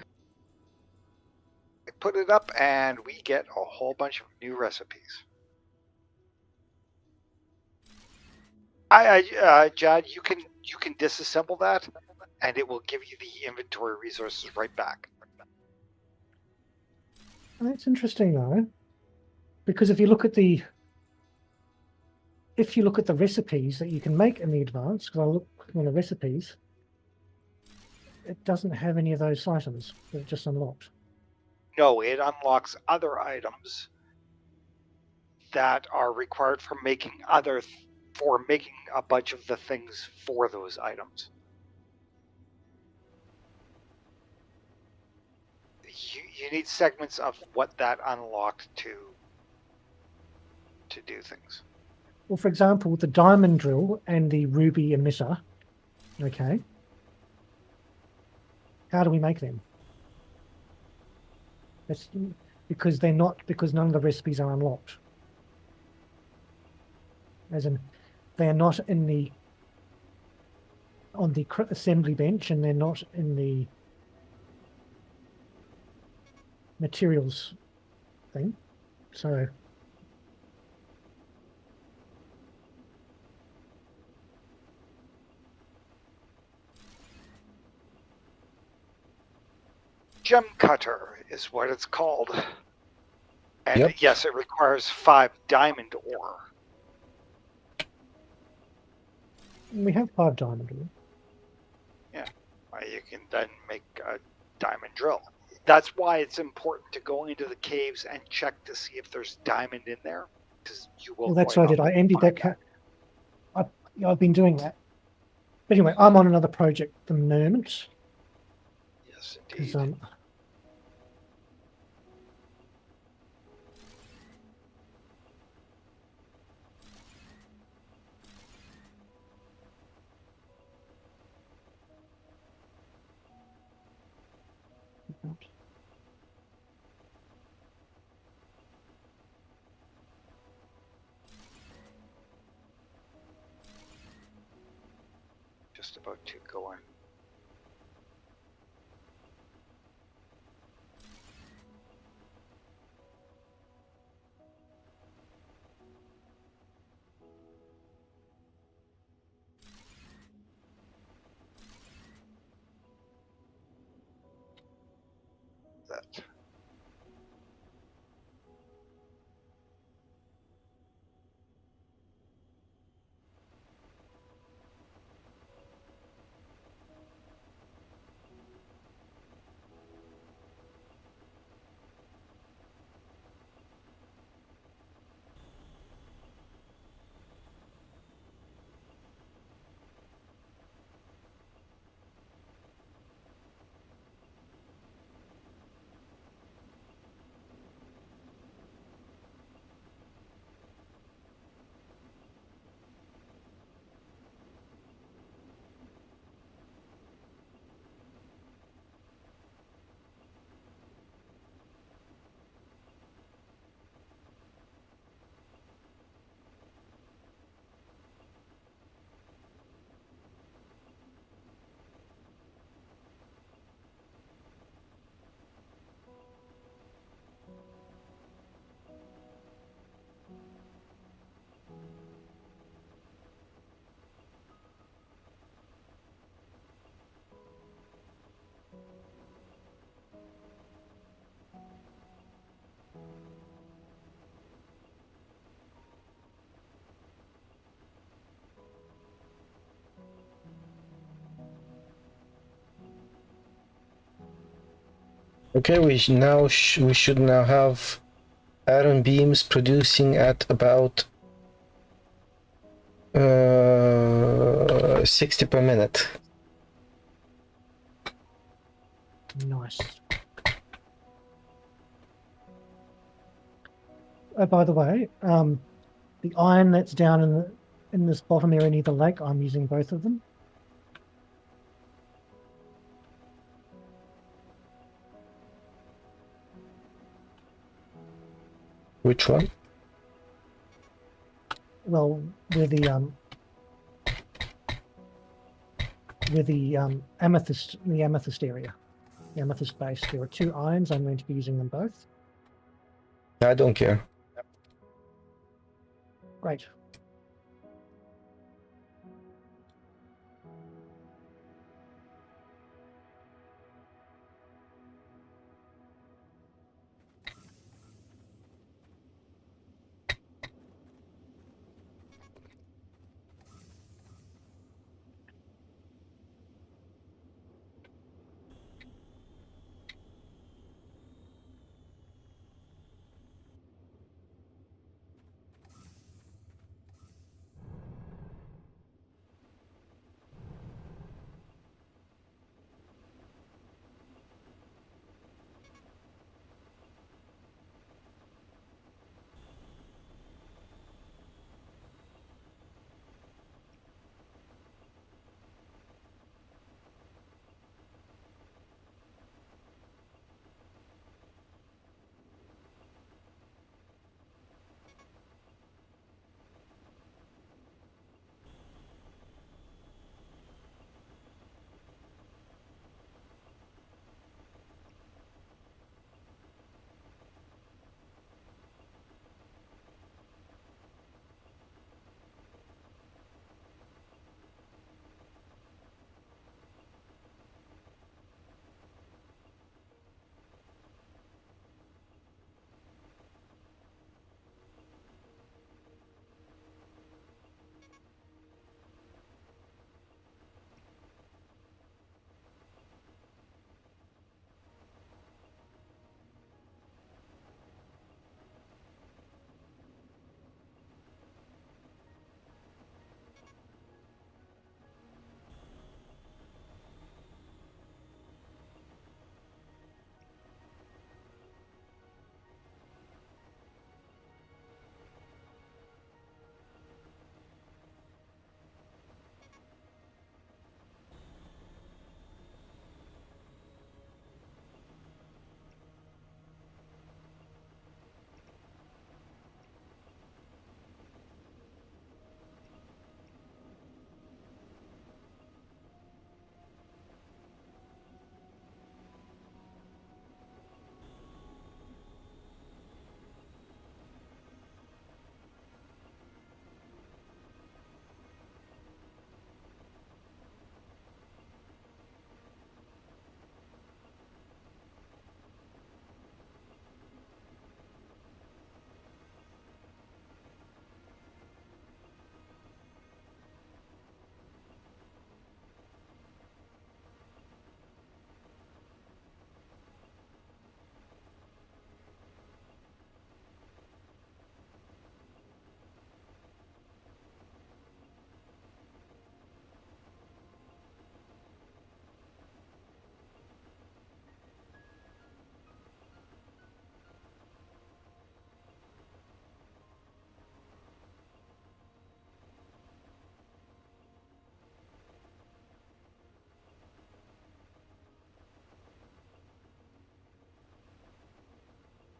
put it up and we get a whole bunch of new recipes. Jad, you can disassemble that, and it will give you the inventory resources right back. That's interesting though, because if you look at the recipes that you can make in the advance, because I look on the recipes, it doesn't have any of those items that it just unlocked. No, it unlocks other items that are required for making a bunch of the things for those items. You need segments of what that unlocked to do things. Well, for example, the diamond drill and the ruby emitter. Okay. How do we make them? That's because none of the recipes are unlocked. As in, they are not on the assembly bench, and they're not in the materials thing. So Gem cutter is what it's called. And Yep. yes, it requires 5 diamond ore. we have 5 diamond ore. You can then make a diamond drill. That's why it's important to go into the caves and check to see if there's diamond in there, because you will. Well, that's what I did. I emptied that. I've been doing that. But anyway, I'm on another project at the moment. Yes, indeed. Just about to go in. That. Okay, we should now have iron beams producing at about 60 per minute. Nice. By the way, the iron that's down in this bottom area near the lake, I'm using both of them. Which one? Well, with the amethyst area. amethyst base. There are 2 irons. I'm going to be using them both. I don't care. Great.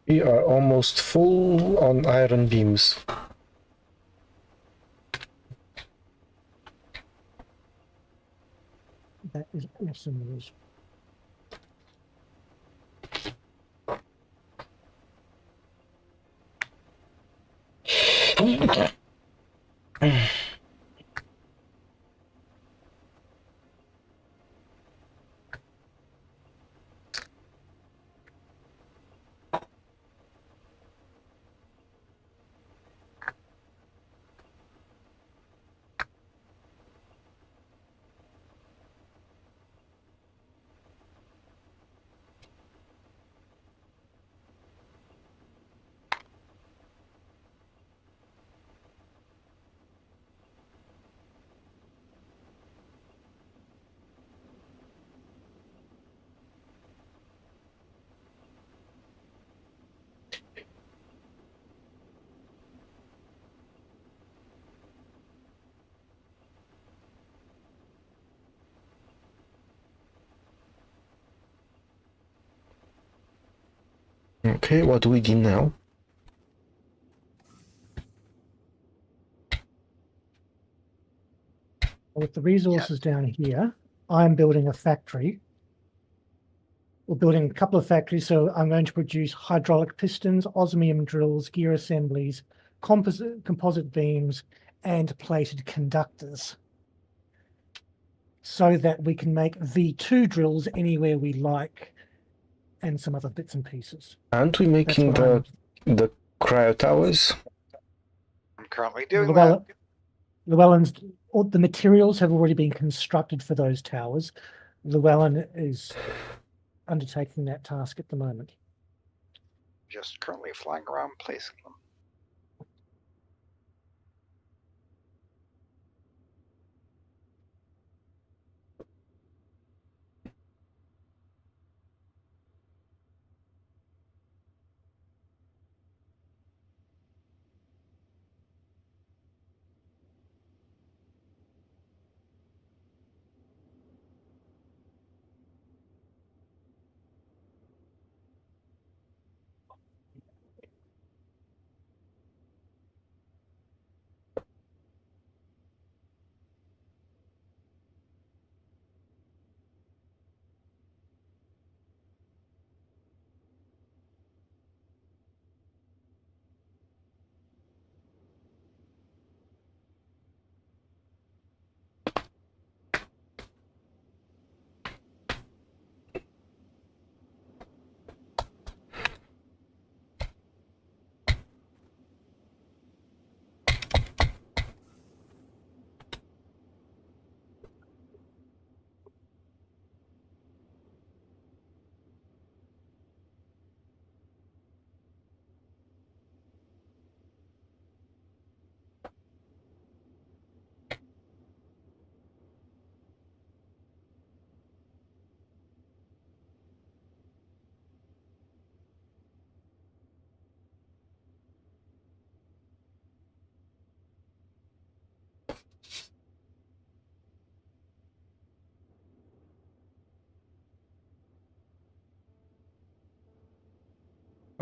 We are almost full on iron beams. That is awesome news. Okay, what do we do now? With the resources down here, I'm building a factory we're building a couple of factories, so I'm going to produce hydraulic pistons, osmium drills, gear assemblies, composite beams, and plated conductors, so that we can make V2 drills anywhere we like, and some other bits and pieces. Aren't we making the cryo towers? I'm currently doing that. Llewellyn's, all the materials have already been constructed for those towers. Llewellyn is undertaking that task at the moment. Just currently flying around placing them.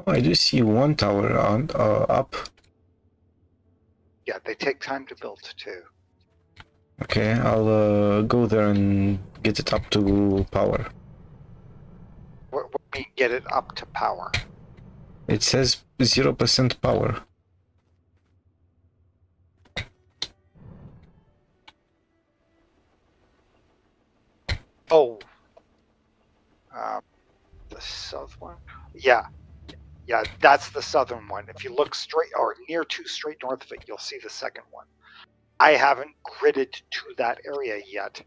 Oh, I do see one tower on up. Yeah, they take time to build too. Okay, I'll go there and get it up to power. What we get it up to power? It says 0% power. Oh, the south one. Yeah, that's the southern one. If you look straight or near to straight north of it, you'll see the second one. I haven't gridded to that area yet.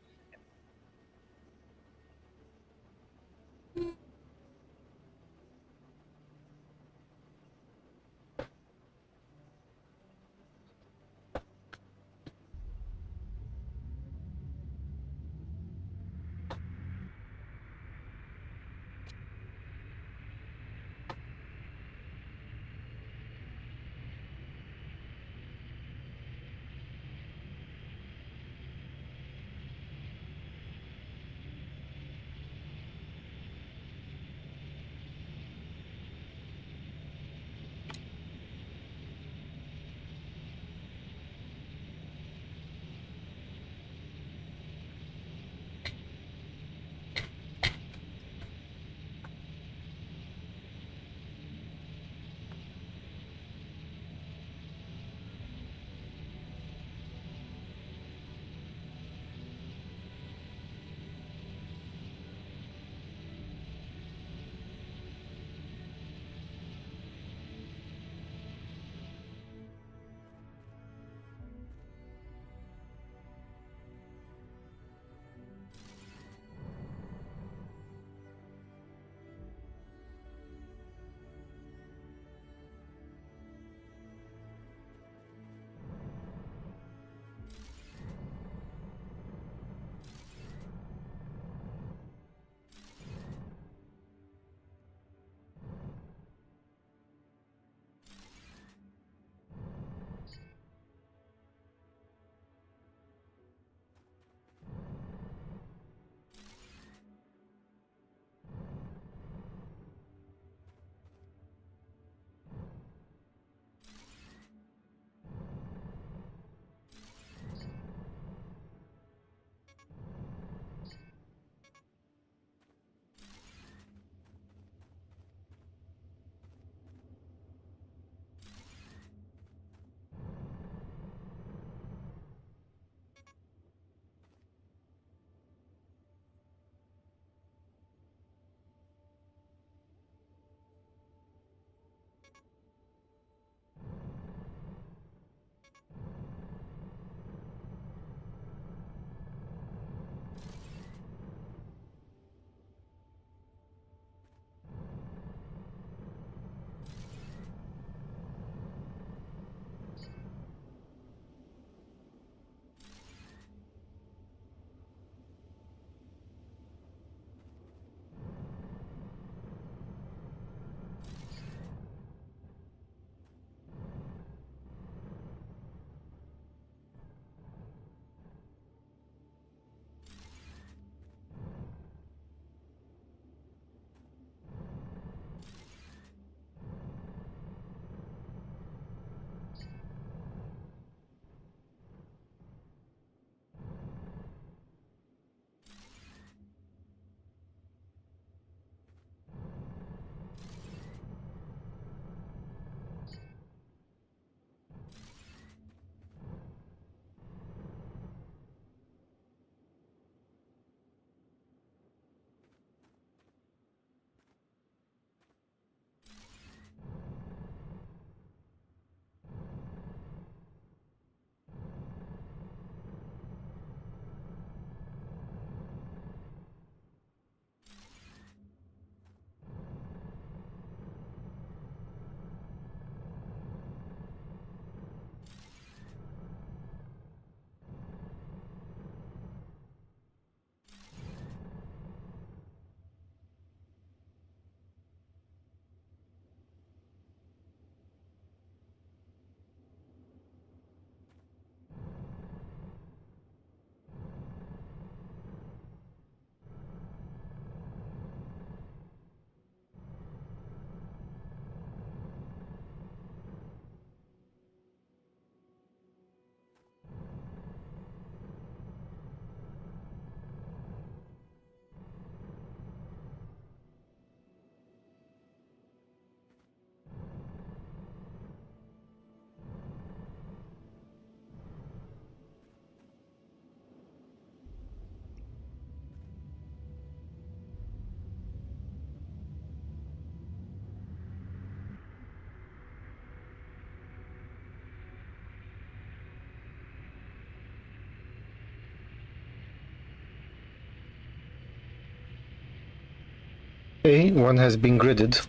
Okay, one has been gridded. So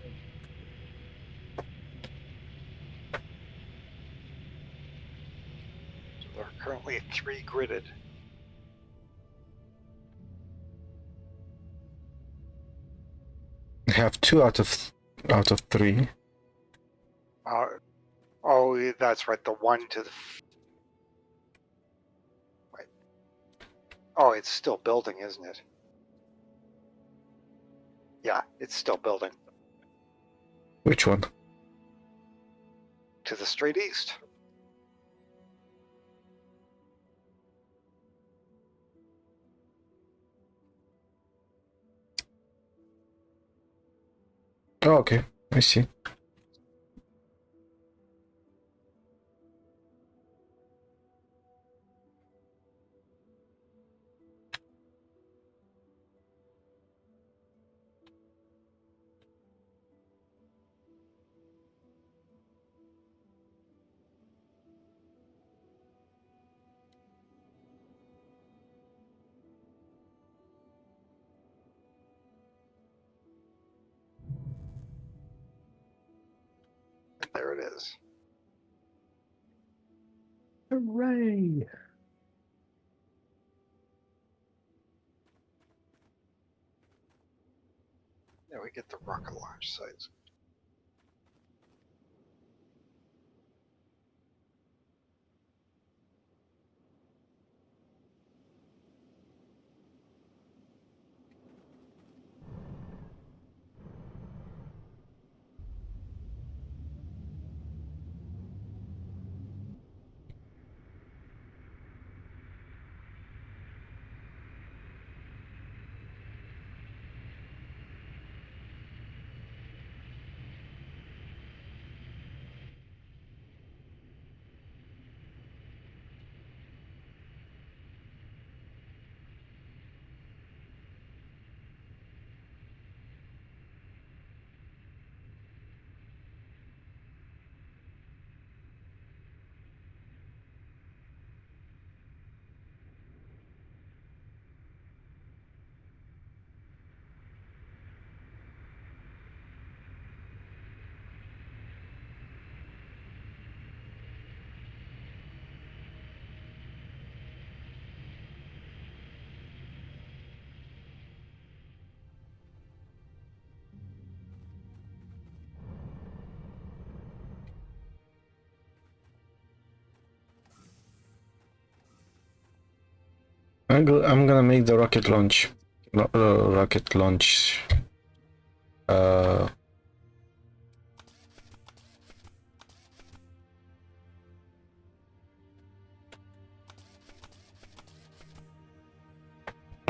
there are currently 3 gridded. I have 2 out of 3. Oh, that's right. The one to the. Wait. Oh, it's still building, isn't it? Yeah, it's still building. Which one? To the straight east. Oh, okay. I see. And there it is. Hooray! Now we get the rocket launch sites. I'm gonna make the rocket launch. Rocket launch.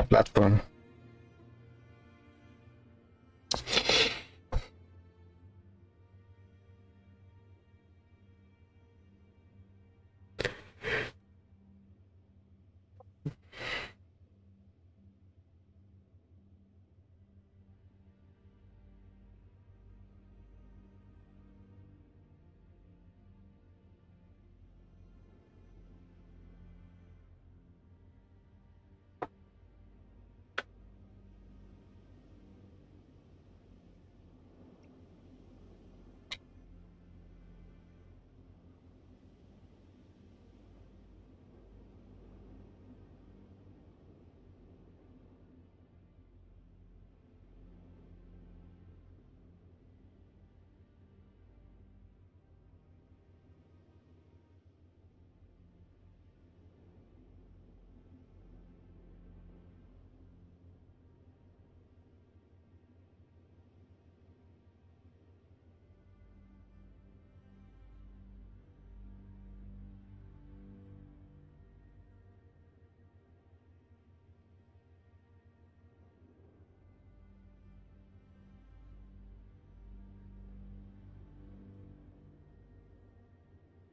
Platform.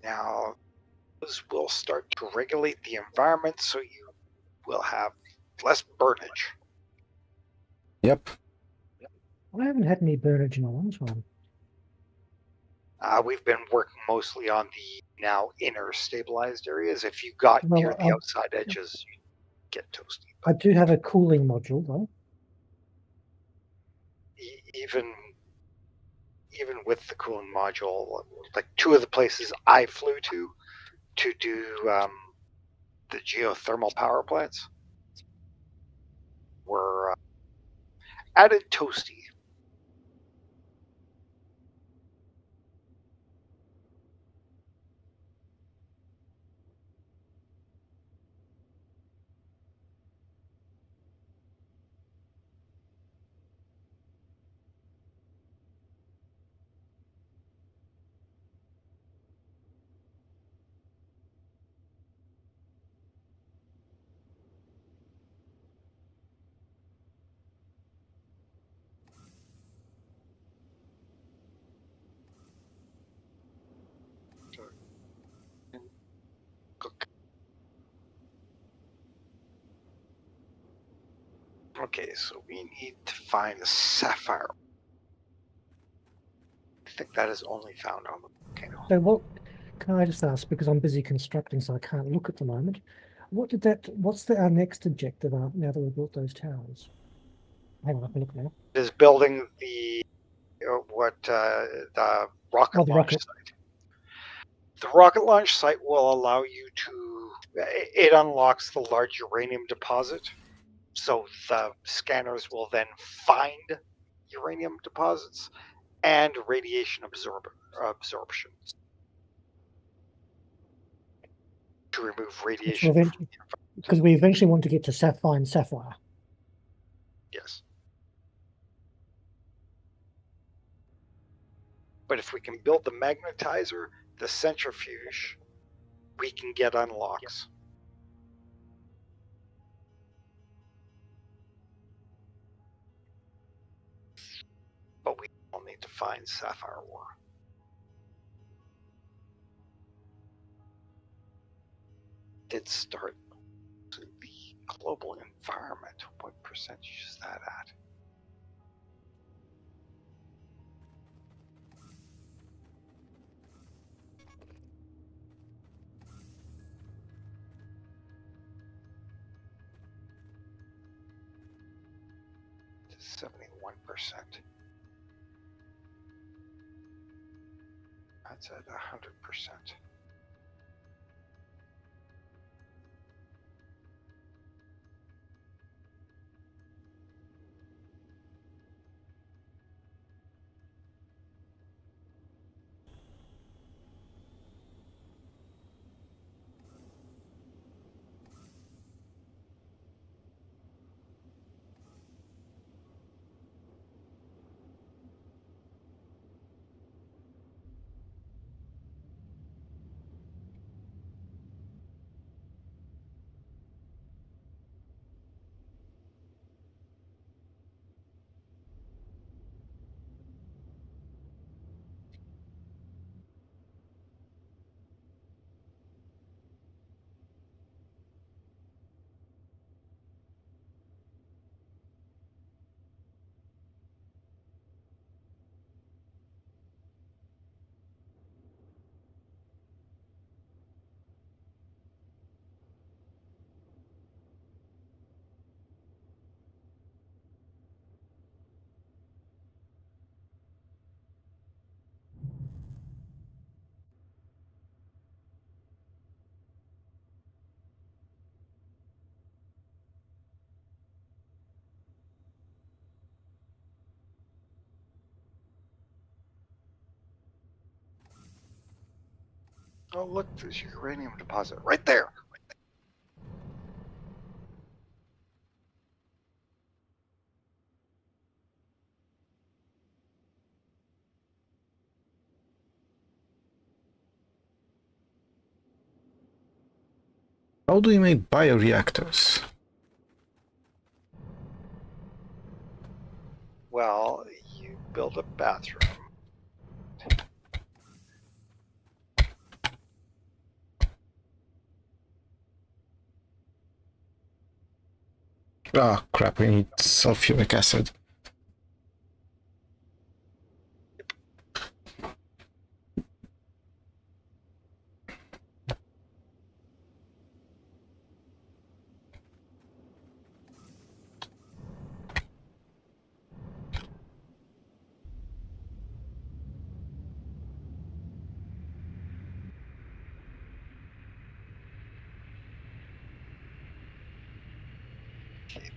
Now, those will start to regulate the environment so you will have less burnage. Yep. I haven't had any burnage in a long time. We've been working mostly on the now inner stabilized areas. If you got Well, near the outside edges, you get toasty. I do have a cooling module though. even with the cooling module, like 2 of the places I flew to do the geothermal power plants were added toasty. Okay, so we need to find a sapphire. I think that is only found on the volcano. So what can I just ask, because I'm busy constructing, so I can't look at the moment. What's our next objective now that we've built those towers? Hang on, I can look now. It is building the the rocket Oh, the launch rocket. site. The rocket launch site will allow you to. It unlocks the large uranium deposit, so the scanners will then find uranium deposits and radiation absorption to remove radiation. Because we eventually want to get to sapphire. Yes. But if we can build the magnetizer, the centrifuge, we can get unlocks. But we will need to find sapphire ore. Did start the global environment. What percentage is that at? It's 71%. That's at 100%. Oh, look, there's your uranium deposit right there. How do you make bioreactors? Well, you build a bathroom. Ah, crap, we need sulfuric acid. Okay,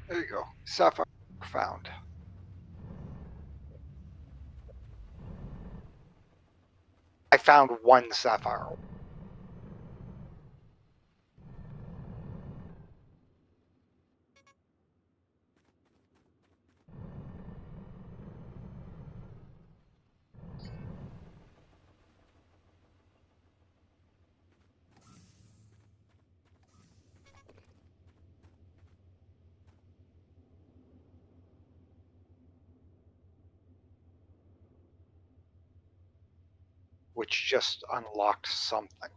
there you go. Sapphire found. I found one sapphire. which just unlocked something.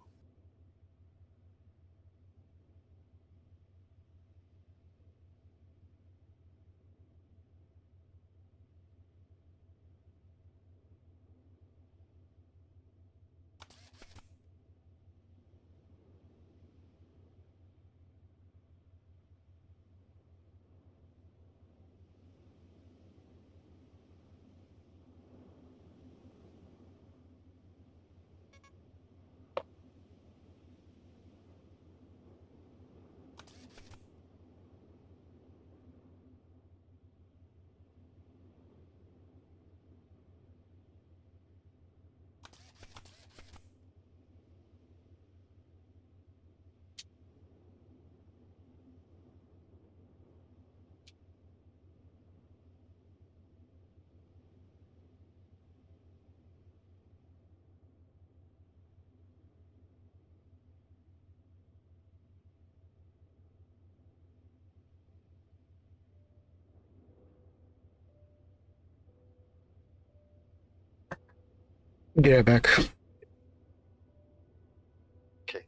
Get back. Okay.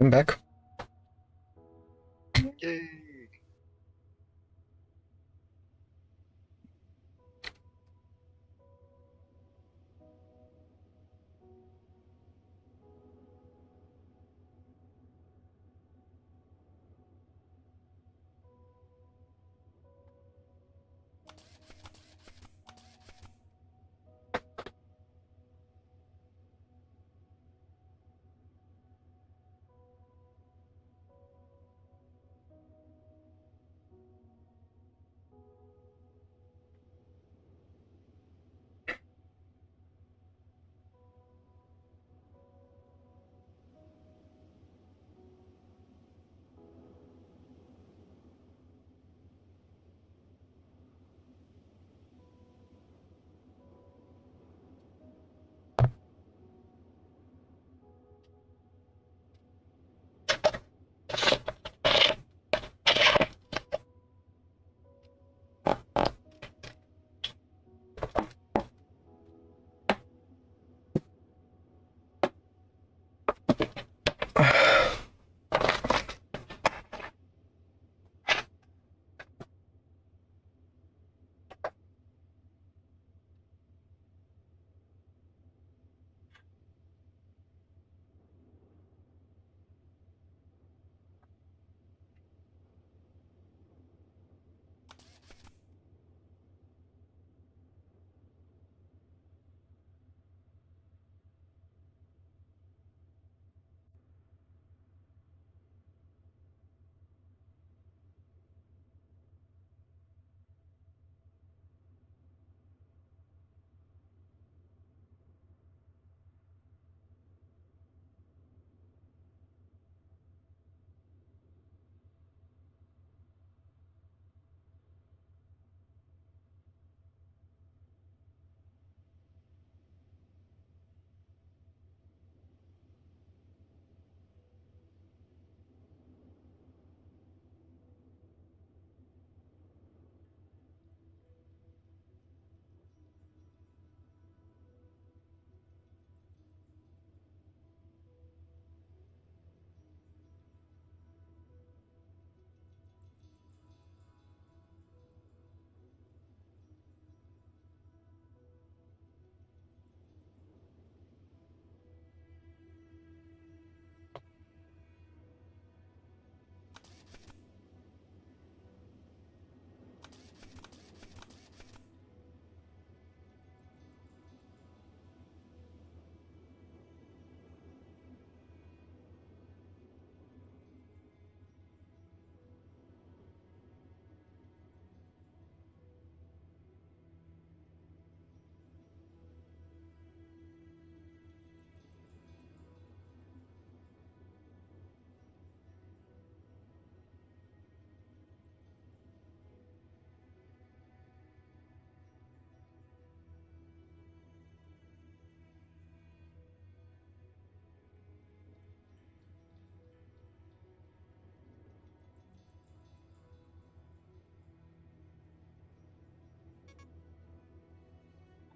I'm back. Yay.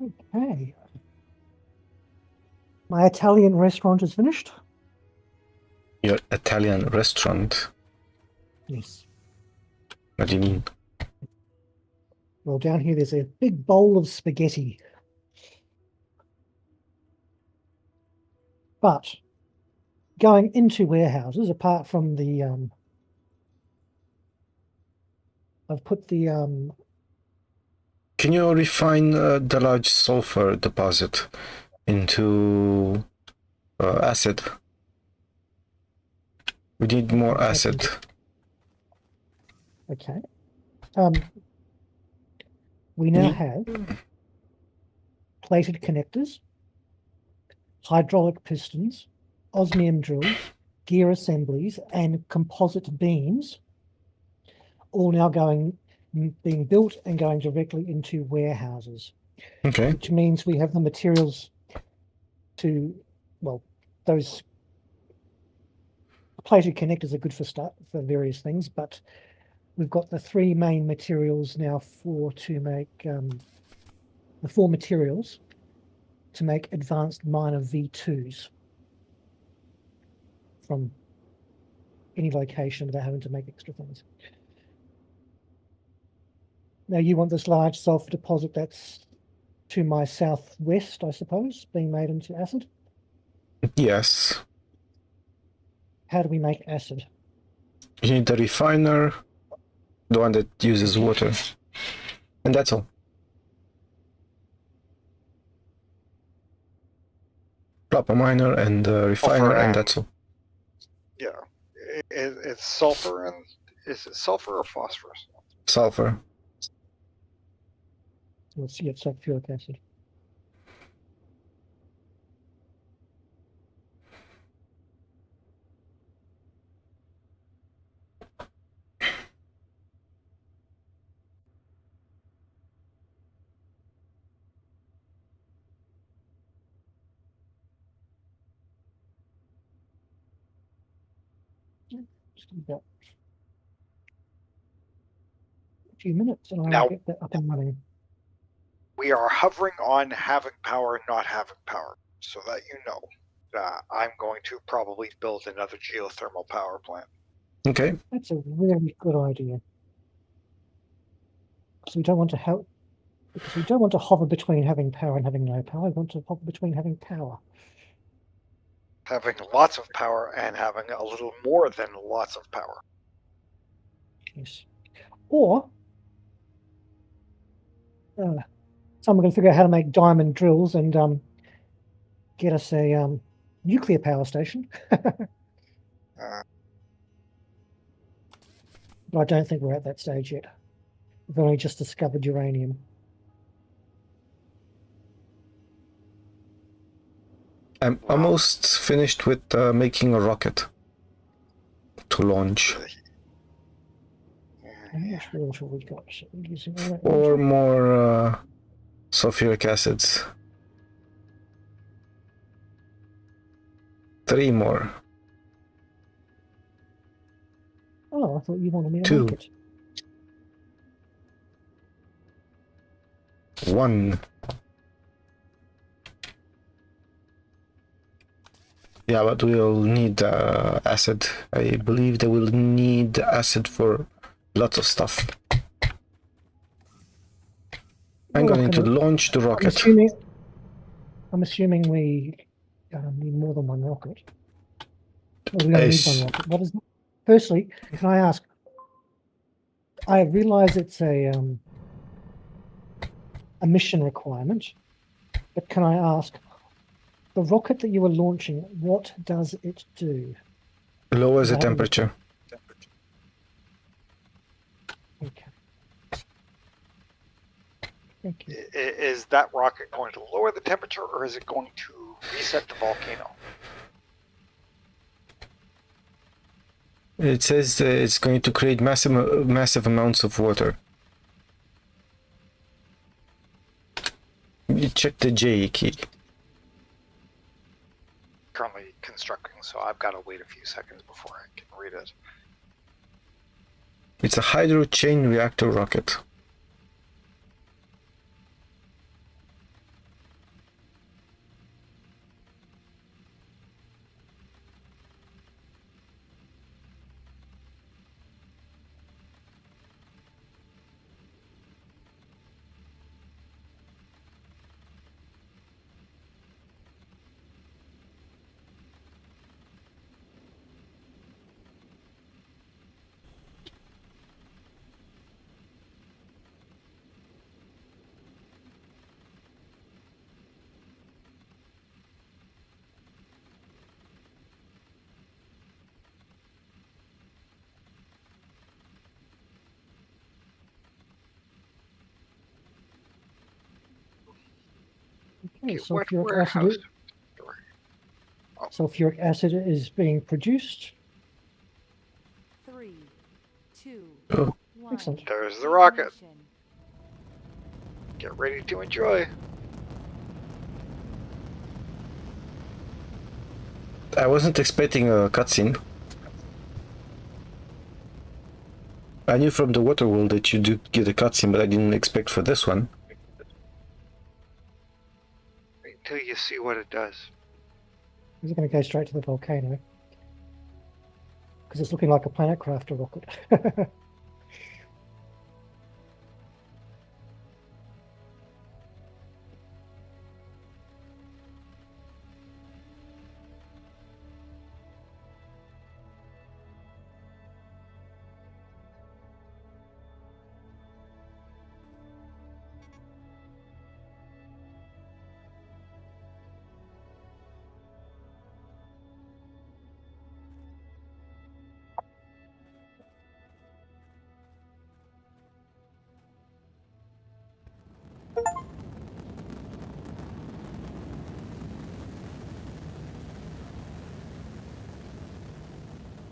Okay. My Italian restaurant is finished. Your Italian restaurant. Yes. What do you mean? Well, down here there's a big bowl of spaghetti. But going into warehouses, apart from the I've put the Can you refine the large sulfur deposit into acid? We need more acid. Okay. We now have plated connectors, hydraulic pistons, osmium drills, gear assemblies, and composite beams, all now being built and going directly into warehouses. Okay. Which means we have the materials to, well, those plated connectors are good for various things, but we've got the three main materials now to make the four materials to make advanced minor V2s from any location without having to make extra things. Now you want this large sulfur deposit that's to my southwest, I suppose, being made into acid? Yes. How do we make acid? You need the refiner, the one that uses water. And that's all. Plop a miner and the refiner, and that's all. Yeah. It's sulfur, and is it sulfur or phosphorus? Sulfur. Let's see, it's sulfuric acid. Just about a few minutes and Now- I'll get that up and running. We are hovering on having power and not having power, so that you know. I'm going to probably build another geothermal power plant. Okay. That's a really good idea. Because we don't want to hover between having power and having no power. We want to hover between having power. Having lots of power and having a little more than lots of power. Yes. Or someone can figure out how to make diamond drills and get us a nuclear power station. But I don't think we're at that stage yet. We've only just discovered uranium. I'm almost finished with making a rocket to launch. How much water we got? Using all that Or water? more sulfuric acids. 3 more. Oh, I thought you wanted me to 2. make it. 1. Yeah, but we'll need acid. I believe they will need acid for lots of stuff. I'm Well, going to launch the rocket. I'm assuming we need more than one rocket. Well, we only need one rocket. What is it? Firstly, can I ask? I realize it's a mission requirement, but can I ask? The rocket that you were launching, what does it do? Lowers the temperature. Okay. Thank you. Is that rocket going to lower the temperature, or is it going to reset the volcano? It says it's going to create massive amounts of water. You check the J key. Currently constructing, so I've got to wait a few seconds before I can read it. It's a hydro chain reactor rocket. Okay, what sulfuric warehouse? acid. Sulfuric acid is being produced. 3, 2, Oh. 1. Excellent. There's the rocket. Ignition. Get ready to enjoy. I wasn't expecting a cutscene. I knew from the water world that you do get a cutscene, but I didn't expect for this one. Wait until you see what it does. Is it going to go straight to the volcano? Because it's looking like a planet crafter rocket.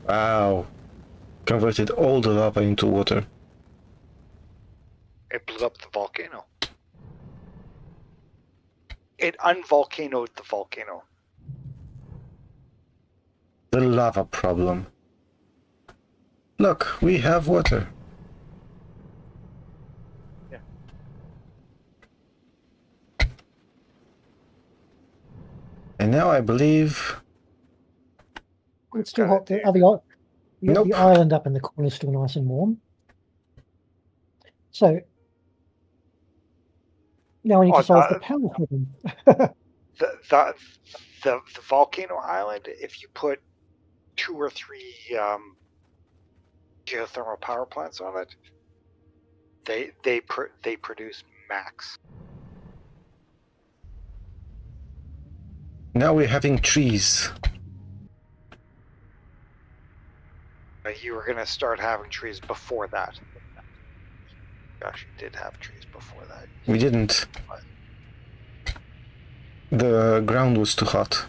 Wow. Converted all the lava into water. It blew up the volcano. It unvolcanoed the volcano. The lava problem. Look, we have water. Yeah. And now I believe... It's still got hot it there. there. The island up in the corner is still nice and warm. So now we need to solve the power problem. The volcano island, if you put 2 or 3 geothermal power plants on it, they produce max. Now we're having trees. You were gonna start having trees before that. Gosh, you did have trees before that. We didn't. The ground was too hot.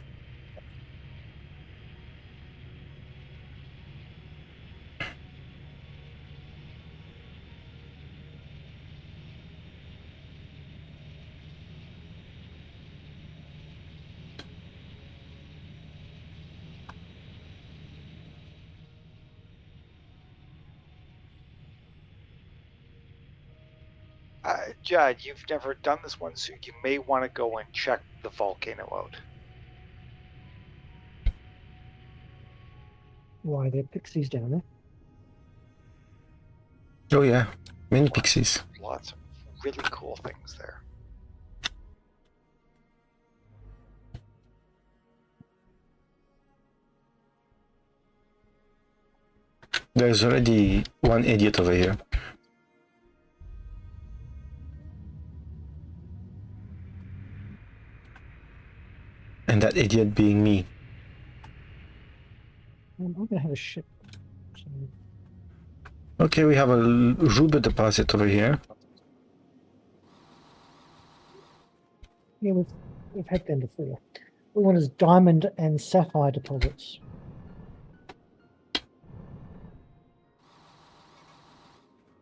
Judd, you've never done this one, so you may want to go and check the volcano out. Why, there are pixies down there. Oh yeah, many pixies. Lots of really cool things there. There's already one idiot over here. And that idiot being me. I'm going to have a ship. So, Okay, we have a ruby deposit over here. yeah, we've had them before. We want is diamond and sapphire deposits.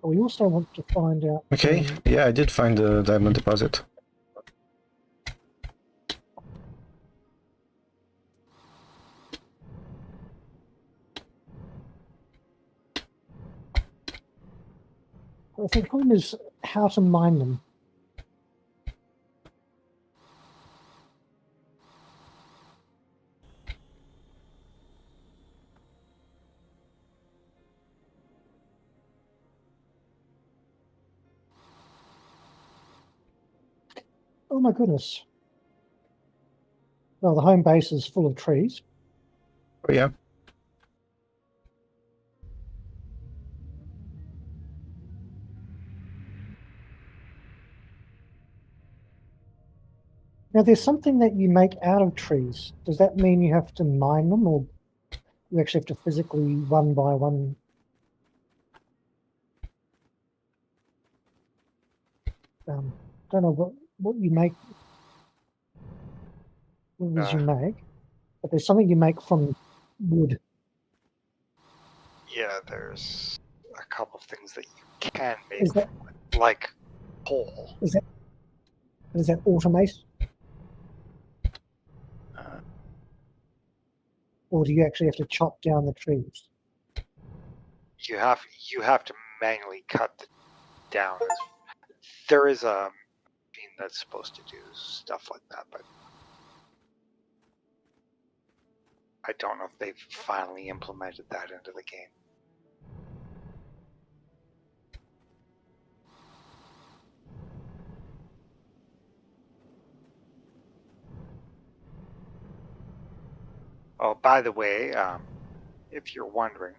But we also want to find out. Okay, yeah, I did find the diamond deposit. I think the problem is how to mine them. Oh my goodness. Well, the home base is full of trees. Oh yeah. Now, there's something that you make out of trees. Does that mean you have to mine them, or you actually have to physically one by one? Don't know what you make. as you make, but there's something you make from wood. Yeah, there's a couple of things that you can make, Is that like coal. is that automate, Uh, or do you actually have to chop down the trees? you have to manually cut it down. There is a machine that's supposed to do stuff like that, but I don't know if they've finally implemented that into the game. Oh, by the way, if you're wondering,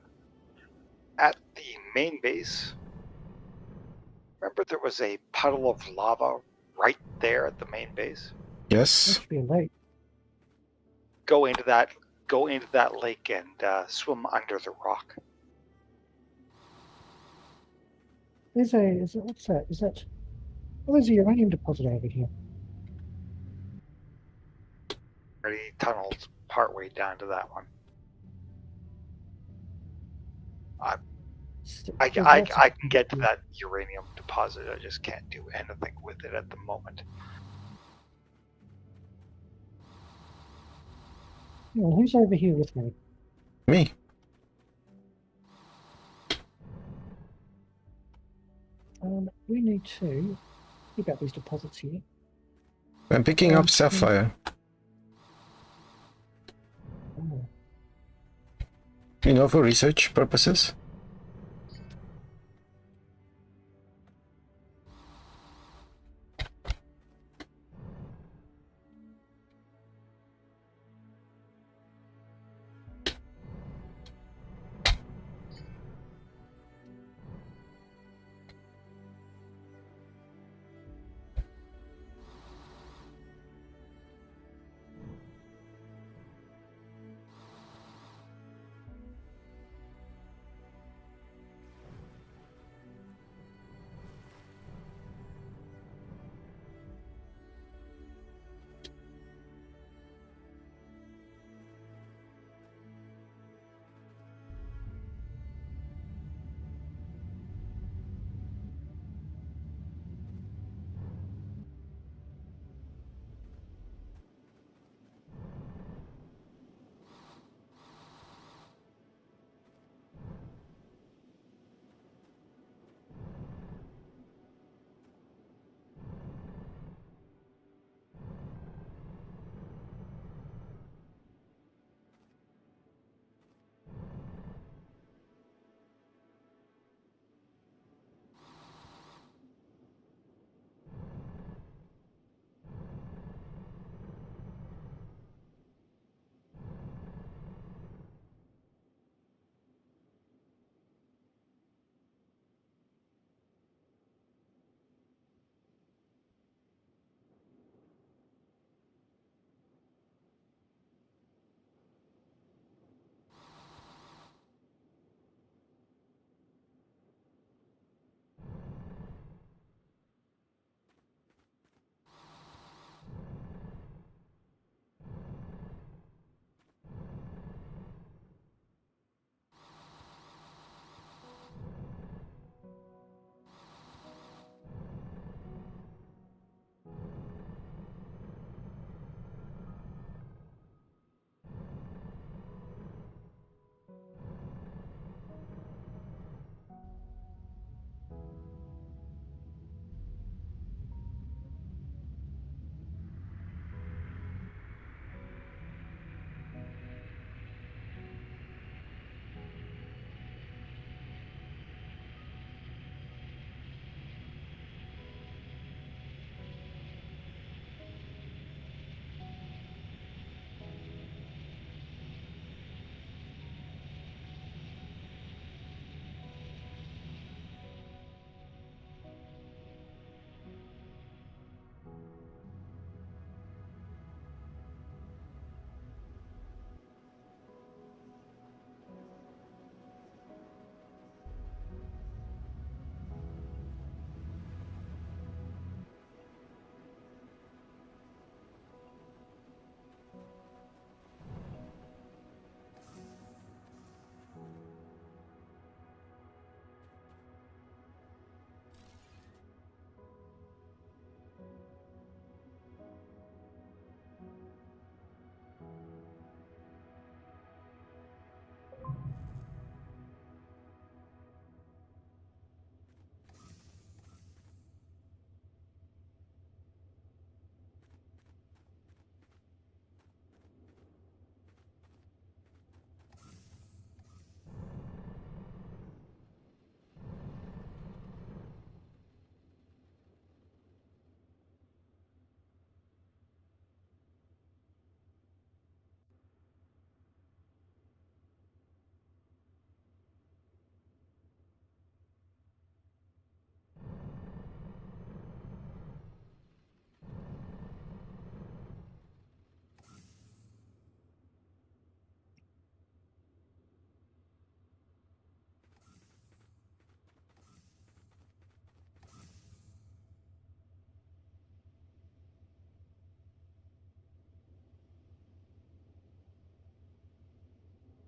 at the main base, remember there was a puddle of lava right there at the main base? That Yes. should be a lake. Go into that lake and swim under the rock. What's that? Is that? Oh, there's a uranium deposit over here. Already tunneled partway down to that one. I can get to that uranium deposit. I just can't do anything with it at the moment. Oh, who's over here with me? Me. We need to keep out these deposits here. I'm picking up sapphire. Oh. You know, for research purposes.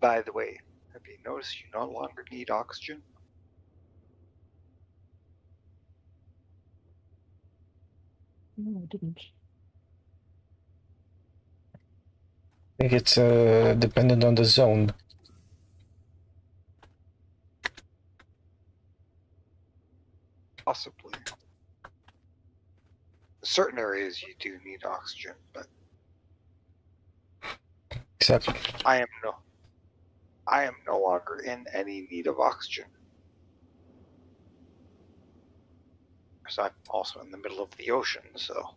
by the way, have you noticed you no longer need oxygen? No, I didn't. I think it's dependent on the zone. Possibly. Certain areas you do need oxygen, but Exactly. I am no longer in any need of oxygen. So I'm also in the middle of the ocean, so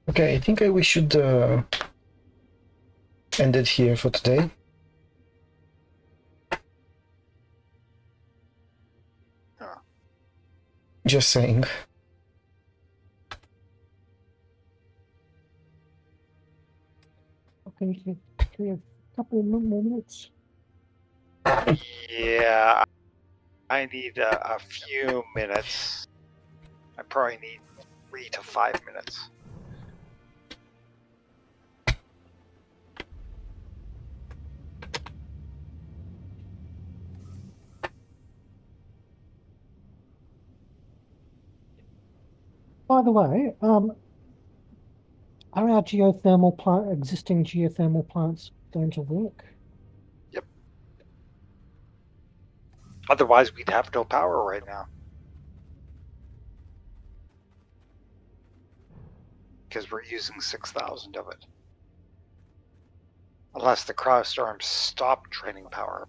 Okay, I think we should end it here for today. Just saying. Okay, can we have a couple of more minutes? yeah, I need a few minutes. I probably need 3 to 5 minutes. By the way, are our existing geothermal plants going to work? Yep. Otherwise, we'd have no power right now. Because we're using 6,000 of it. Unless the cryo-storms stop draining power.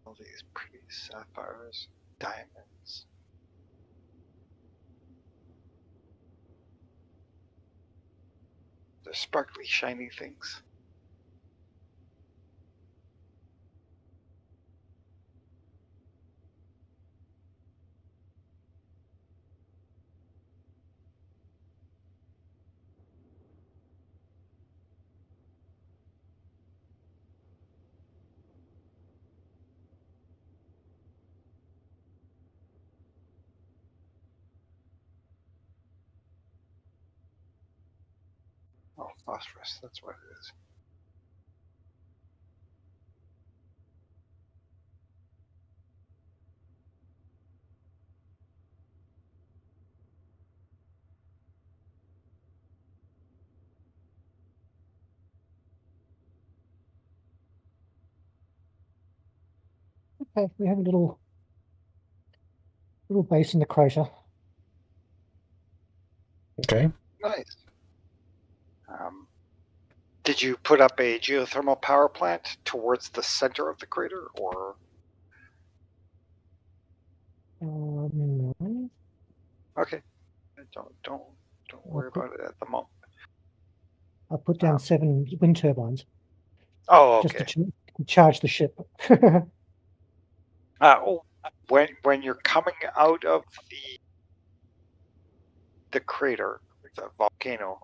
All these pretty sapphires, diamonds. The sparkly, shiny things. Oh, phosphorus, that's what it is. Okay, we have a little base in the crater. Okay. Nice. Did you put up a geothermal power plant towards the center of the crater, or? No. Okay, don't worry about it at the moment. I put down 7 wind turbines Oh, just okay. to charge the ship. When you're coming out of the crater, the volcano,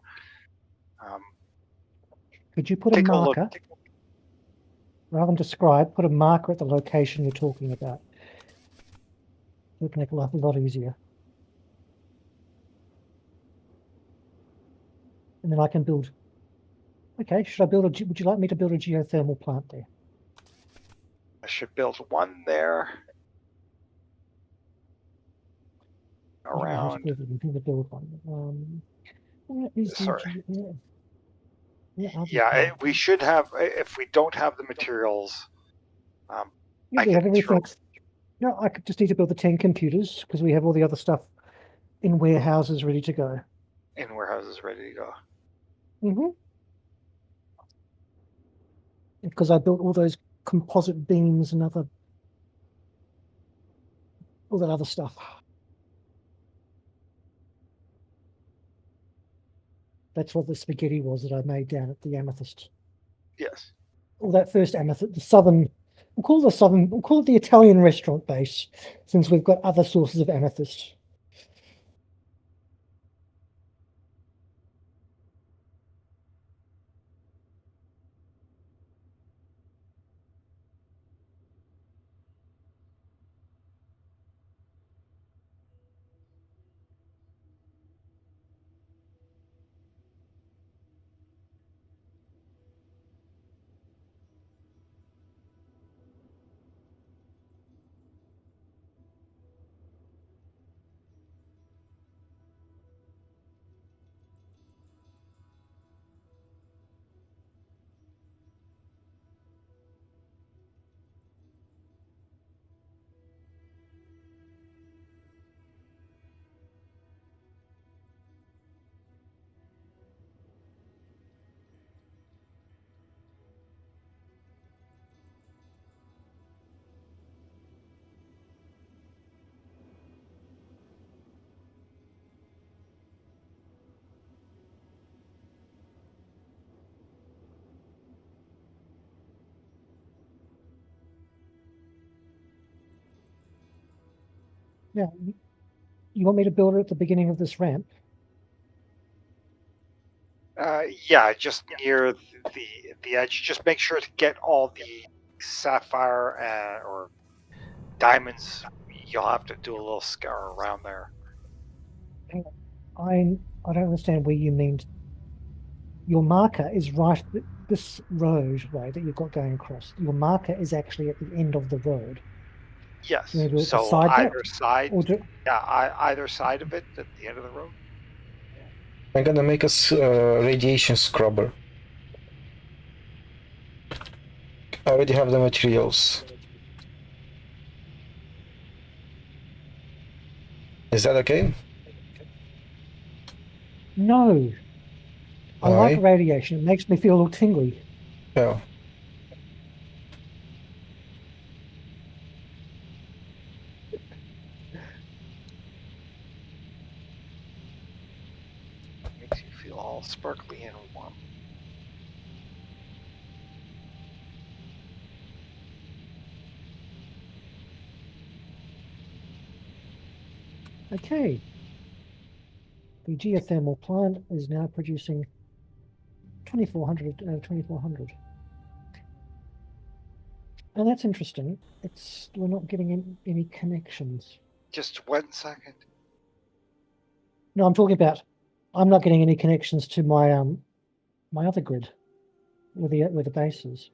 Could you put a take a look. marker, rather than describe, put a marker at the location you're talking about? It would make life a lot easier. And then I can build. Okay, should I build would you like me to build a geothermal plant there? I should build one there. Around. We can build one. Where is the Sorry. yeah, We should have. If we don't have the materials, yeah, we have everything. No, I could just need to build the 10 computers because we have all the other stuff in warehouses ready to go. In warehouses ready to go. Mm-hmm. Because I built all those composite beams and all that other stuff. That's what the spaghetti was that I made down at the Amethyst. Yes. Or that first Amethyst, the southern. We'll call it the Italian restaurant base, since we've got other sources of amethyst. Yeah. You want me to build it at the beginning of this ramp? Yeah, just near the edge. Just make sure to get all the sapphire or diamonds. You'll have to do a little scour around there. I don't understand where you mean. Your marker is right. This road, right, that you've got going across. Your marker is actually at the end of the road. Yes. So either side. Yeah, either side of it at the end of the road. I'm gonna make us radiation scrubber. I already have the materials. Is that okay? No. I Why? like radiation. It makes me feel all tingly. Yeah. all sparkly and warm. Okay. The geothermal plant is now producing 2400 out of 2400. And that's interesting. We're not getting any connections. Just 1 second. No, I'm talking about I'm not getting any connections to my my other grid with the bases.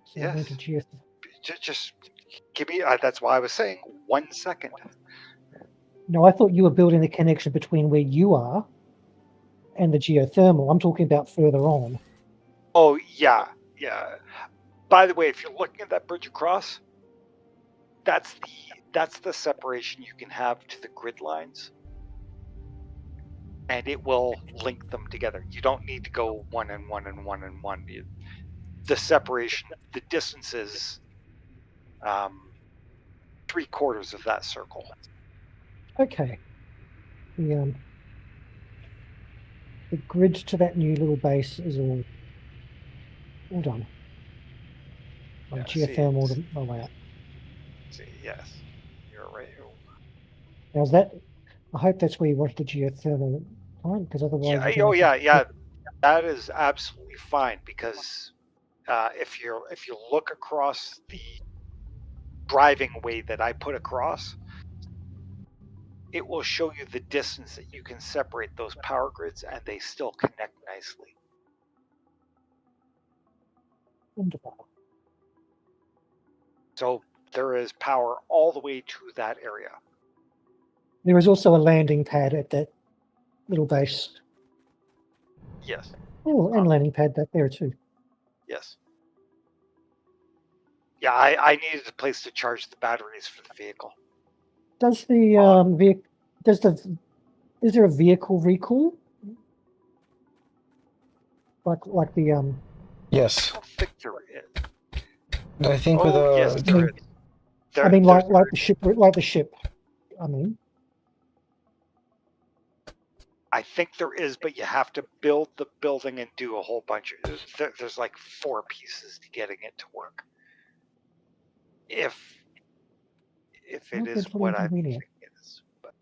So I'm going to Just give me. That's why I was saying 1 second. No, I thought you were building the connection between where you are and the geothermal. I'm talking about further on. Oh yeah. By the way, if you're looking at that bridge across, that's the separation you can have to the grid lines, and it will link them together. You don't need to go 1 and 1 and 1 and 1. The separation, the distance is 3/4 of that circle. Okay. The grid to that new little base is all done. Yeah, geothermal to my way up. See, yes, you're right. Now is that? I hope that's where you want the geothermal plant, because otherwise. Yeah. That is absolutely fine, because if you look across the driving way that I put across, it will show you the distance that you can separate those power grids, and they still connect nicely. Wonderful. So there is power all the way to that area. There is also a landing pad at that little base. Yes. Oh, and landing pad back there too. Yes. Yeah, I needed a place to charge the batteries for the vehicle. Does the is there a vehicle recall? Like the Yes. I don't think there is. I think with a... yes, there is. I mean, like the ship. I mean, I think there is, but you have to build the building and do a whole bunch of. There's like 4 pieces to getting it to work. If it is what I think it is, but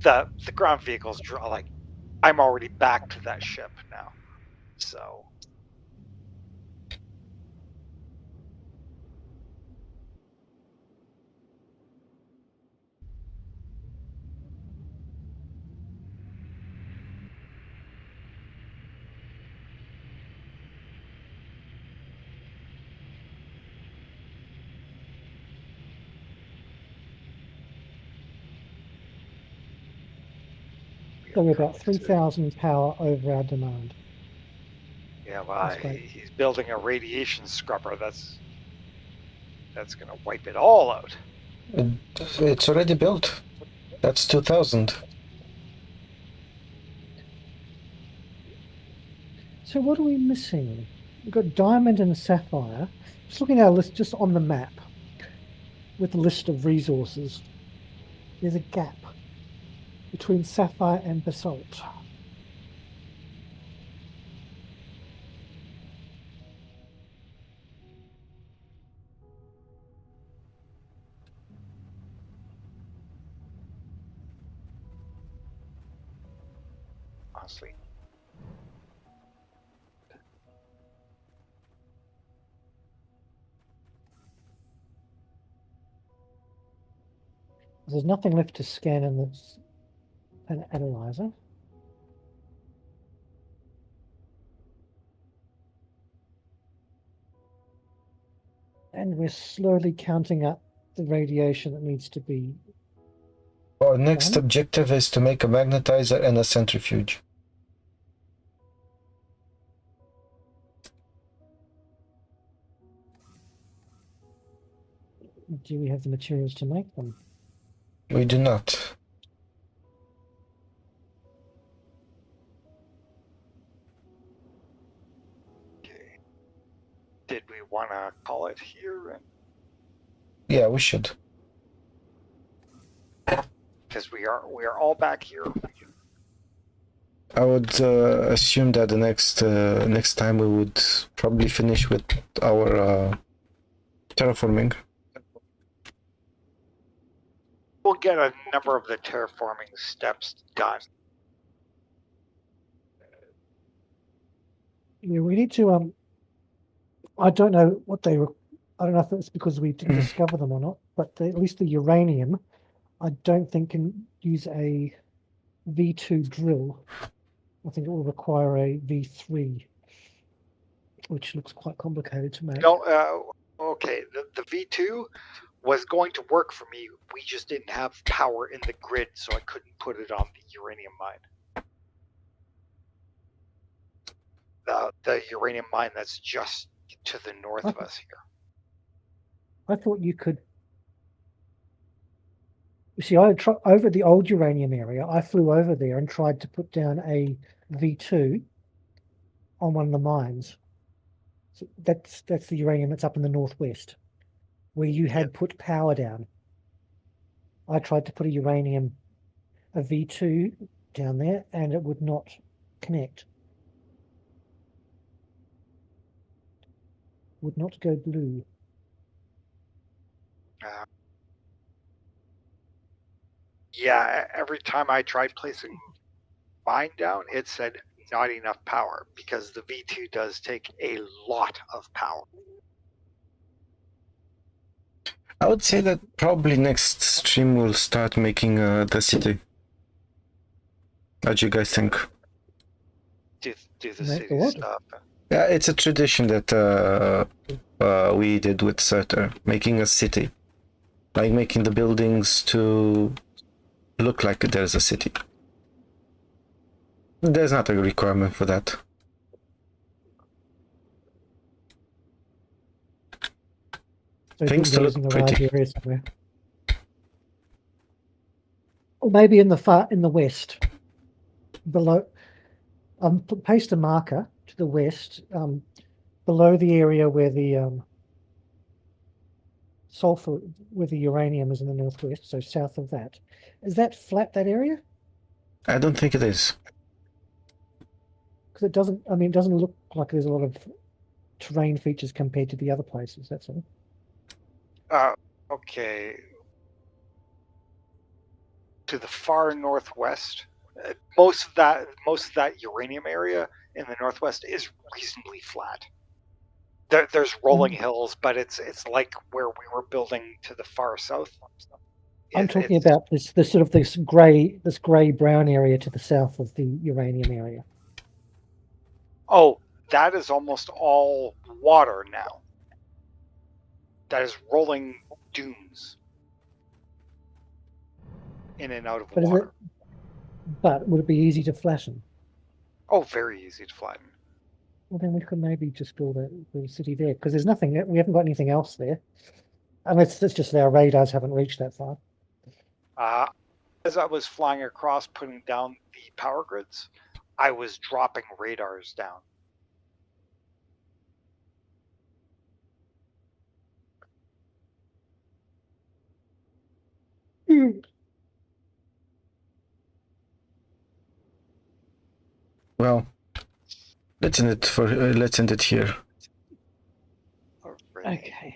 the ground vehicles draw like I'm already back to that ship now, so. so we're about 3,000 power over our demand. Yeah, well, he's building a radiation scrubber. That's going to wipe it all out. It's already built. That's 2,000. So what are we missing? We've got diamond and sapphire. Just looking at our list, just on the map, with the list of resources, there's a gap between sapphire and basalt. Honestly. There's nothing left to scan in an analyzer. And we're slowly counting up the radiation that needs to be. Our next objective is to make a magnetizer and a centrifuge. Do we have the materials to make them? We do not. Okay. Did we want to call it here? Yeah, we should. Okay, because we are all back here. I would assume that the next time we would probably finish with our terraforming. We'll get a number of the terraforming steps done. Yeah, we need to. I don't know what they were. I don't know if it's because we didn't discover them or not, but at least the uranium, I don't think can use a V2 drill. I think it will require a V3, which looks quite complicated to make. No, okay. The V2 was going to work for me. We just didn't have power in the grid, so I couldn't put it on the uranium mine. The uranium mine that's just to the north of us here. I thought you could. You see, over the old uranium area, I flew over there and tried to put down a V2 on one of the mines. So that's the uranium that's up in the northwest, where you had put power down. I tried to put a V2 down there, and it would not connect. Would not go blue. Yeah, every time I tried placing mine down, it said not enough power because the V2 does take a lot of power. I would say that probably next stream we'll start making the city. What do you guys think? Do the Make city what? stuff. Yeah, it's a tradition that we did with Surtur, making a city. Like making the buildings to look like there's a city. There's not a requirement for that. So Things to look in the pretty. right area somewhere. Or maybe in the west, below. Paste a marker to the west, below the area where the sulfur, where the uranium is in the northwest. So south of that, is that flat? That area? I don't think it is. Because it doesn't. I mean, it doesn't look like there's a lot of terrain features compared to the other places. That's all. Okay. To the far northwest, most of that uranium area in the northwest is reasonably flat. There's rolling hills, but it's like where we were building to the far south. I'm talking about this grey brown area to the south of the uranium area. Oh, that is almost all water now. That is rolling dunes in and out of water. But would it be easy to flatten? Oh, very easy to flatten. Well, then we could maybe just build a city there, because there's nothing. We haven't got anything else there, unless it's just our radars haven't reached that far. As I was flying across, putting down the power grids, I was dropping radars down. Well, let's end it here. Okay.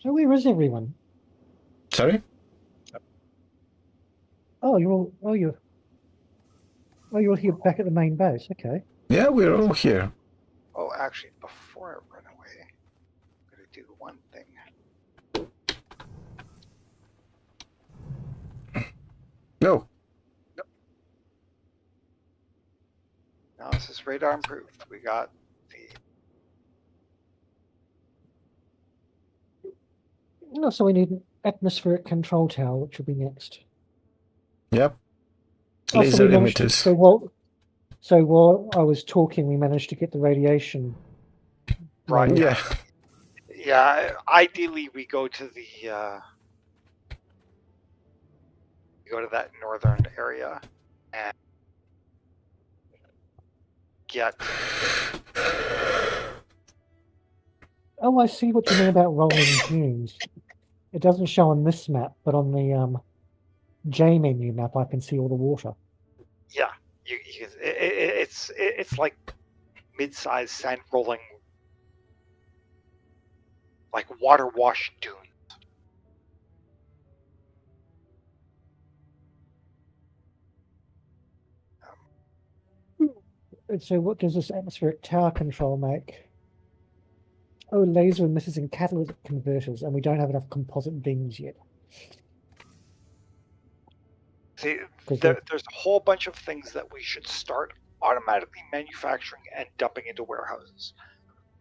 So where is everyone? Sorry? Oh, you're all here back at the main base. Okay. Yeah, we're all here. Oh, actually, before I run away, I'm going to do one thing. No. Now this is radar improved. We got the... Oh, so we need an atmospheric control tower, which will be next. Yep. Oh, Laser emitters. So while I was talking, we managed to get the radiation. Right. Yeah. Yeah. Ideally, we go to the that northern area and get. Oh, I see what you mean about rolling dunes. It doesn't show on this map, but on the J menu map, I can see all the water. Yeah, it's like mid-sized sand rolling, like water wash dune. And so what does this atmospheric tower control make? Oh, laser emitters and catalytic converters, and we don't have enough composite beams yet. See, 'Cause there's a whole bunch of things that we should start automatically manufacturing and dumping into warehouses.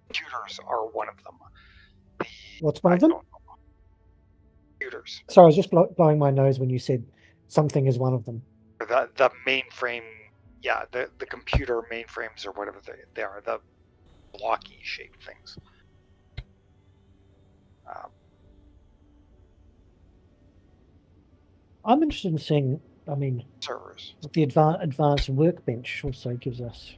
Computers are one of them. What's one of them? don't know. Computers. Sorry, I was just blowing my nose when you said something is one of them. The mainframe, yeah, the computer mainframes or whatever they are, the blocky shaped things. I'm interested in seeing, I mean, Servers. what the advanced workbench also gives us.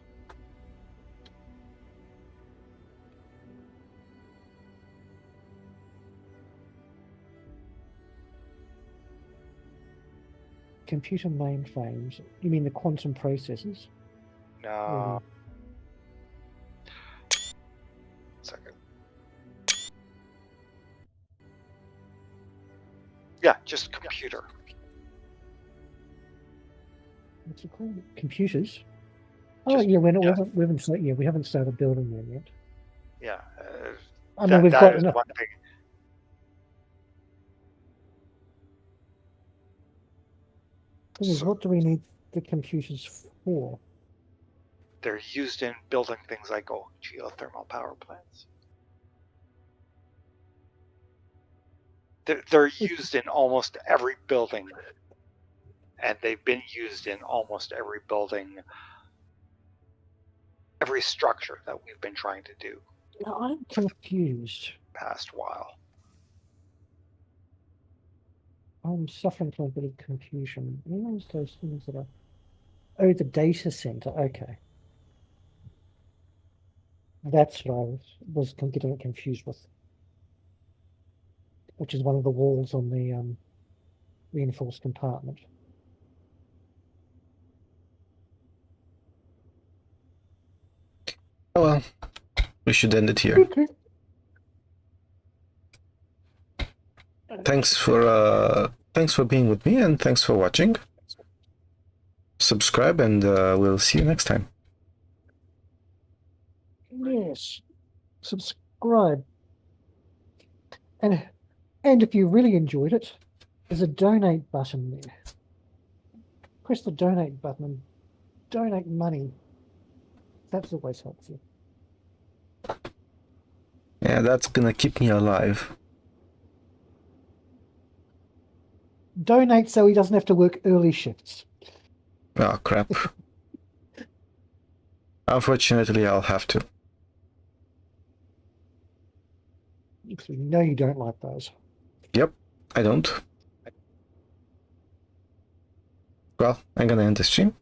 Computer mainframes. You mean the quantum processors? No. Second. Yeah, just computer. What's it called? Computers. Oh yeah, we haven't started building them yet. Yeah. I mean, we've got enough. One thing. Thing is, what do we need the computers for? They're used in building things like geothermal power plants. They're used in almost every building, and they've been used in almost every building, every structure that we've been trying to do. Now, I'm confused. Past while. I'm suffering from a bit of confusion. What are those things that are? Oh, the data center. Okay, that's what I was getting confused with. Which is one of the walls on the reinforced compartment. Oh well, we should end it here. Okay. Thanks for being with me, and thanks for watching. Subscribe, and we'll see you next time. Yes, subscribe, and if you really enjoyed it, there's a donate button there. Press the donate button and donate money. That's always helpful. Yeah, that's gonna keep me alive. Donate so he doesn't have to work early shifts. Oh crap. Unfortunately, I'll have to. Because we know you don't like those. Yep, I don't. Well, I'm gonna end the stream.